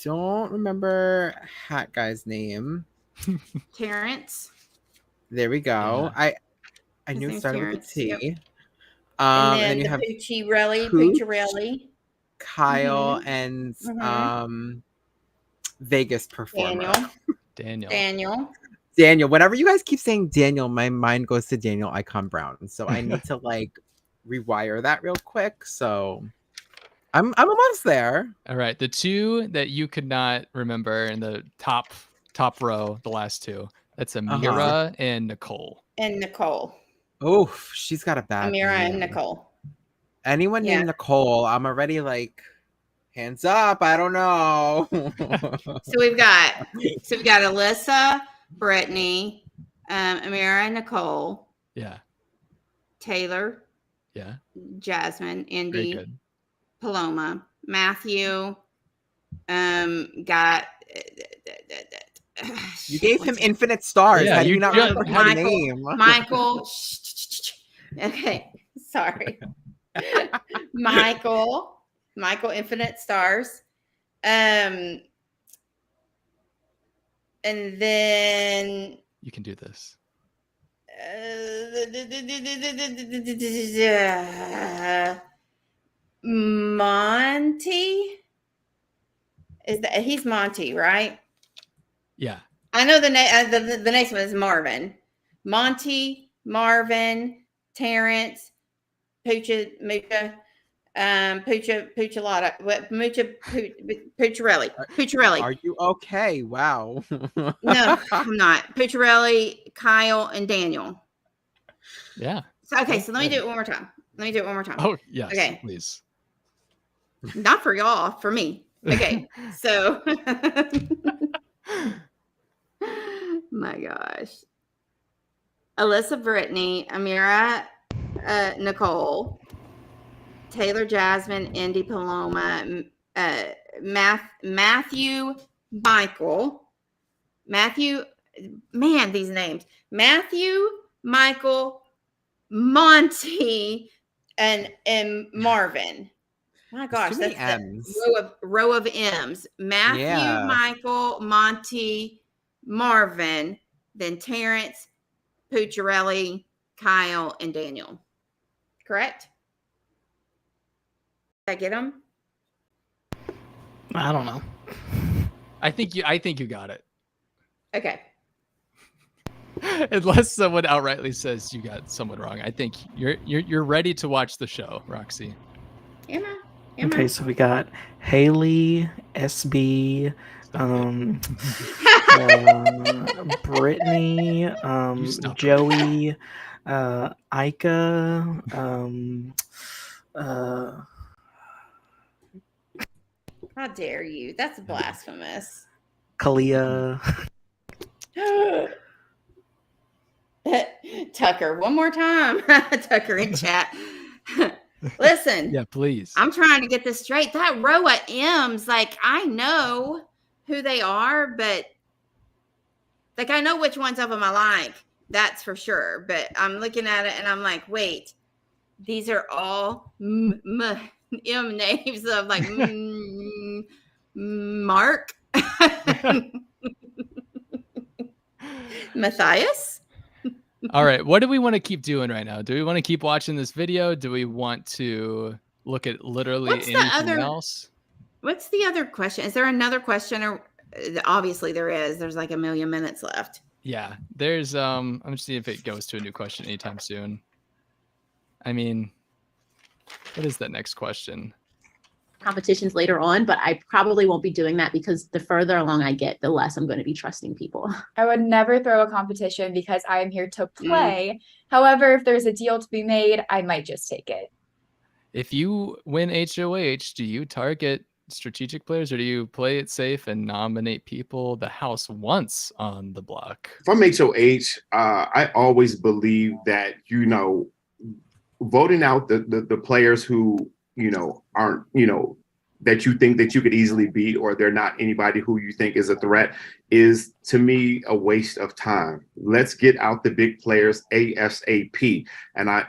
don't remember Hat Guy's name. Terrence. There we go. I His knew it name's started with a Terrence, T. yep. And And you then have the Pucciarelli, Pooch, Pucciarelli. Kyle, Mhm. and Mhm. Vegas performer. Daniel. Whenever you guys keep saying Daniel, my mind goes to Daniel Icon Brown. So I need to rewire that real quick. So I'm almost there. All right. The two that you could not remember in the top row, the last two. That's Amira and Nicole. And Nicole. Oh, she's got a bad Amira name. and Nicole. Anyone named Nicole, I'm already hands up. I don't know. So we've got Alyssa, Brittany, Amira and Nicole. Yeah. Taylor. Yeah. Jasmine, Very Indy, good. Paloma, Matthew. Got You gave him infinite stars. Yeah, How do you you not just- remember his name? Michael. Okay, sorry. Michael, infinite stars. And then You can do this. Monty. He's Monty, right? Yeah. I know the next one is Marvin. Monty, Marvin, Terrence, Pucciarelli. Are you okay? Wow. No, I'm not. Pucciarelli, Kyle, and Daniel. Yeah. So okay, so let me do it one more time. Oh, yes. Okay. Please. Not for y'all, for me. Okay. So my gosh. Alyssa, Brittany, Amira, Nicole, Taylor, Jasmine, Indy, Paloma, Matthew, Michael, man, these names. Matthew, Michael, Monty, and Marvin. My gosh, too many that's M's. row of M's. Matthew, Yeah. Michael, Monty, Marvin, then Terrence, Pucciarelli, Kyle, and Daniel. Correct? Did I get them? I don't know. I think you got it. Okay. Unless someone outrightly says you got someone wrong. I think you're ready to watch the show, Roxy. Am I? Okay, so we got Haley, SB, Brittany, Joey, Ika, How dare you? That's blasphemous. Kalia. Tucker, one more time. Tucker in chat. Listen. Yeah, please. I'm trying to get this straight. That row of M's, like, I know who they are, but like, I know which ones of them I like. That's for sure. But I'm looking at it and I'm like, wait, these are all M names of like Mark, Matthias. All right, what do we want to keep doing right now? Do we want to keep watching this video? Do we want to look at literally anything else? What's the other question? Is there another question? Or obviously there is. There's like a million minutes left. Yeah, there's I'm just seeing if it goes to a new question anytime soon. I mean, what is that next question? Competitions later on, but I probably won't be doing that because the further along I get, the less I'm going to be trusting people. I would never throw a competition because I am here to play. However, if there's a deal to be made, I might just take it. If you win HOH, do you target strategic players or do you play it safe and nominate people the house wants on the block? If I'm HOH, I always believe that, voting out the players who, aren't, that you think that you could easily beat, or they're not anybody who you think is a threat, is to me a waste of time. Let's get out the big players ASAP. And I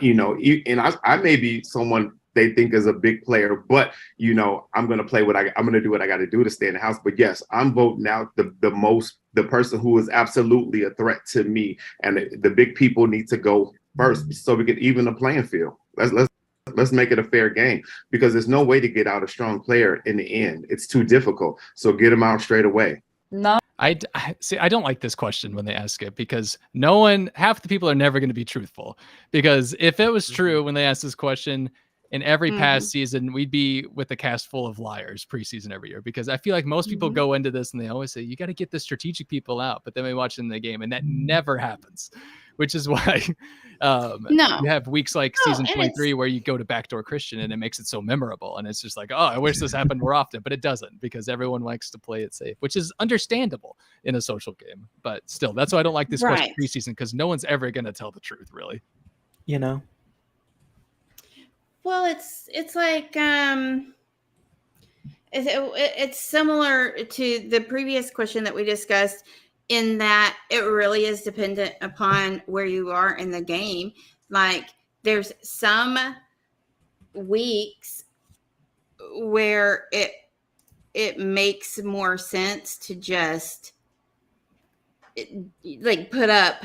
may be someone they think is a big player, but I'm going to play I'm going to do what I got to do to stay in the house. But yes, I'm voting out the person who is absolutely a threat to me, and the big people need to go first so we can even the playing field. Let's make it a fair game, because there's no way to get out a strong player in the end. It's too difficult. So get them out straight away. No. I don't like this question when they ask it, because half the people are never going to be truthful. Because if it was true when they asked this question in every past season, we'd be with a cast full of liars preseason every year. Because I feel like most people go into this and they always say, you got to get the strategic people out. But then we watch in the game and that never happens, which is why you have weeks like season 23 where you go to Backdoor Christian and it makes it so memorable. And it's just like, oh, I wish this happened more often, but it doesn't, because everyone likes to play it safe, which is understandable in a social game. But still, that's why I don't like this question preseason, because no one's ever going to tell the truth, really. Well, it's like it's similar to the previous question that we discussed, in that it really is dependent upon where you are in the game. Like, there's some weeks where it makes more sense to just like put up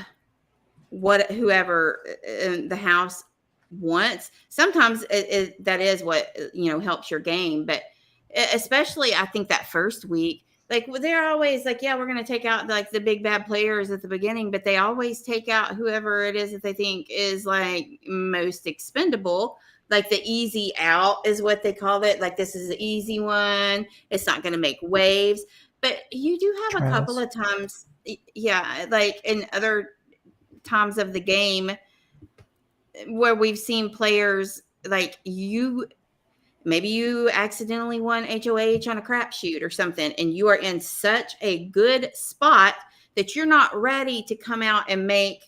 whoever in the house wants. Sometimes that is what helps your game, but especially I think that first week, like, they're always like, yeah, we're going to take out like the big bad players at the beginning, but they always take out whoever it is that they think is like most expendable. Like the easy out is what they call it. Like, this is the easy one. It's not going to make waves. But you do have a couple of times, like in other times of the game, where we've seen players like maybe you accidentally won HOH on a crapshoot or something, and you are in such a good spot that you're not ready to come out and make,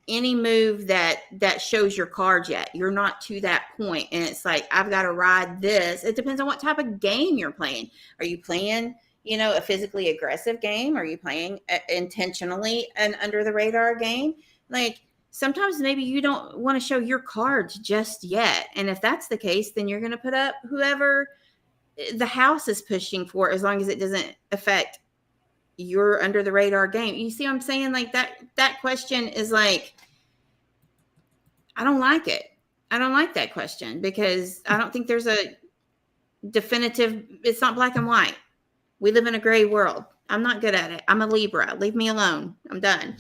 any move that shows your cards yet. You're not to that point. And it's like, I've got to ride this. It depends on what type of game you're playing. Are you playing, a physically aggressive game? Are you playing intentionally an under the radar game? Like, sometimes maybe you don't want to show your cards just yet. And if that's the case, then you're going to put up whoever the house is pushing for, as long as it doesn't affect your under the radar game. You see what I'm saying? Like that question is like, I don't like it. I don't like that question because I don't think there's a definitive, it's not black and white. We live in a gray world. I'm not good at it. I'm a Libra. Leave me alone. I'm done.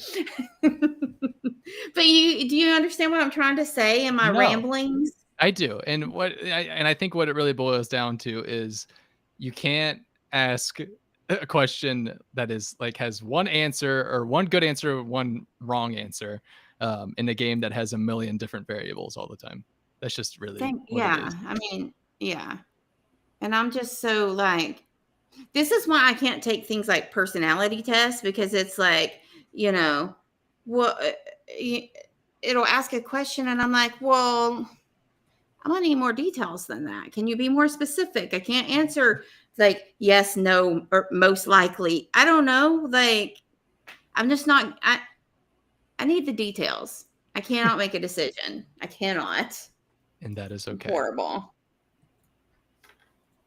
But do you understand what I'm trying to say in my ramblings? I do. And I think what it really boils down to is you can't ask a question that is like has one answer or one good answer, one wrong answer in a game that has a million different variables all the time. That's just really what it is. I mean, yeah. And I'm just so like, this is why I can't take things like personality tests, because it's like, you know, well, it'll ask a question and I'm like, well, I'm gonna need more details than that. Can you be more specific? I can't answer like yes, no, or most likely. I don't know. Like, I'm just not, I need the details. I cannot make a decision. I cannot. And that is okay. Horrible.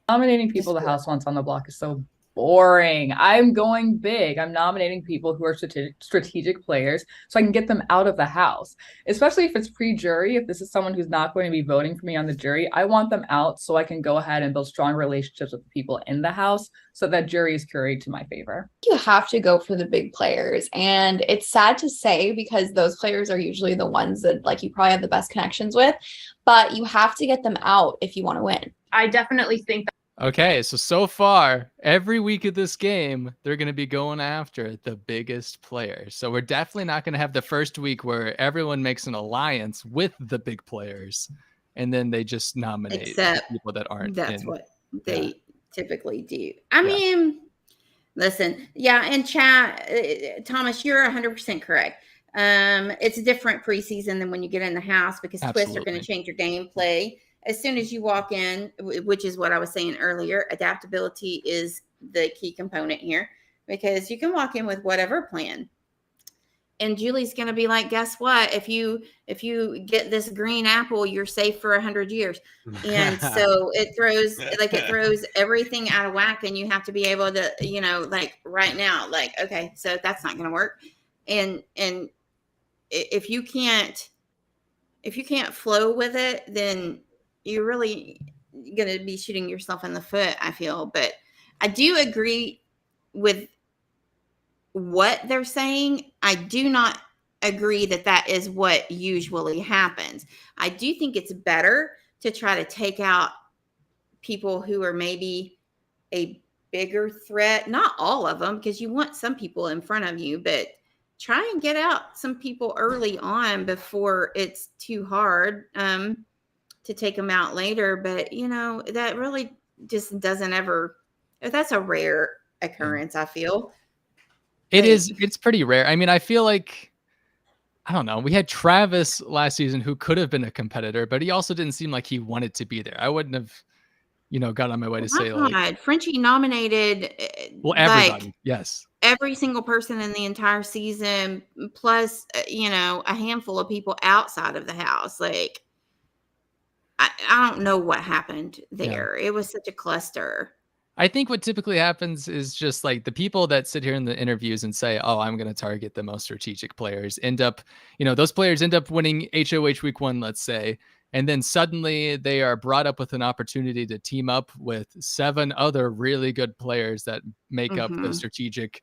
Nominating people the house wants on the block is so boring. I'm going big. I'm nominating people who are strategic players so I can get them out of the house, especially if it's pre-jury. If this is someone who's not going to be voting for me on the jury, I want them out so I can go ahead and build strong relationships with the people in the house so that jury is curried to my favor. You have to go for the big players. And it's sad to say because those players are usually the ones that like you probably have the best connections with, but you have to get them out if you want to win. I definitely think that. Okay, so far, every week of this game, they're going to be going after the biggest players. So we're definitely not going to have the first week where everyone makes an alliance with the big players, and then they just nominate people that aren't. That's what they typically do. I mean, listen, in chat, Thomas, you're 100% correct. It's different preseason than when you get in the house because twists are going to change your gameplay. As soon as you walk in, which is what I was saying earlier, adaptability is the key component here because you can walk in with whatever plan. And Julie's going to be like, guess what? If you get this green apple, you're safe for 100 years. And so it throws everything out of whack and you have to be able to, like right now, like, okay, so that's not going to work. And if you can't flow with it, then you're really going to be shooting yourself in the foot, I feel. But I do agree with what they're saying. I do not agree that is what usually happens. I do think it's better to try to take out people who are maybe a bigger threat. Not all of them, because you want some people in front of you, but try and get out some people early on before it's too hard. To take them out later, but that really just doesn't ever. That's a rare occurrence. I feel it's pretty rare. I mean, I feel like I don't know. We had Travis last season who could have been a competitor, but he also didn't seem like he wanted to be there. I wouldn't have, got on my way to say like Frenchie nominated. Well, everybody, yes, every single person in the entire season, plus a handful of people outside of the house, like. I don't know what happened there. Yeah. It was such a cluster. I think what typically happens is just like the people that sit here in the interviews and say, oh, I'm going to target the most strategic players end up, those players end up winning HOH week 1, let's say. And then suddenly they are brought up with an opportunity to team up with 7 other really good players that make up the strategic,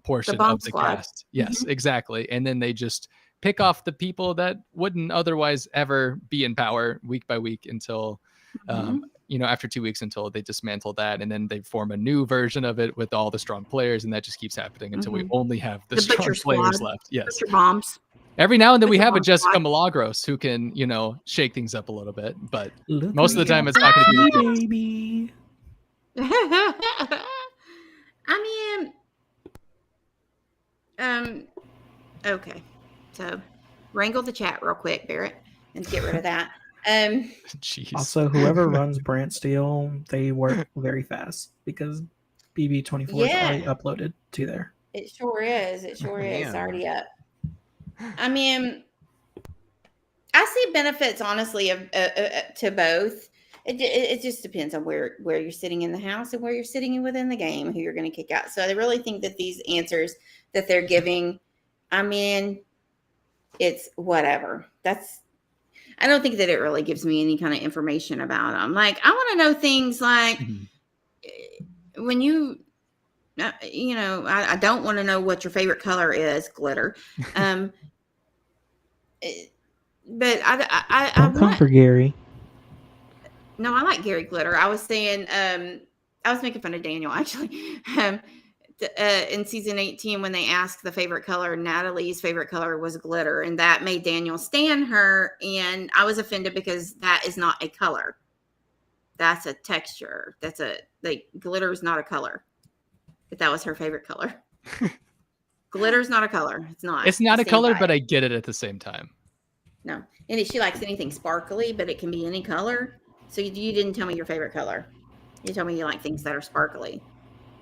portion of the cast. Yes, exactly. And then they just pick off the people that wouldn't otherwise ever be in power week by week until, after 2 weeks until they dismantle that. And then they form a new version of it with all the strong players. And that just keeps happening until we only have the strong players left. Yes. Butcher bombs. Every now and then we have a Jessica Milagros who can, shake things up a little bit. But most of the time it's not going to be baby. Okay. So wrangle the chat real quick, Barrett, and get rid of that. Also, whoever runs Brant Steel, they work very fast because BB24 is already uploaded to there. It sure is. It sure is already up. I mean, see benefits, honestly, of to both. It just depends on where you're sitting in the house and where you're sitting within the game, who you're going to kick out. So I really think that these answers that they're giving, I mean, it's whatever. I don't think that it really gives me any kind of information about them. Like, I want to know things like when you know, I don't want to know what your favorite color is, glitter. But I Don't come for Gary. No, I like Gary Glitter. I was saying, I was making fun of Daniel, actually. In season 18, when they asked the favorite color, Natalie's favorite color was glitter, and that made Daniel stan her. And I was offended because that is not a color. That's a texture. Glitter is not a color. But that was her favorite color. Glitter's not a color. It's not. It's not a color, but I get it at the same time. No. And she likes anything sparkly, but it can be any color. So you didn't tell me your favorite color. You told me you like things that are sparkly.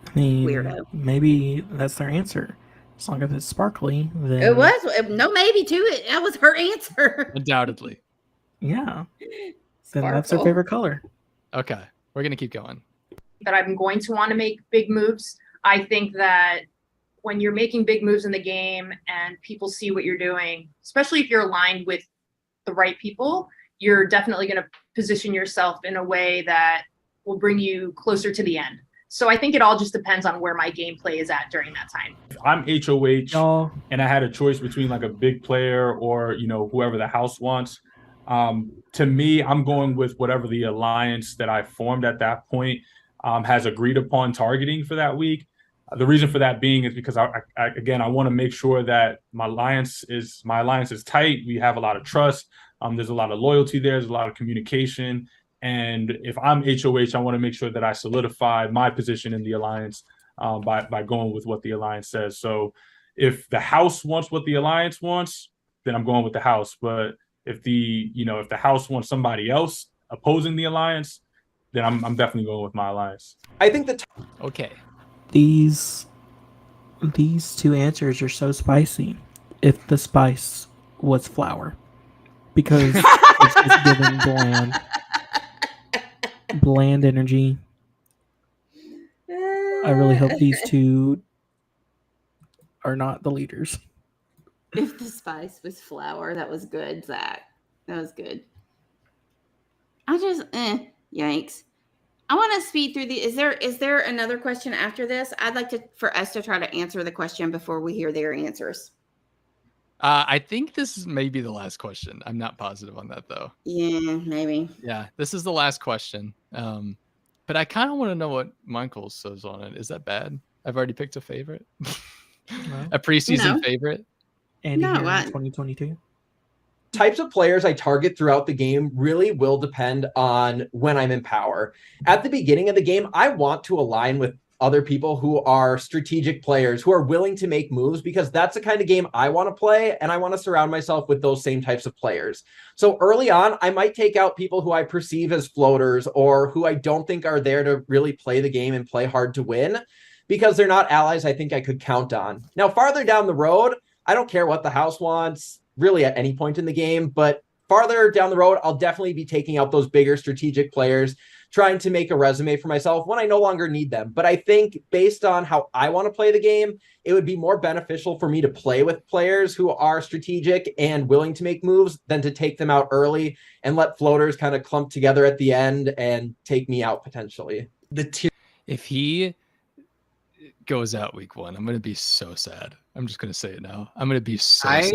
I mean, Weirdo. Maybe that's their answer. As long as it's sparkly, then It was no maybe to it. That was her answer. Undoubtedly. Yeah. Then that's their Sparkle. favorite color. Okay, we're gonna keep going. That I'm going to want to make big moves. I think that when you're making big moves in the game and people see what you're doing, especially if you're aligned with the right people, you're definitely going to position yourself in a way that will bring you closer to the end. So I think it all just depends on where my gameplay is at during that time. If I'm HOH and I had a choice between like a big player or, you know, whoever the house wants, to me, I'm going with whatever the alliance that I formed at that point has agreed upon targeting for that week. The reason for that being is because I want to make sure that my alliance is tight. We have a lot of trust. There's a lot of loyalty there. There's a lot of communication. And if I'm HOH, I want to make sure that I solidify my position in the alliance by going with what the alliance says. So if the house wants what the alliance wants, then I'm going with the house. But if the house wants somebody else opposing the alliance, then I'm definitely going with my alliance. I think that okay. These two answers are so spicy. If the spice was flour, because it's just giving bland energy. I really hope these two are not the leaders. If the spice was flour, that was good, Zach. That was good. I just, yikes. I want to speed through the. Is there another question after this? I'd like for us to try to answer the question before we hear their answers. I think this may be the last question. I'm not positive on that though. Yeah, maybe. Yeah, this is the last question. But I kind of want to know what Michael says on it. Is that bad? I've already picked a favorite. A preseason favorite. And in 2022. Types of players I target throughout the game really will depend on when I'm in power. At the beginning of the game, I want to align with other people who are strategic players who are willing to make moves, because that's the kind of game I want to play, and I want to surround myself with those same types of players. So early on, I might take out people who I perceive as floaters or who I don't think are there to really play the game and play hard to win, because they're not allies I think I could count on. Now, farther down the road, I don't care what the house wants really at any point in the game, but farther down the road, I'll definitely be taking out those bigger strategic players, trying to make a resume for myself when I no longer need them. But I think based on how I want to play the game, it would be more beneficial for me to play with players who are strategic and willing to make moves than to take them out early and let floaters kind of clump together at the end and take me out potentially. If he goes out week 1, I'm going to be so sad. I'm just going to say it now. I'm going to be so sad.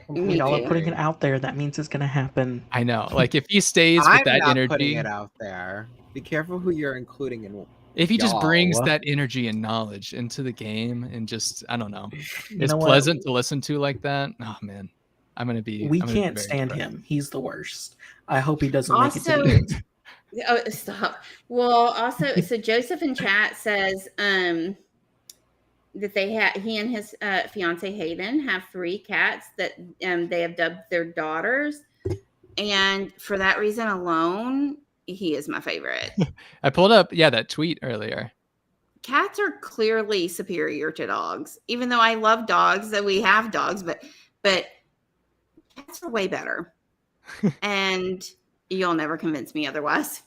Y'all are putting it out there. That means it's going to happen. I know. Like, if he stays with I'm that not energy, putting it out there. Be careful who you're including in. if he just y'all. brings that energy and knowledge into the game and just, I don't know, it's know what? pleasant to listen to like that. Oh man, I'm going to be, We I'm gonna be can't very stand impressed. him. He's the worst. I hope he doesn't make it to Also, the end. oh, stop. Well, also, so Joseph in chat says that he and his fiance Hayden have 3 cats that they have dubbed their daughters, and for that reason alone, he is my favorite. I pulled up, that tweet earlier. Cats are clearly superior to dogs, even though I love dogs, that we have dogs, but cats are way better. and you'll never convince me otherwise.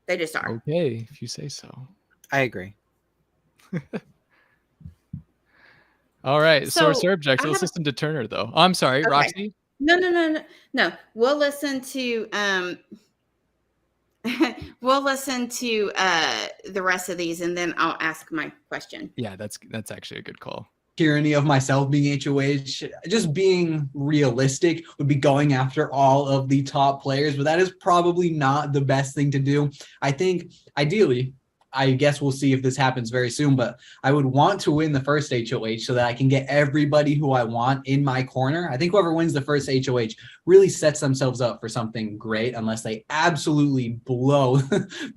They just are. Okay, if you say so. I agree. All right, So, source or object. I Let's have a- listen to Turner though. Oh, I'm sorry, Okay. Roxy. No. We'll listen to we'll listen to the rest of these, and then I'll ask my question. Yeah, that's actually a good call. Tyranny of myself being HOH, just being realistic would be going after all of the top players, but that is probably not the best thing to do. I think ideally, I guess we'll see if this happens very soon, but I would want to win the first HOH so that I can get everybody who I want in my corner. I think whoever wins the first HOH really sets themselves up for something great, unless they absolutely blow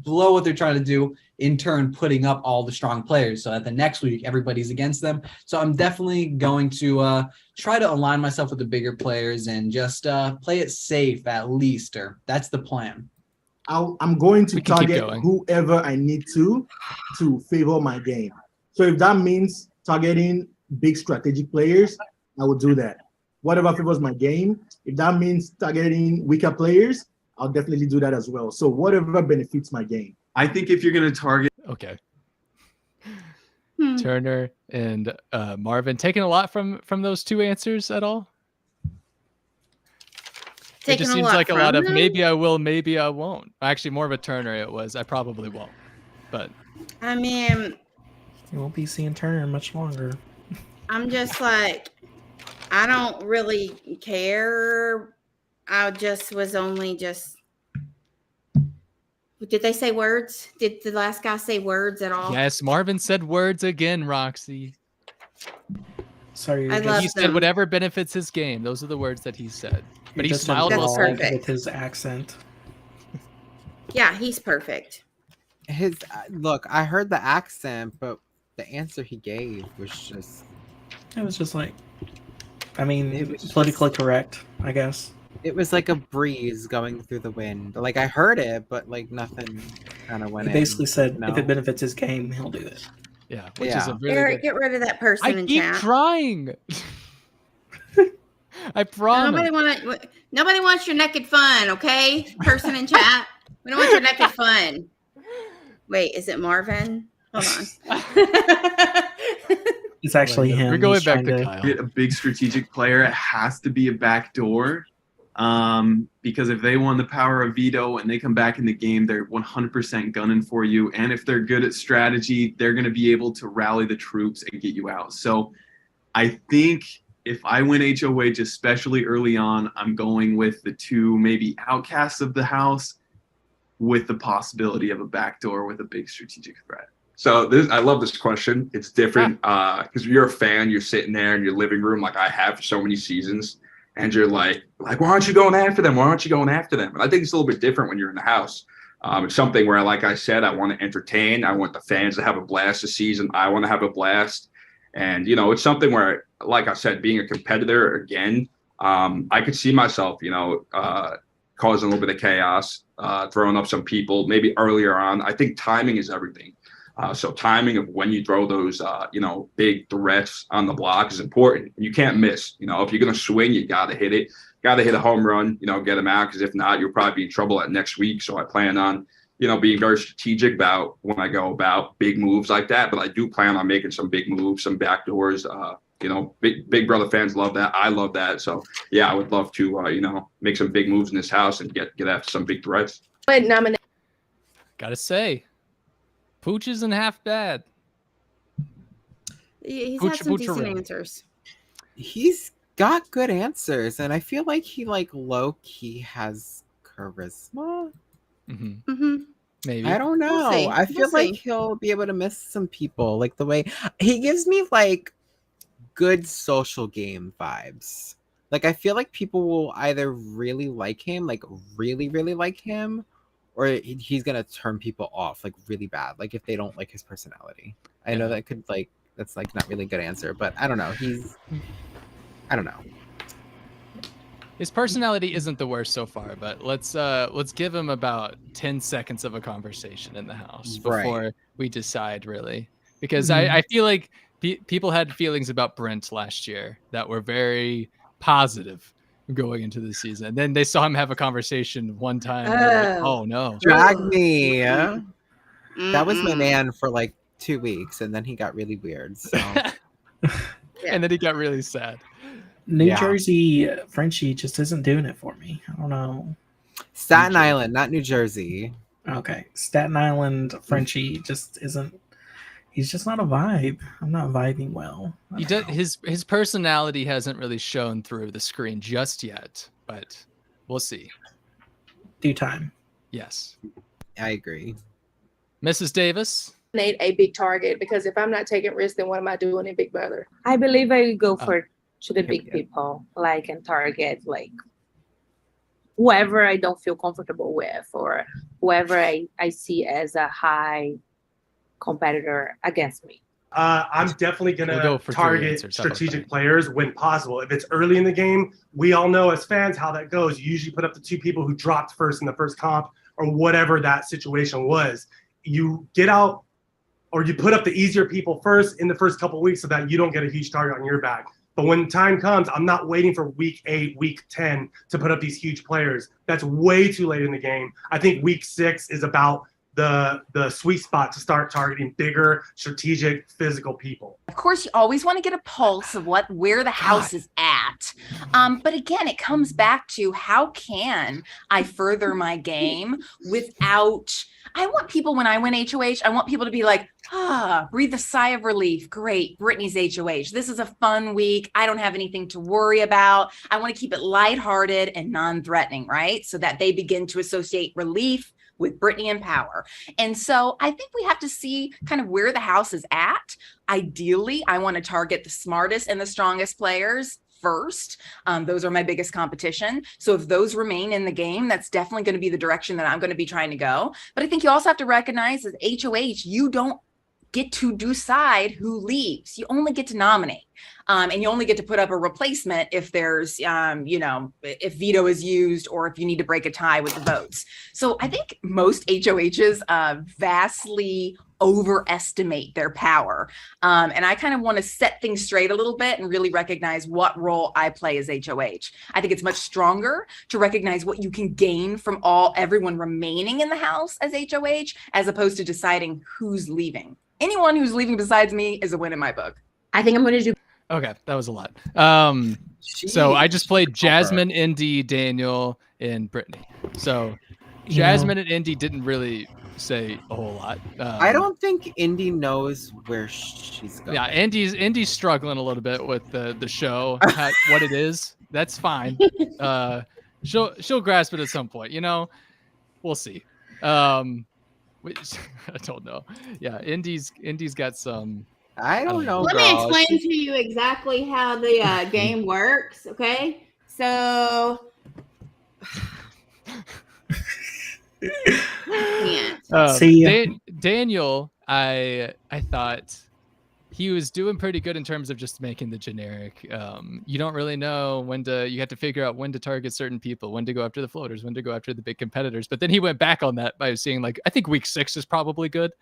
what they're trying to do, in turn putting up all the strong players so that the next week everybody's against them. So I'm definitely going to try to align myself with the bigger players and just play it safe at least, or that's the plan. I'm going to target whoever I need to favor my game. So if that means targeting big strategic players, I will do that. Whatever favors my game, if that means targeting weaker players, I'll definitely do that as well. So whatever benefits my game. I think if you're going to target. Okay. Turner and Marvin, taking a lot from those two answers at all? It just seems like a lot of maybe I will, maybe I won't. Actually, more of a Turner it was. I probably won't. But I mean, You won't be seeing Turner much longer. I'm just like, I don't really care. I just was only just. Did they say words? Did the last guy say words at all? yes, Marvin said words again, Roxy. Sorry, I love He said them. whatever benefits his game. Those are the words that he said. But he just smiled while involved saying it. with his accent. Yeah, he's perfect. His look, I heard the accent, but the answer he gave was just. It was just like, I mean, It was politically correct, I guess. It was like a breeze going through the wind. Like I heard it, but like nothing kind of went He in. basically said you if know? it benefits his game, he'll do it. Yeah, which is a Yeah. really Eric, good. get rid of that person I in keep chat. trying. I promise. Nobody wants your naked fun, okay? Person in chat. We don't want your naked fun. Wait, is it Marvin? Hold on. It's actually him. We're going He's back trying to Kyle. Get a big strategic player, it has to be a backdoor. Because if they won the power of veto and they come back in the game, they're 100% gunning for you. And if they're good at strategy, they're going to be able to rally the troops and get you out. So I think if I win HOH, especially early on, I'm going with the two maybe outcasts of the house with the possibility of a backdoor with a big strategic threat. So I love this question. It's different because you're a fan. You're sitting there in your living room, like I have for so many seasons, and you're like, why aren't you going after them? Why aren't you going after them? And I think it's a little bit different when you're in the house. It's something where, like I said, I want to entertain. I want the fans to have a blast this season. I want to have a blast, and it's something where, like I said, being a competitor again, I could see myself, causing a little bit of chaos, throwing up some people maybe earlier on. I think timing is everything. So timing of when you throw those, big threats on the block is important. You can't miss. If you're going to swing, you got to hit it. Got to hit a home run, get them out, because if not, you'll probably be in trouble at next week. So I plan on, being very strategic about when I go about big moves like that. But I do plan on making some big moves, some backdoors. Big Brother fans love that. I love that. So yeah, I would love to, make some big moves in this house and get after some big threats. Nominate. Gotta say, Pooch isn't half bad. He's Pooch- had some Pooch decent around. answers. He's got good answers, and I feel like he low key has charisma. Mm-hmm. Maybe. I don't know. see. I feel We'll like see. he'll be able to miss some people, like the way he gives me like good social game vibes. Like I feel like people will either really like him, like really, really like him, or he's gonna turn people off like really bad, like if they don't like his personality. I know that could that's like not really a good answer, but I don't know. I don't know. His personality isn't the worst so far, but let's give him about 10 seconds of a conversation in the house before Right. we decide, really, because Mhm. I feel like people had feelings about Brent last year that were very positive, going into the season. And then they saw him have a conversation one time. And they're like, oh no. Drag me. Mm-hmm. That was my man for like 2 weeks, and then he got really weird. So. And then he got really sad. New Jersey Frenchie just isn't doing it for me. I don't know. Staten Island, not New Jersey. Okay. Staten Island Frenchie just isn't. He's just not a vibe. I'm not vibing well. He does, his personality hasn't really shown through the screen just yet, but we'll see. Due time. Yes. I agree. Mrs. Davis? Need a big target, because if I'm not taking risks, then what am I doing in Big Brother? I believe I would go to the big people, like, and target like whoever I don't feel comfortable with, or whoever I see as a high competitor against me. I'm definitely going to target strategic players when possible. If it's early in the game, we all know as fans how that goes. You usually put up the 2 people who dropped first in the first comp, or whatever that situation was. You get out, or you put up the easier people first in the first couple of weeks so that you don't get a huge target on your back. But when time comes, I'm not waiting for week 8, week 10 to put up these huge players. That's way too late in the game. I think week 6 is about the sweet spot to start targeting bigger, strategic, physical people. Of course, you always want to get a pulse of where the house is at. But again, it comes back to how can I further my game without. I want people, when I win HOH, I want people to be like, breathe a sigh of relief. Great, Brittany's HOH. This is a fun week. I don't have anything to worry about. I want to keep it lighthearted and non-threatening, right? So that they begin to associate relief with Brittany and power. And so I think we have to see kind of where the house is at. Ideally, I want to target the smartest and the strongest players first. Those are my biggest competition. So if those remain in the game, that's definitely going to be the direction that I'm going to be trying to go. But I think you also have to recognize as HOH, you don't get to decide who leaves. You only get to nominate. And you only get to put up a replacement if there's, if veto is used, or if you need to break a tie with the votes. So I think most HOHs vastly overestimate their power. And I kind of want to set things straight a little bit and really recognize what role I play as HOH. I think it's much stronger to recognize what you can gain from everyone remaining in the house as HOH, as opposed to deciding who's leaving. Anyone who's leaving besides me is a win in my book. I think I'm going to do. Okay, that was a lot. So I just played Jasmine, Indy, Daniel, and Brittany. So Jasmine and Indy didn't really say a whole lot. I don't think Indy knows where she's going. Yeah, Indy's struggling a little bit with the show, what it is. That's fine. She'll grasp it at some point. We'll see. I don't know. Yeah, Indy's got some. I don't know. Let me explain to you exactly how the game works. Okay, so Daniel, I thought he was doing pretty good in terms of just making the generic. You don't really know you have to figure out when to target certain people, when to go after the floaters, when to go after the big competitors. But then he went back on that by saying, like, I think week 6 is probably good.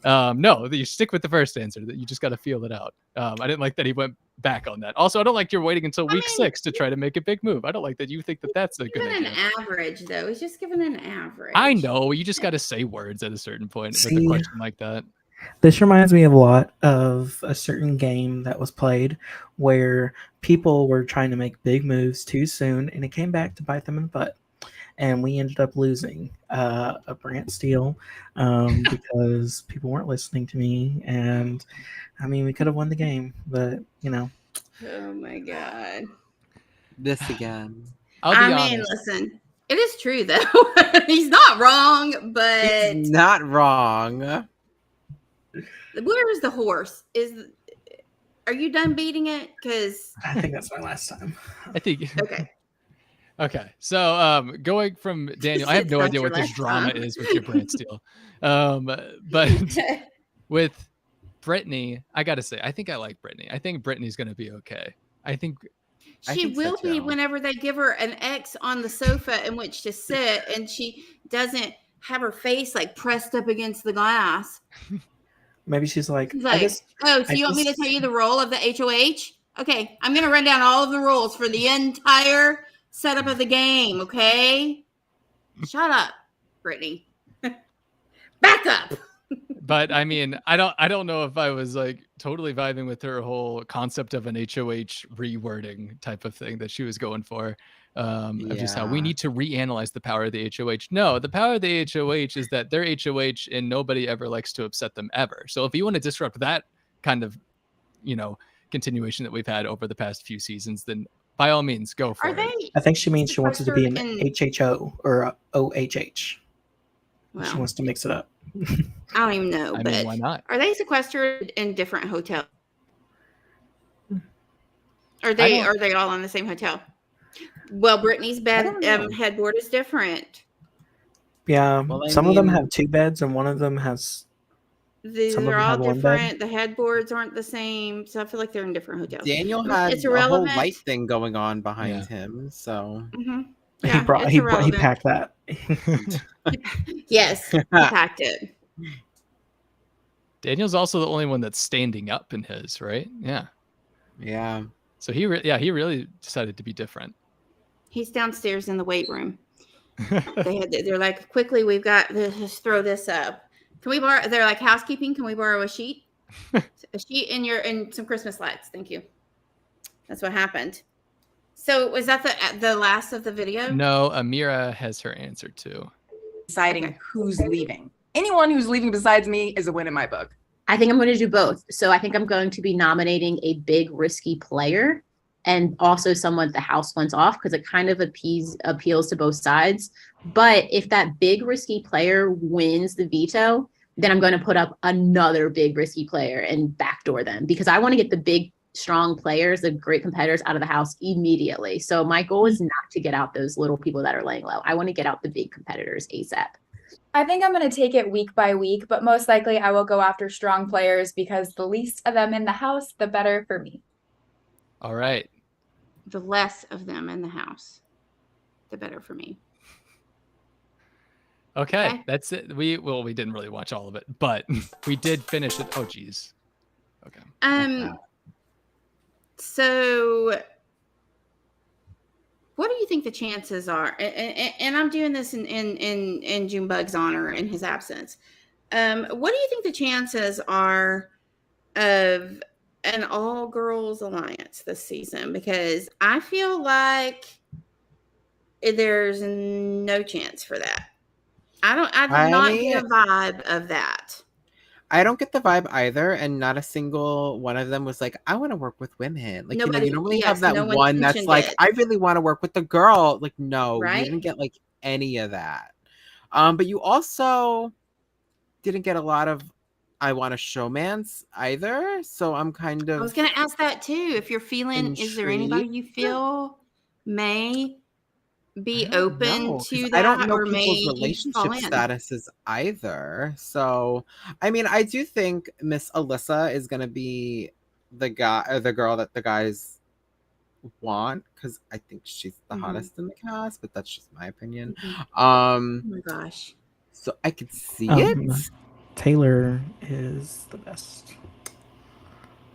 No, you stick with the first answer, that you just got to feel it out. I didn't like that he went back on that. Also, I don't like you're waiting until week 6 to try to make a big move. I don't like that you think that that's a good idea. Given an average, though. It's just given an average. I know. You just got to say words at a certain point with a question like that. This reminds me of a lot of a certain game that was played where people were trying to make big moves too soon, and it came back to bite them in the butt. And we ended up losing a Brant steal because people weren't listening to me. And I mean, we could have won the game, but Oh my God. This again. I mean, listen, it is true though. He's not wrong, but He's not wrong. Where is the horse? Are you done beating it? Because I think that's my last time. I think. Okay. Okay. So going from Daniel, I have no idea what this drama is with your Brant steal. But with Brittany, I gotta say, I think I like Brittany. I think Brittany's gonna be okay. I think she will be whenever they give her an X on the sofa in which to sit, and she doesn't have her face like pressed up against the glass. Maybe she's like, so you want me to tell you the role of the HOH? Okay, I'm going to run down all of the rules for the entire setup of the game, okay? Shut up, Brittany. Back up. But I mean, I don't know if I was like totally vibing with her whole concept of an HOH rewording type of thing that she was going for. Of just how we need to reanalyze the power of the HOH. No, the power of the HOH is that they're HOH and nobody ever likes to upset them ever. So if you want to disrupt that kind of, continuation that we've had over the past few seasons, then by all means, go for it. I think she means she wants it to be an HHO or a OHH. Well, she wants to mix it up. I don't even know, I but mean, why not? are they sequestered in different hotels? Are they all in the same hotel? Well, Brittany's bed headboard is different. Yeah, Well, some of them have 2 beds and one of them has. These Some of are them all have 1 bed. different. The headboards aren't the same, so I feel like they're in different hotels. Daniel had it's a whole irrelevant. light thing going on behind him, so He packed that. Yes, he packed it. Daniel's also the only one that's standing up in his, right? Yeah. Yeah. So he really decided to be different. He's downstairs in the weight room. They're like, quickly, we've got this, just throw this up. Can we borrow? They're like, housekeeping. Can we borrow a sheet? A sheet and some Christmas lights. Thank you. That's what happened. So was that the last of the video? No, Amira has her answer too. Deciding who's leaving. Anyone who's leaving besides me is a win in my book. I think I'm going to do both. So I think I'm going to be nominating a big risky player and also someone the house wants off because it kind of appeals to both sides. But if that big risky player wins the veto, then I'm going to put up another big risky player and backdoor them because I want to get the big strong players, the great competitors out of the house immediately. So my goal is not to get out those little people that are laying low. I want to get out the big competitors ASAP. I think I'm going to take it week by week, but most likely I will go after strong players because the least of them in the house, the better for me. All right. The less of them in the house, the better for me. Okay, that's it. We didn't really watch all of it, but we did finish it. Oh, geez. Okay. So what do you think the chances are? And I'm doing this in Junebug's honor in his absence. What do you think the chances are of an all-girls alliance this season? Because I feel like there's no chance for that. I do not get a vibe of that. I don't get the vibe either, and not a single one of them was like, I want to work with women. Like, you normally have that one that's like, I really want to work with the girl. Like, no, you didn't get like any of that. But you also didn't get a lot of I want to showmance either. So I'm kind of I was gonna ask that too. If you're feeling, is there anybody you feel may be open to that? I don't know or people's may relationship fall in? statuses either. So I mean, I do think Miss Alyssa is gonna be the guy or the girl that the guys want because I think she's the hottest in the cast, but that's just my opinion. Oh my gosh. So I could see it. Taylor is the best.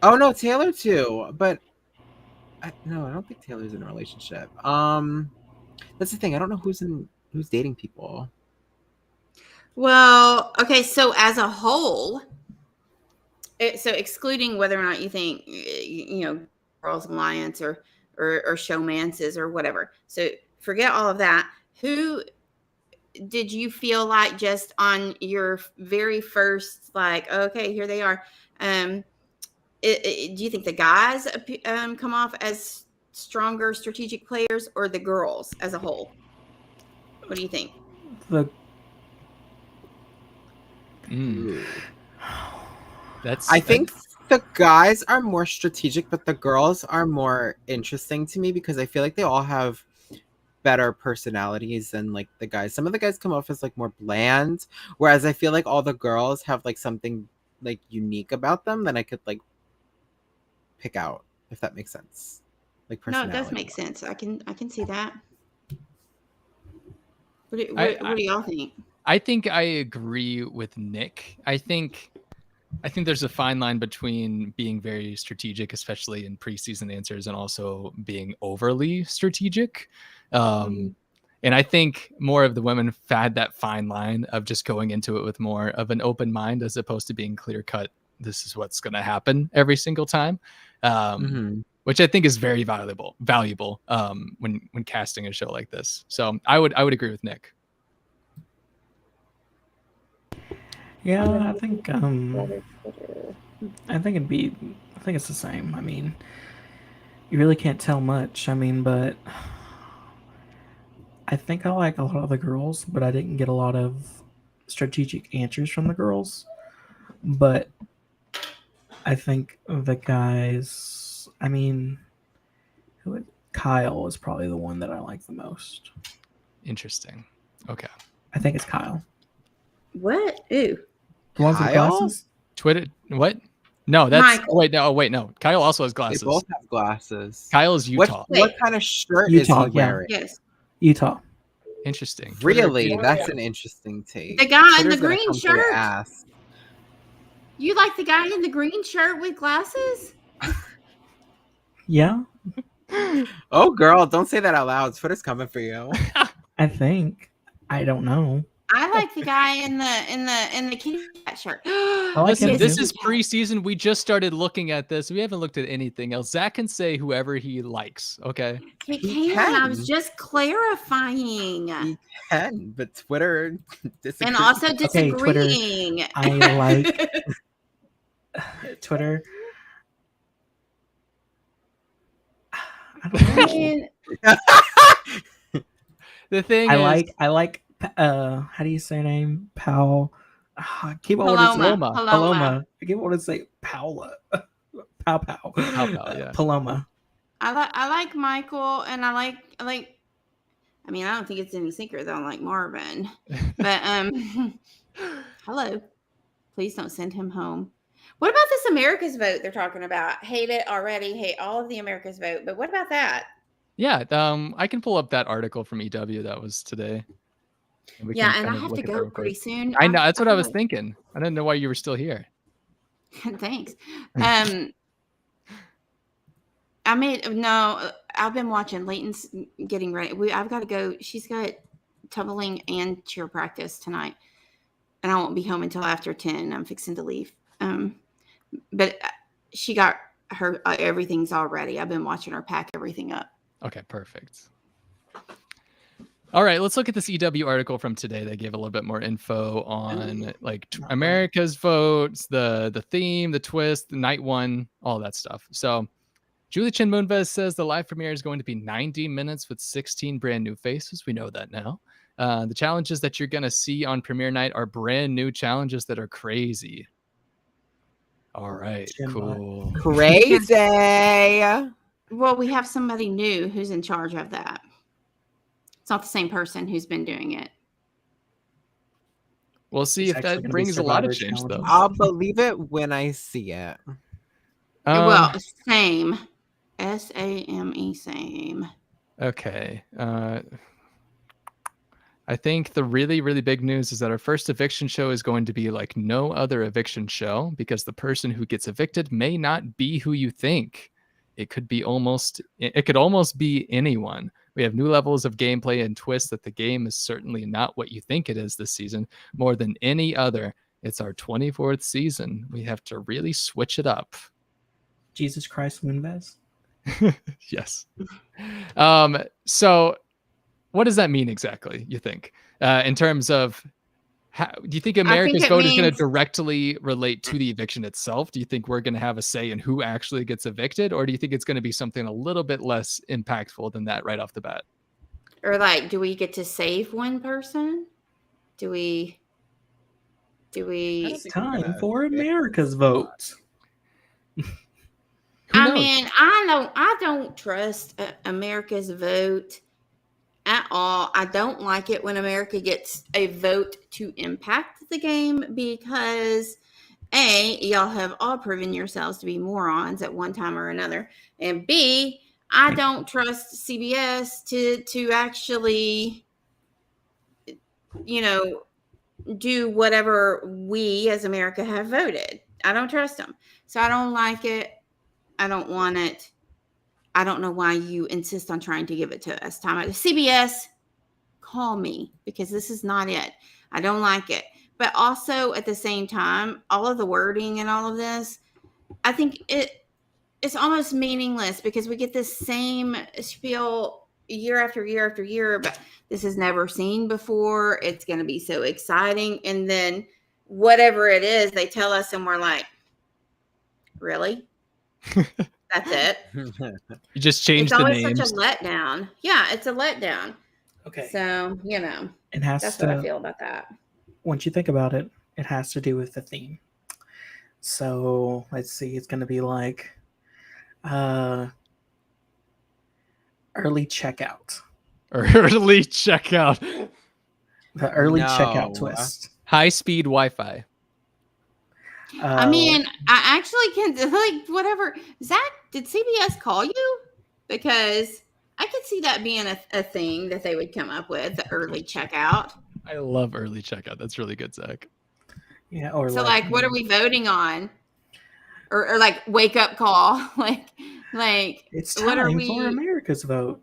Oh no, Taylor too, but I don't think Taylor's in a relationship. That's the thing. I don't know who's dating people. Well, okay, so as a whole, so excluding whether or not you think Girls Alliance or showmances or whatever. So forget all of that. Who did you feel like just on your very first, like, okay, here they are? Do you think the guys come off as stronger strategic players or the girls as a whole? What do you think? I think the guys are more strategic, but the girls are more interesting to me because I feel like they all have better personalities than like the guys. Some of the guys come off as like more bland, whereas I feel like all the girls have like something like unique about them that I could like pick out, if that makes sense. Like personality. No, it does make sense. I can see that. What do y'all think? I think I agree with Nick. I think there's a fine line between being very strategic, especially in preseason answers, and also being overly strategic. And I think more of the women had that fine line of just going into it with more of an open mind as opposed to being clear cut. This is what's going to happen every single time, which I think is very valuable when casting a show like this. So I would agree with Nick. Yeah, I think it's the same. I mean, you really can't tell much. I mean, but I think I like a lot of the girls, but I didn't get a lot of strategic answers from the girls. But I think the guys, I mean, Kyle is probably the one that I like the most. Interesting. Okay. I think it's Kyle. What? Ooh. The ones with glasses? Twitter. What? No, that's. Michael. Wait, no. Kyle also has glasses. They both have glasses. Kyle is Utah. What kind of shirt Utah, is he yeah. wearing? Yes. Utah. Interesting. Really? That's an interesting take. The guy in the Twitter's gonna green come for your shirt? ass. You like the guy in the green shirt with glasses? Yeah, Oh, girl, don't say that out loud. Twitter's coming for you. I think. I don't know. I like the guy in the kitty cat shirt. Listen, this is preseason. We just started looking at this. We haven't looked at anything else. Zach can say whoever he likes. Okay. He can. I was just clarifying. He can, but Twitter disagrees. And also Okay, Twitter. disagreeing. I like Twitter. I don't know. mean, The thing I is, like how do you say her name? I keep on wanting to say Paloma. I keep wanting to say Paula. Pow. yeah. Paloma. I like Michael, and I like. I mean, I don't think it's any secret that I like Marvin, but hello. Please don't send him home. What about this America's Vote they're talking about? Hate it already. Hate all of the America's Vote. But what about that? Yeah, I can pull up that article from EW that was today. We Yeah, can and I kind of have look to at that go real quick. pretty soon. I know, that's what I was feel thinking. I didn't know why you were still here. like- Thanks. I've been watching. Leighton's getting ready. I've got to go. She's got tumbling and cheer practice tonight, and I won't be home until after 10. I'm fixing to leave. But she got her everything's all ready. I've been watching her pack everything up. Okay, perfect. All right, let's look at this EW article from today. They gave a little bit more info on like America's votes, the theme, the twist, the night one, all that stuff. So Julie Chen Moonves says the live premiere is going to be 90 minutes with 16 brand new faces. We know that now. The challenges that you're going to see on premiere night are brand new challenges that are crazy. All right, cool. Crazy. Well, we have somebody new who's in charge of that. It's not the same person who's been doing it. We'll see if that brings a lot of change, though. I'll believe it when I see it. Well, same. SAME, same. Okay. I think the really, really big news is that our first eviction show is going to be like no other eviction show because the person who gets evicted may not be who you think. It could almost be anyone. We have new levels of gameplay and twists that the game is certainly not what you think it is this season. More than any other, it's our 24th season. We have to really switch it up. Jesus Christ, Moonves. Yes. So what does that mean exactly, you think? In terms of how do you think America's vote is going to directly relate to the eviction itself? Do you think we're going to have a say in who actually gets evicted? Or do you think it's going to be something a little bit less impactful than that right off the bat? Or like, do we get to save one person? Do we It's time for America's vote. I mean, I don't trust America's vote at all. I don't like it when America gets a vote to impact the game because A, y'all have all proven yourselves to be morons at one time or another. And B, I don't trust CBS to actually, do whatever we as America have voted. I don't trust them. So I don't like it. I don't want it. I don't know why you insist on trying to give it to us. CBS, call me, because this is not it. I don't like it. But also at the same time, all of the wording and all of this, I think it's almost meaningless, because we get this same spiel year after year after year, but this is never seen before. It's going to be so exciting. And then whatever it is, they tell us and we're like, really? That's it. You just changed it's the always names. such a letdown. Yeah, it's a letdown. Okay. So, It has that's to, what I feel about that. once you think about it, it has to do with the theme. So let's see, it's going to be like early checkout. Early checkout. The early checkout twist. High speed Wi-Fi. I mean, I actually can, like, whatever. Zach, did CBS call you? Because I could see that being a thing that they would come up with, the early checkout. I love early checkout. That's really good, Zach. Yeah. Or So, like, what are we voting on? Or like, wake up call? like, it's what are time we? for America's vote.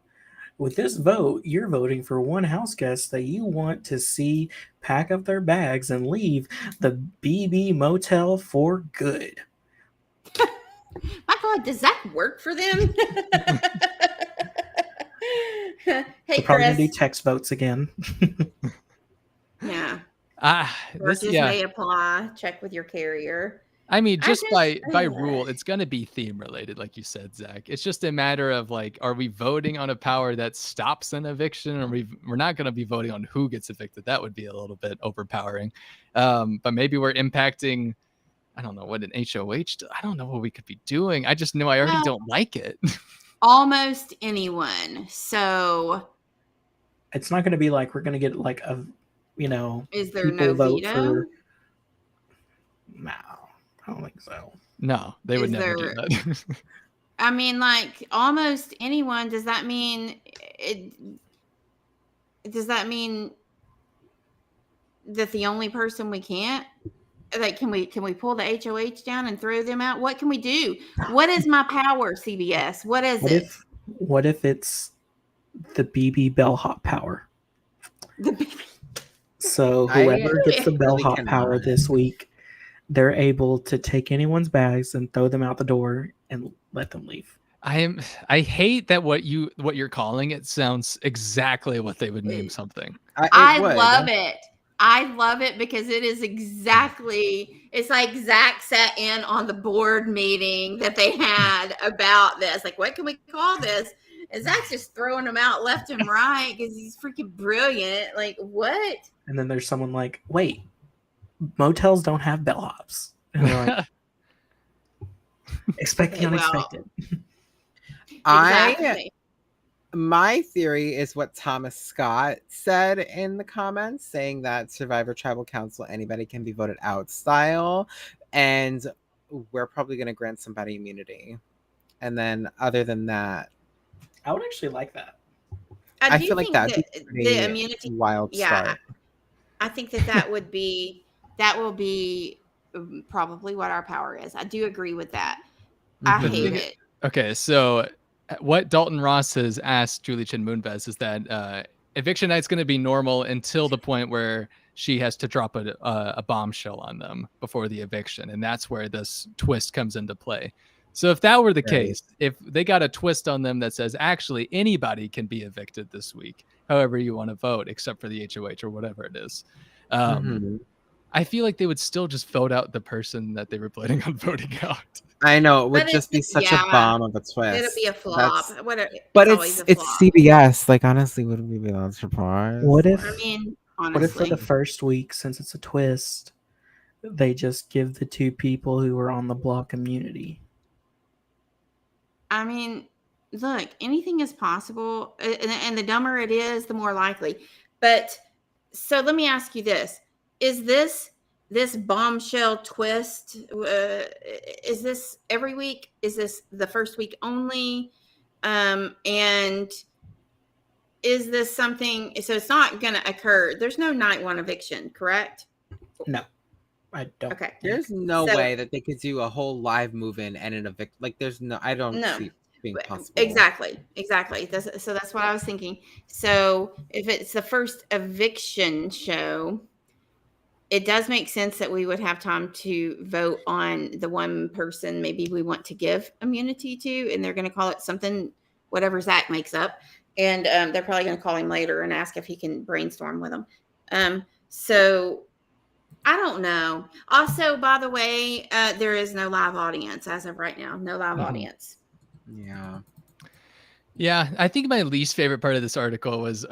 With this vote, you're voting for one house guest that you want to see pack up their bags and leave the BB Motel for good. My God, does that work for them? Hey, We're probably Chris. gonna do text votes again. Yeah. This, may apply. Check with your carrier. I mean, just by ugh. rule, it's going to be theme related, like you said, Zach. It's just a matter of like, are we voting on a power that stops an eviction, or we're not going to be voting on who gets evicted? That would be a little bit overpowering. But maybe we're impacting, I don't know what an HOH. I don't know what we could be doing. I just know I already don't like it. Almost anyone. So It's not going to be like we're going to get like a, is there people no vote veto? for. No, I don't think so. No, they would Is never do there- that. I mean, like, almost anyone. Does that mean it? Does that mean that the only person we can't? Like, can we pull the HOH down and throw them out? What can we do? What is my power, CBS? What is What it? what if it's the BB bellhop power? So whoever gets the really bellhop cannot. power this week, they're able to take anyone's bags and throw them out the door and let them leave. I hate that what you're calling it sounds exactly what they would name something. I love it. I love it because it is exactly, it's like Zach sat in on the board meeting that they had about this. Like, what can we call this? And Zach's just throwing them out left and right because he's freaking brilliant. Like, what? And then there's someone like, wait, motels don't have bellhops. And they're like, expect the unexpected. Exactly. My theory is what Thomas Scott said in the comments, saying that Survivor Tribal Council, anybody can be voted out style. And we're probably going to grant somebody immunity. And then other than that, I would actually like that. I do feel like think that'd be that pretty the immunity wild start. I think that will be probably what our power is. I do agree with that. I The hate thing- it. Okay, so what Dalton Ross has asked Julie Chen Moonves is that eviction night's going to be normal until the point where she has to drop a bombshell on them before the eviction, and that's where this twist comes into play. So if that were the case, if they got a twist on them that says actually anybody can be evicted this week, however you want to vote, except for the HOH or whatever it is, I feel like they would still just vote out the person that they were planning on voting out. I know it would But just be it's- such yeah, a bomb of a twist. It'll be a flop. But always it's a flop. CBS. Like, honestly, would we be that surprised? What if? I mean, What if for honestly. the first week, since it's a twist, they just give the two people who were on the block immunity? I mean, look, anything is possible, and the dumber it is, the more likely. But so let me ask you this: is this bombshell twist? Is this every week? Is this the first week only? And is this something? So it's not going to occur. There's no night one eviction, correct? No, I don't. Okay. There's no So- way that they could do a whole live move-in and an evict. Like, there's no. I don't No. see. being possible. Exactly. So that's what I was thinking. So if it's the first eviction show, it does make sense that we would have time to vote on the one person maybe we want to give immunity to, and they're going to call it something, whatever Zach makes up. And they're probably going to call him later and ask if he can brainstorm with them. So I don't know. Also, by the way, there is no live audience as of right now. No live audience. Yeah. Yeah, I think my least favorite part of this article was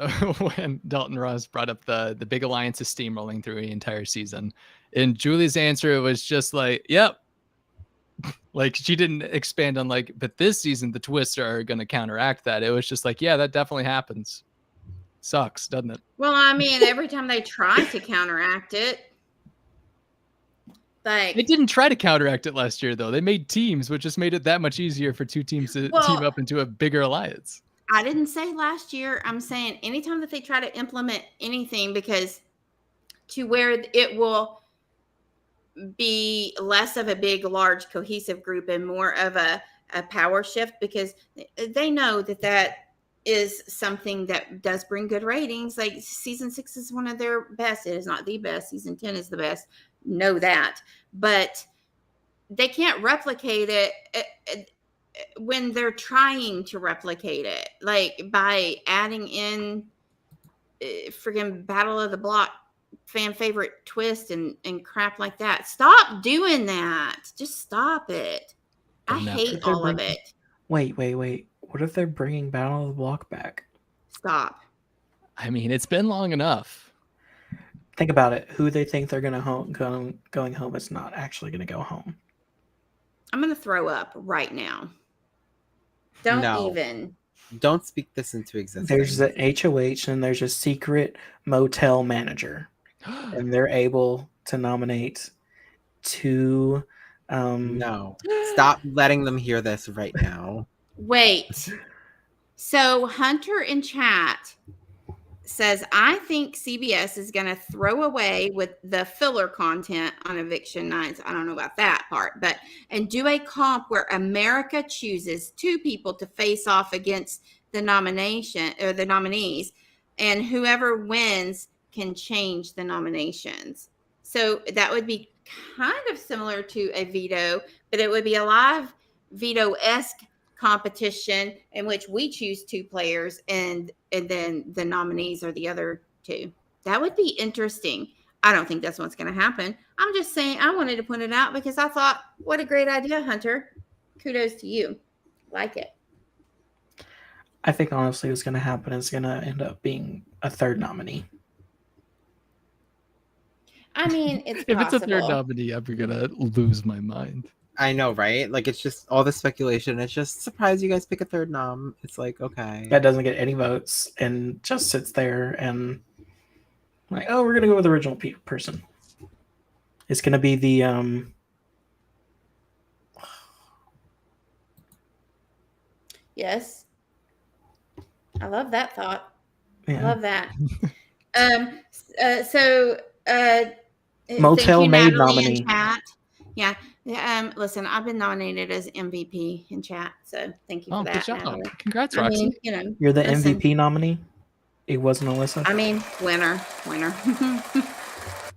when Dalton Ross brought up the big alliance is steamrolling through the entire season. And Julie's answer was just like, yep. Like she didn't expand on like, but this season the twists are going to counteract that. It was just like, yeah, that definitely happens. Sucks, doesn't it? Well, I mean, every time they try to counteract it, like they didn't try to counteract it last year, though. They made teams, which just made it that much easier for two teams to team up into a bigger alliance. I didn't say last year. I'm saying anytime that they try to implement anything, because to where it will be less of a big, large, cohesive group and more of a power shift, because they know that is something that does bring good ratings. Like season 6 is one of their best. It is not the best. Season 10 is the best. Know that. But they can't replicate it when they're trying to replicate it, like by adding in friggin' Battle of the Block fan favorite twist and crap like that. Stop doing that. Just stop it. I hate all of it. Wait. What if they're bringing Battle of the Block back? Stop. I mean, it's been long enough. Think about it. Who they think they're going home is not actually going to go home. I'm going to throw up right now. Don't speak this into existence. There's the HOH and there's a secret motel manager. And they're able to nominate 2. No. Stop letting them hear this right now. Wait. So Hunter in chat says, I think CBS is going to throw away with the filler content on eviction nights. I don't know about that part, and do a comp where America chooses 2 people to face off against the nomination or the nominees, and whoever wins can change the nominations. So that would be kind of similar to a veto, but it would be a live veto-esque competition in which we choose 2 players and then the nominees are the other 2. That would be interesting. I don't think that's what's going to happen. I'm just saying I wanted to point it out because I thought, what a great idea, Hunter. Kudos to you. Like it. I think honestly what's going to happen is going to end up being a 3rd nominee. I mean, it's if possible. It's a 3rd nominee, I'm going to lose my mind. I know, right? Like, it's just all the speculation. It's just surprised you guys pick a 3rd nom. It's like, okay. That doesn't get any votes and just sits there and like, oh, we're going to go with the original person. It's going to be the... Yes. I love that thought. Yeah. I love that. Motel Maid nominee. Yeah. Listen, I've been nominated as MVP in chat, so thank you for that. Good job. Natalie. Congrats, Roxy. You're the MVP nominee? It wasn't Alyssa? I mean, winner.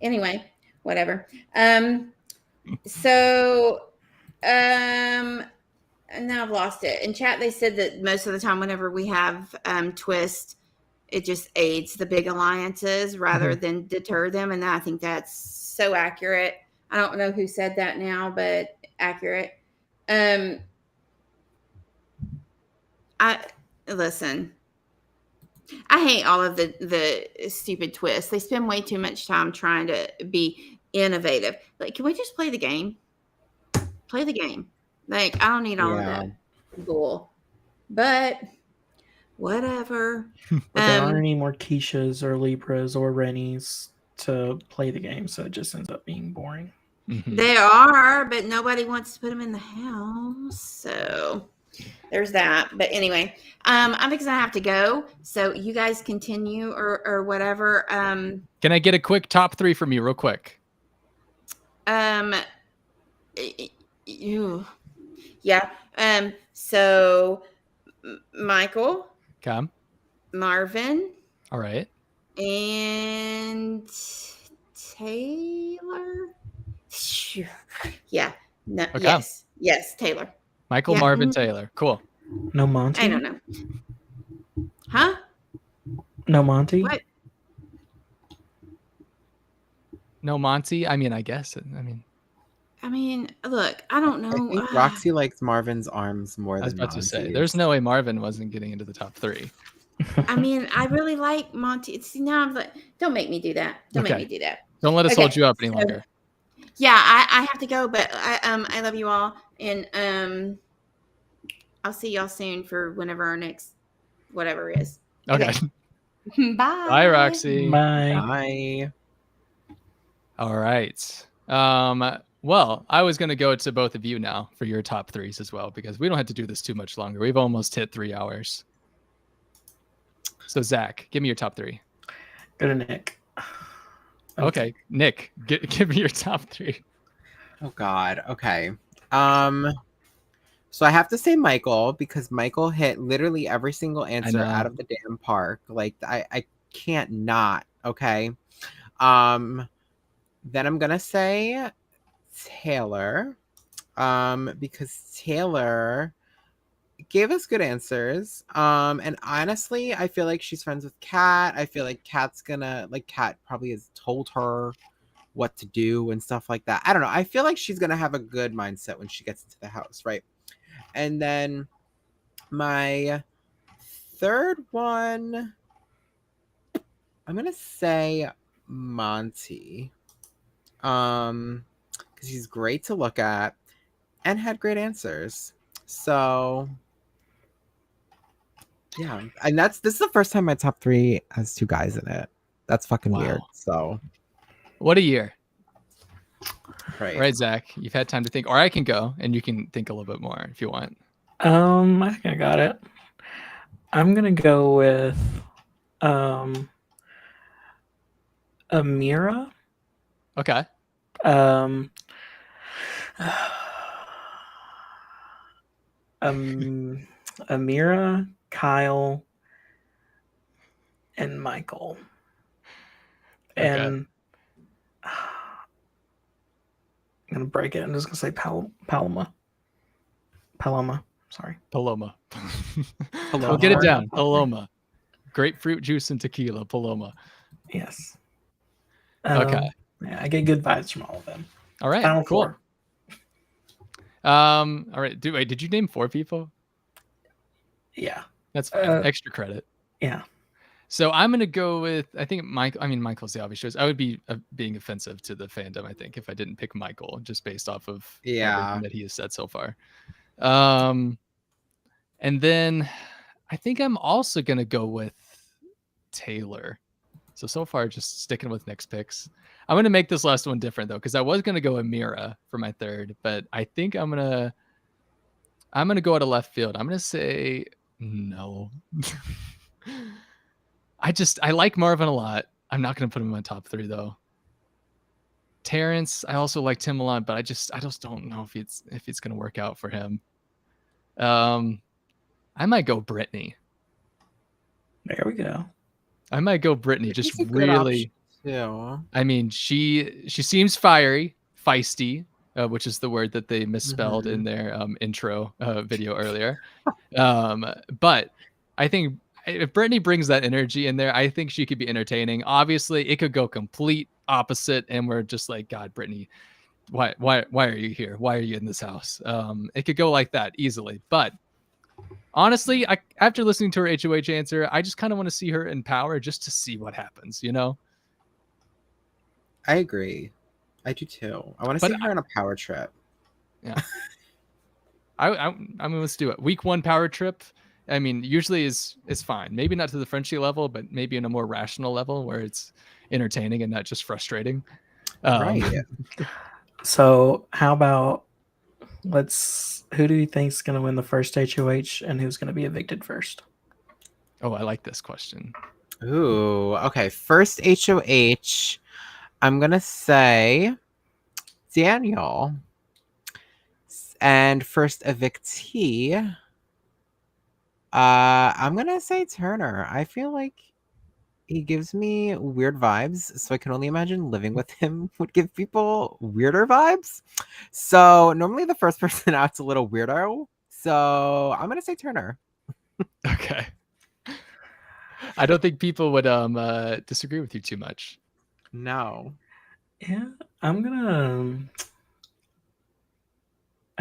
Anyway, whatever. Now I've lost it. In chat, they said that most of the time whenever we have twist, it just aids the big alliances rather than deter them. And I think that's so accurate. I don't know who said that now, but accurate. Listen, I hate all of the stupid twists. They spend way too much time trying to be innovative. Like, can we just play the game? Play the game. Like, I don't need all of that bull. But whatever. But there aren't any more Keishas or Libras or Rennies to play the game, so it just ends up being boring. They are, but nobody wants to put them in the house. So there's that. But anyway, I think I have to go. So you guys continue or whatever. Can I get a quick top 3 from you real quick? Yeah. So Michael, Come. Marvin, All right. and Taylor. Yeah. No. Okay. Yes. Yes. Taylor. Michael, Yeah. Marvin, Taylor. Cool. No Monty? I don't know. Huh? No Monty? What? No Monty? I mean, I guess. I mean, look, I don't know. I think Roxy likes Marvin's arms more I was than about to say, Monty's. there's no way Marvin wasn't getting into the top 3. I mean, I really like Monty. See, now I'm like, don't make me do that. Don't make Okay. me do that. Don't let us Okay, hold you up any so- longer. Yeah, I have to go, but I love you all, and I'll see y'all soon for whenever our next whatever is. Okay. Bye. Bye, Roxy. Bye. All right. Well, I was going to go to both of you now for your top 3s as well, because we don't have to do this too much longer. We've almost hit 3 hours. So Zach, give me your top 3. Go to Nick. Okay, Nick, give me your top 3. Oh God. Okay. So I have to say Michael, because Michael hit literally every single answer know. out of the damn park. Like I can't not. Okay. Then I'm gonna say Taylor, because Taylor gave us good answers. And honestly, I feel like she's friends with Kat. I feel like Kat probably has told her what to do and stuff like that. I don't know. I feel like she's gonna have a good mindset when she gets into the house, right? And then my third one, I'm gonna say Monty. Because he's great to look at and had great answers. So yeah, and this is the first time my top 3 has 2 guys in it. That's fucking weird. So What a year. Right. All right, Zach, you've had time to think, or I can go and you can think a little bit more if you want. I think I got it. I'm gonna go with Amira. Okay. Amira, Kyle, and Michael. And I'm gonna break it. I'm just gonna say Paloma. Sorry. Paloma. We'll get it down. Paloma. Grapefruit juice and tequila. Paloma. Yes. Okay. Yeah, I get good vibes from all of them. All right. Final cool. 4. All right. Wait, did you name 4 people? Yeah. That's fine. Extra credit. Yeah. So I'm gonna go with, I think Michael's the obvious choice. I would be being offensive to the fandom, I think, if I didn't pick Michael just based off of everything that he has said so far. And then I think I'm also gonna go with Taylor. So far, just sticking with Nick's picks. I'm gonna make this last one different though, because I was gonna go Amira for my third, but I think I'm gonna go out of left field. I'm gonna say no. I like Marvin a lot. I'm not gonna put him in my top 3 though. Terrence, I also liked him a lot, but I just don't know if it's gonna work out for him. I might go Brittany. There we go. I might go Brittany. Just a good really. option, too. I mean, she seems feisty, which is the word that they misspelled in their intro video earlier. But I think if Brittany brings that energy in there, I think she could be entertaining. Obviously, it could go complete opposite, and we're just like, God, Brittany, why are you here? Why are you in this house? It could go like that easily. But honestly, after listening to her HOH answer, I just kind of want to see her in power just to see what happens, you know? I agree. I do too. I want to see her on a power trip. Yeah. I mean, let's do it. Week 1 power trip. I mean, usually is fine. Maybe not to the Frenchie level, but maybe in a more rational level where it's entertaining and not just frustrating. Right. So how about who do you think is going to win the first HOH and who's going to be evicted first? Oh, I like this question. Ooh, okay. First HOH, I'm going to say Daniel. And first evictee, I'm gonna say Turner. I feel like he gives me weird vibes, so I can only imagine living with him would give people weirder vibes. So normally the first person out's a little weirdo. So I'm gonna say Turner. Okay. I don't think people would disagree with you too much. No. Yeah, I'm gonna.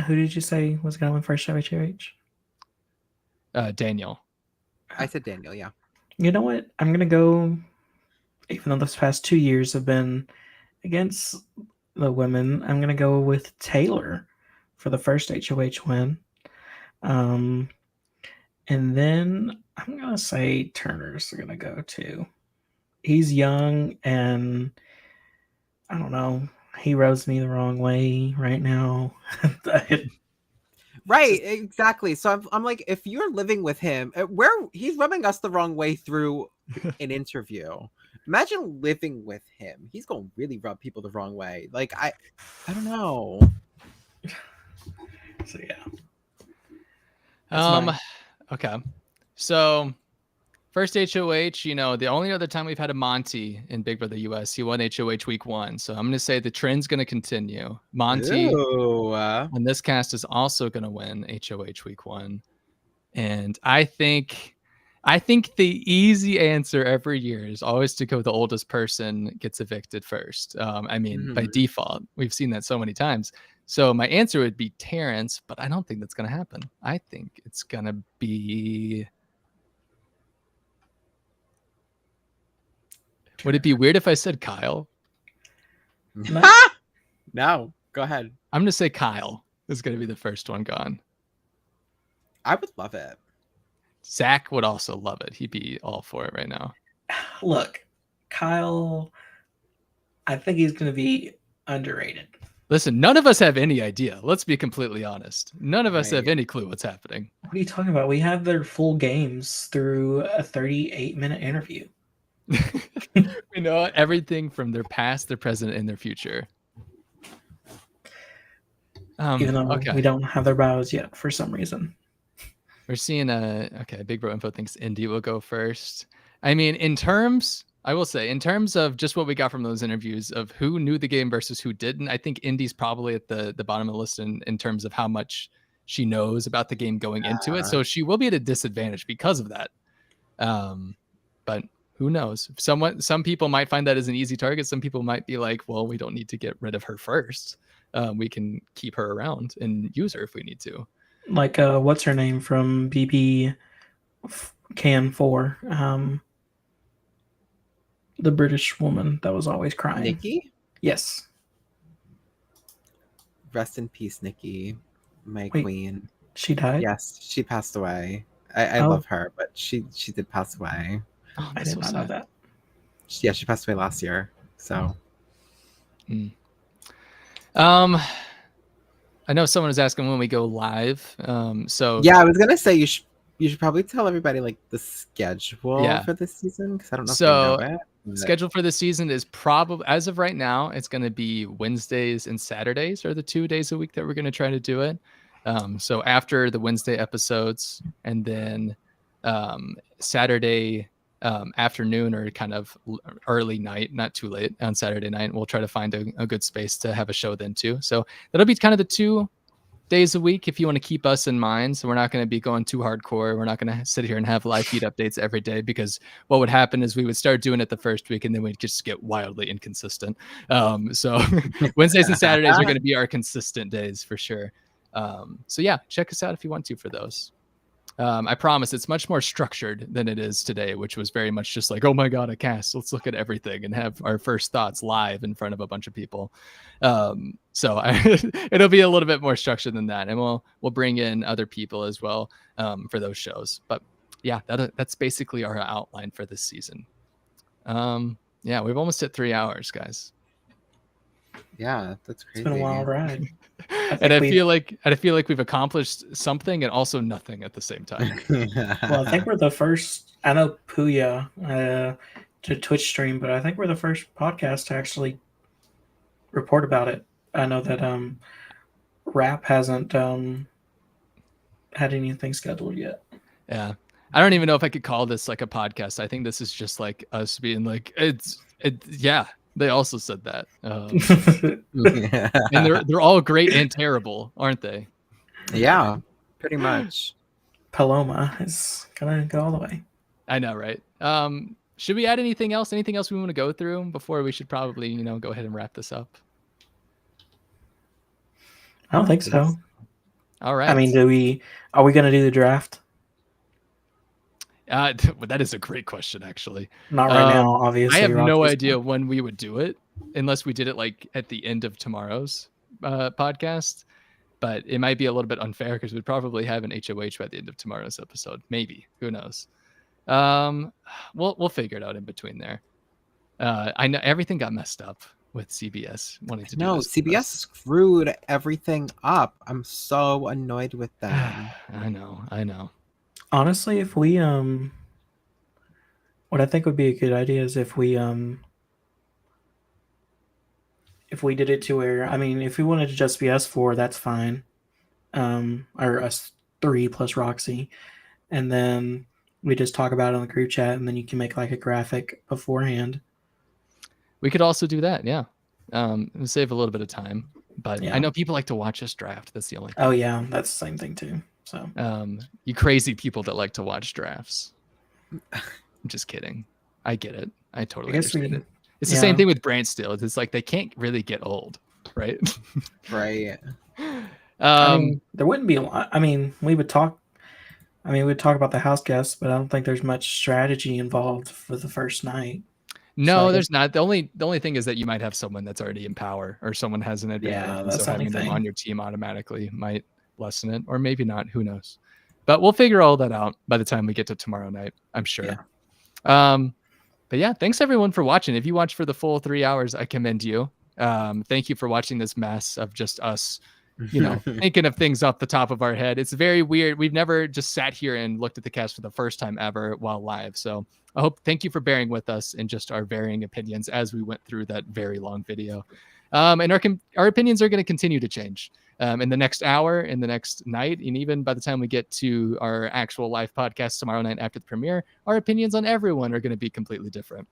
Who did you say was gonna win first HOH? Daniel. I said Daniel, yeah. You know what? I'm gonna go. Even though this past 2 years have been against the women, I'm gonna go with Taylor for the first HOH win. And then I'm gonna say Turner's gonna go too. He's young and I don't know. He rubs me the wrong way right now. Right, exactly. So I'm like, if you're living with him, he's rubbing us the wrong way through an interview. Imagine living with him. He's gonna really rub people the wrong way. Like I don't know. So yeah. Okay. So first HOH, the only other time we've had a Monty in Big Brother US, he won HOH week 1. So I'm going to say the trend's going to continue. Monty on this cast is also going to win HOH week 1. And I think the easy answer every year is always to go the oldest person gets evicted first. By default, we've seen that so many times. So my answer would be Terrence, but I don't think that's going to happen. I think it's going to be... Would it be weird if I said Kyle? No, go ahead. I'm going to say Kyle is going to be the first one gone. I would love it. Zach would also love it. He'd be all for it right now. Look, Kyle, I think he's going to be underrated. Listen, none of us have any idea. Let's be completely honest. None of us have any clue what's happening. What are you talking about? We have their full games through a 38-minute interview. We know everything from their past, their present, and their future. Even though we don't have their bios yet for some reason. We're seeing Big Bro Info thinks Indy will go first. I mean, I will say, in terms of just what we got from those interviews of who knew the game versus who didn't, I think Indy's probably at the bottom of the list in terms of how much she knows about the game going into it. So she will be at a disadvantage because of that. But who knows? Some people might find that as an easy target. Some people might be like, well, we don't need to get rid of her first. We can keep her around and use her if we need to. Like, what's her name from BB Can 4? The British woman that was always crying. Nikki? Yes. Rest in peace, Nikki, my queen. She died? Yes, she passed away. I love her, but she did pass away. Oh, I did not know that. Yeah, she passed away last year. So. I know someone was asking when we go live. So yeah, I was gonna say you should probably tell everybody like the schedule for this season because I don't know if they know it. Schedule for the season is probably, as of right now, it's going to be Wednesdays and Saturdays are the 2 days a week that we're going to try to do it. So after the Wednesday episodes and then Saturday afternoon or kind of early night, not too late on Saturday night, we'll try to find a good space to have a show then too. So that'll be kind of the 2 days a week if you want to keep us in mind. So we're not going to be going too hardcore. We're not going to sit here and have live feed updates every day, because what would happen is we would start doing it the first week and then we'd just get wildly inconsistent. So Wednesdays and Saturdays are going to be our consistent days for sure. So yeah, check us out if you want to for those. I promise it's much more structured than it is today, which was very much just like, oh my God, a cast. Let's look at everything and have our first thoughts live in front of a bunch of people. So it'll be a little bit more structured than that. And we'll bring in other people as well for those shows. But yeah, that's basically our outline for this season. Yeah, we've almost hit 3 hours, guys. Yeah, that's crazy. It's been a wild ride. I feel like we've accomplished something and also nothing at the same time. Well, I think we're the first. I know Puya to Twitch stream, but I think we're the first podcast to actually report about it. I know that Rap hasn't had anything scheduled yet. Yeah. I don't even know if I could call this like a podcast. I think this is just like us being like, yeah, they also said that. And they're all great and terrible, aren't they? Yeah, pretty much. Paloma is gonna go all the way. I know, right? Should we add anything else? Anything else we want to go through before we should probably, go ahead and wrap this up? I don't think so. All right. I mean, are we gonna do the draft? That is a great question, actually. Not right now, obviously. I have no idea when we would do it, unless we did it like at the end of tomorrow's podcast. But it might be a little bit unfair because we'd probably have an HOH by the end of tomorrow's episode. Maybe. Who knows? We'll figure it out in between there. I know everything got messed up with CBS wanting to do this. CBS screwed everything up. I'm so annoyed with them. I know. Honestly, if we what I think would be a good idea is if we did it to where, I mean, if we wanted to just be us four, that's fine. Or us three plus Roxy. And then we just talk about it on the group chat, and then you can make like a graphic beforehand. We could also do that, yeah. Save a little bit of time. But Yeah. I know people like to watch us draft. That's the only thing. Oh yeah, that's the same thing too. So you crazy people that like to watch drafts. I'm just kidding. I get it. I totally understand it. It's the same thing with brand steals. It's like they can't really get old, right? Right. I mean, there wouldn't be a lot. I mean, we'd talk about the house guests, but I don't think there's much strategy involved for the first night. No, So- there's not. The only thing is that you might have someone that's already in power, or someone has an advantage. Yeah, and that's so the only having them thing. on your team automatically might lessen it, or maybe not. Who knows? But we'll figure all that out by the time we get to tomorrow night, I'm sure. But yeah, thanks everyone for watching. If you watched for the full 3 hours, I commend you. Thank you for watching this mess of just us, thinking of things off the top of our head. It's very weird. We've never just sat here and looked at the cast for the first time ever while live. So thank you for bearing with us and just our varying opinions as we went through that very long video. And our opinions are going to continue to change in the next hour, in the next night, and even by the time we get to our actual live podcast tomorrow night after the premiere, our opinions on everyone are going to be completely different.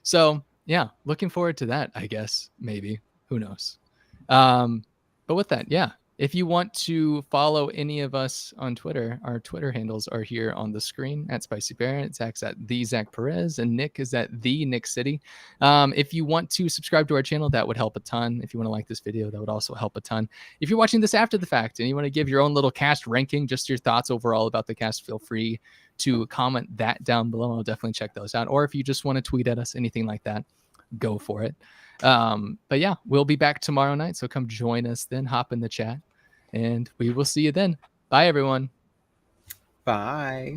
So yeah, looking forward to that, I guess, maybe. Who knows? But with that, yeah, if you want to follow any of us on Twitter, our Twitter handles are here on the screen at Spicy Baron. Zach's at the Zach Perez, and Nick is at the Nick City. If you want to subscribe to our channel, that would help a ton. If you want to like this video, that would also help a ton. If you're watching this after the fact and you want to give your own little cast ranking, just your thoughts overall about the cast, feel free to comment that down below. I'll definitely check those out. Or if you just want to tweet at us, anything like that, go for it. But yeah, we'll be back tomorrow night. So come join us then, hop in the chat, and we will see you then. Bye, everyone. Bye.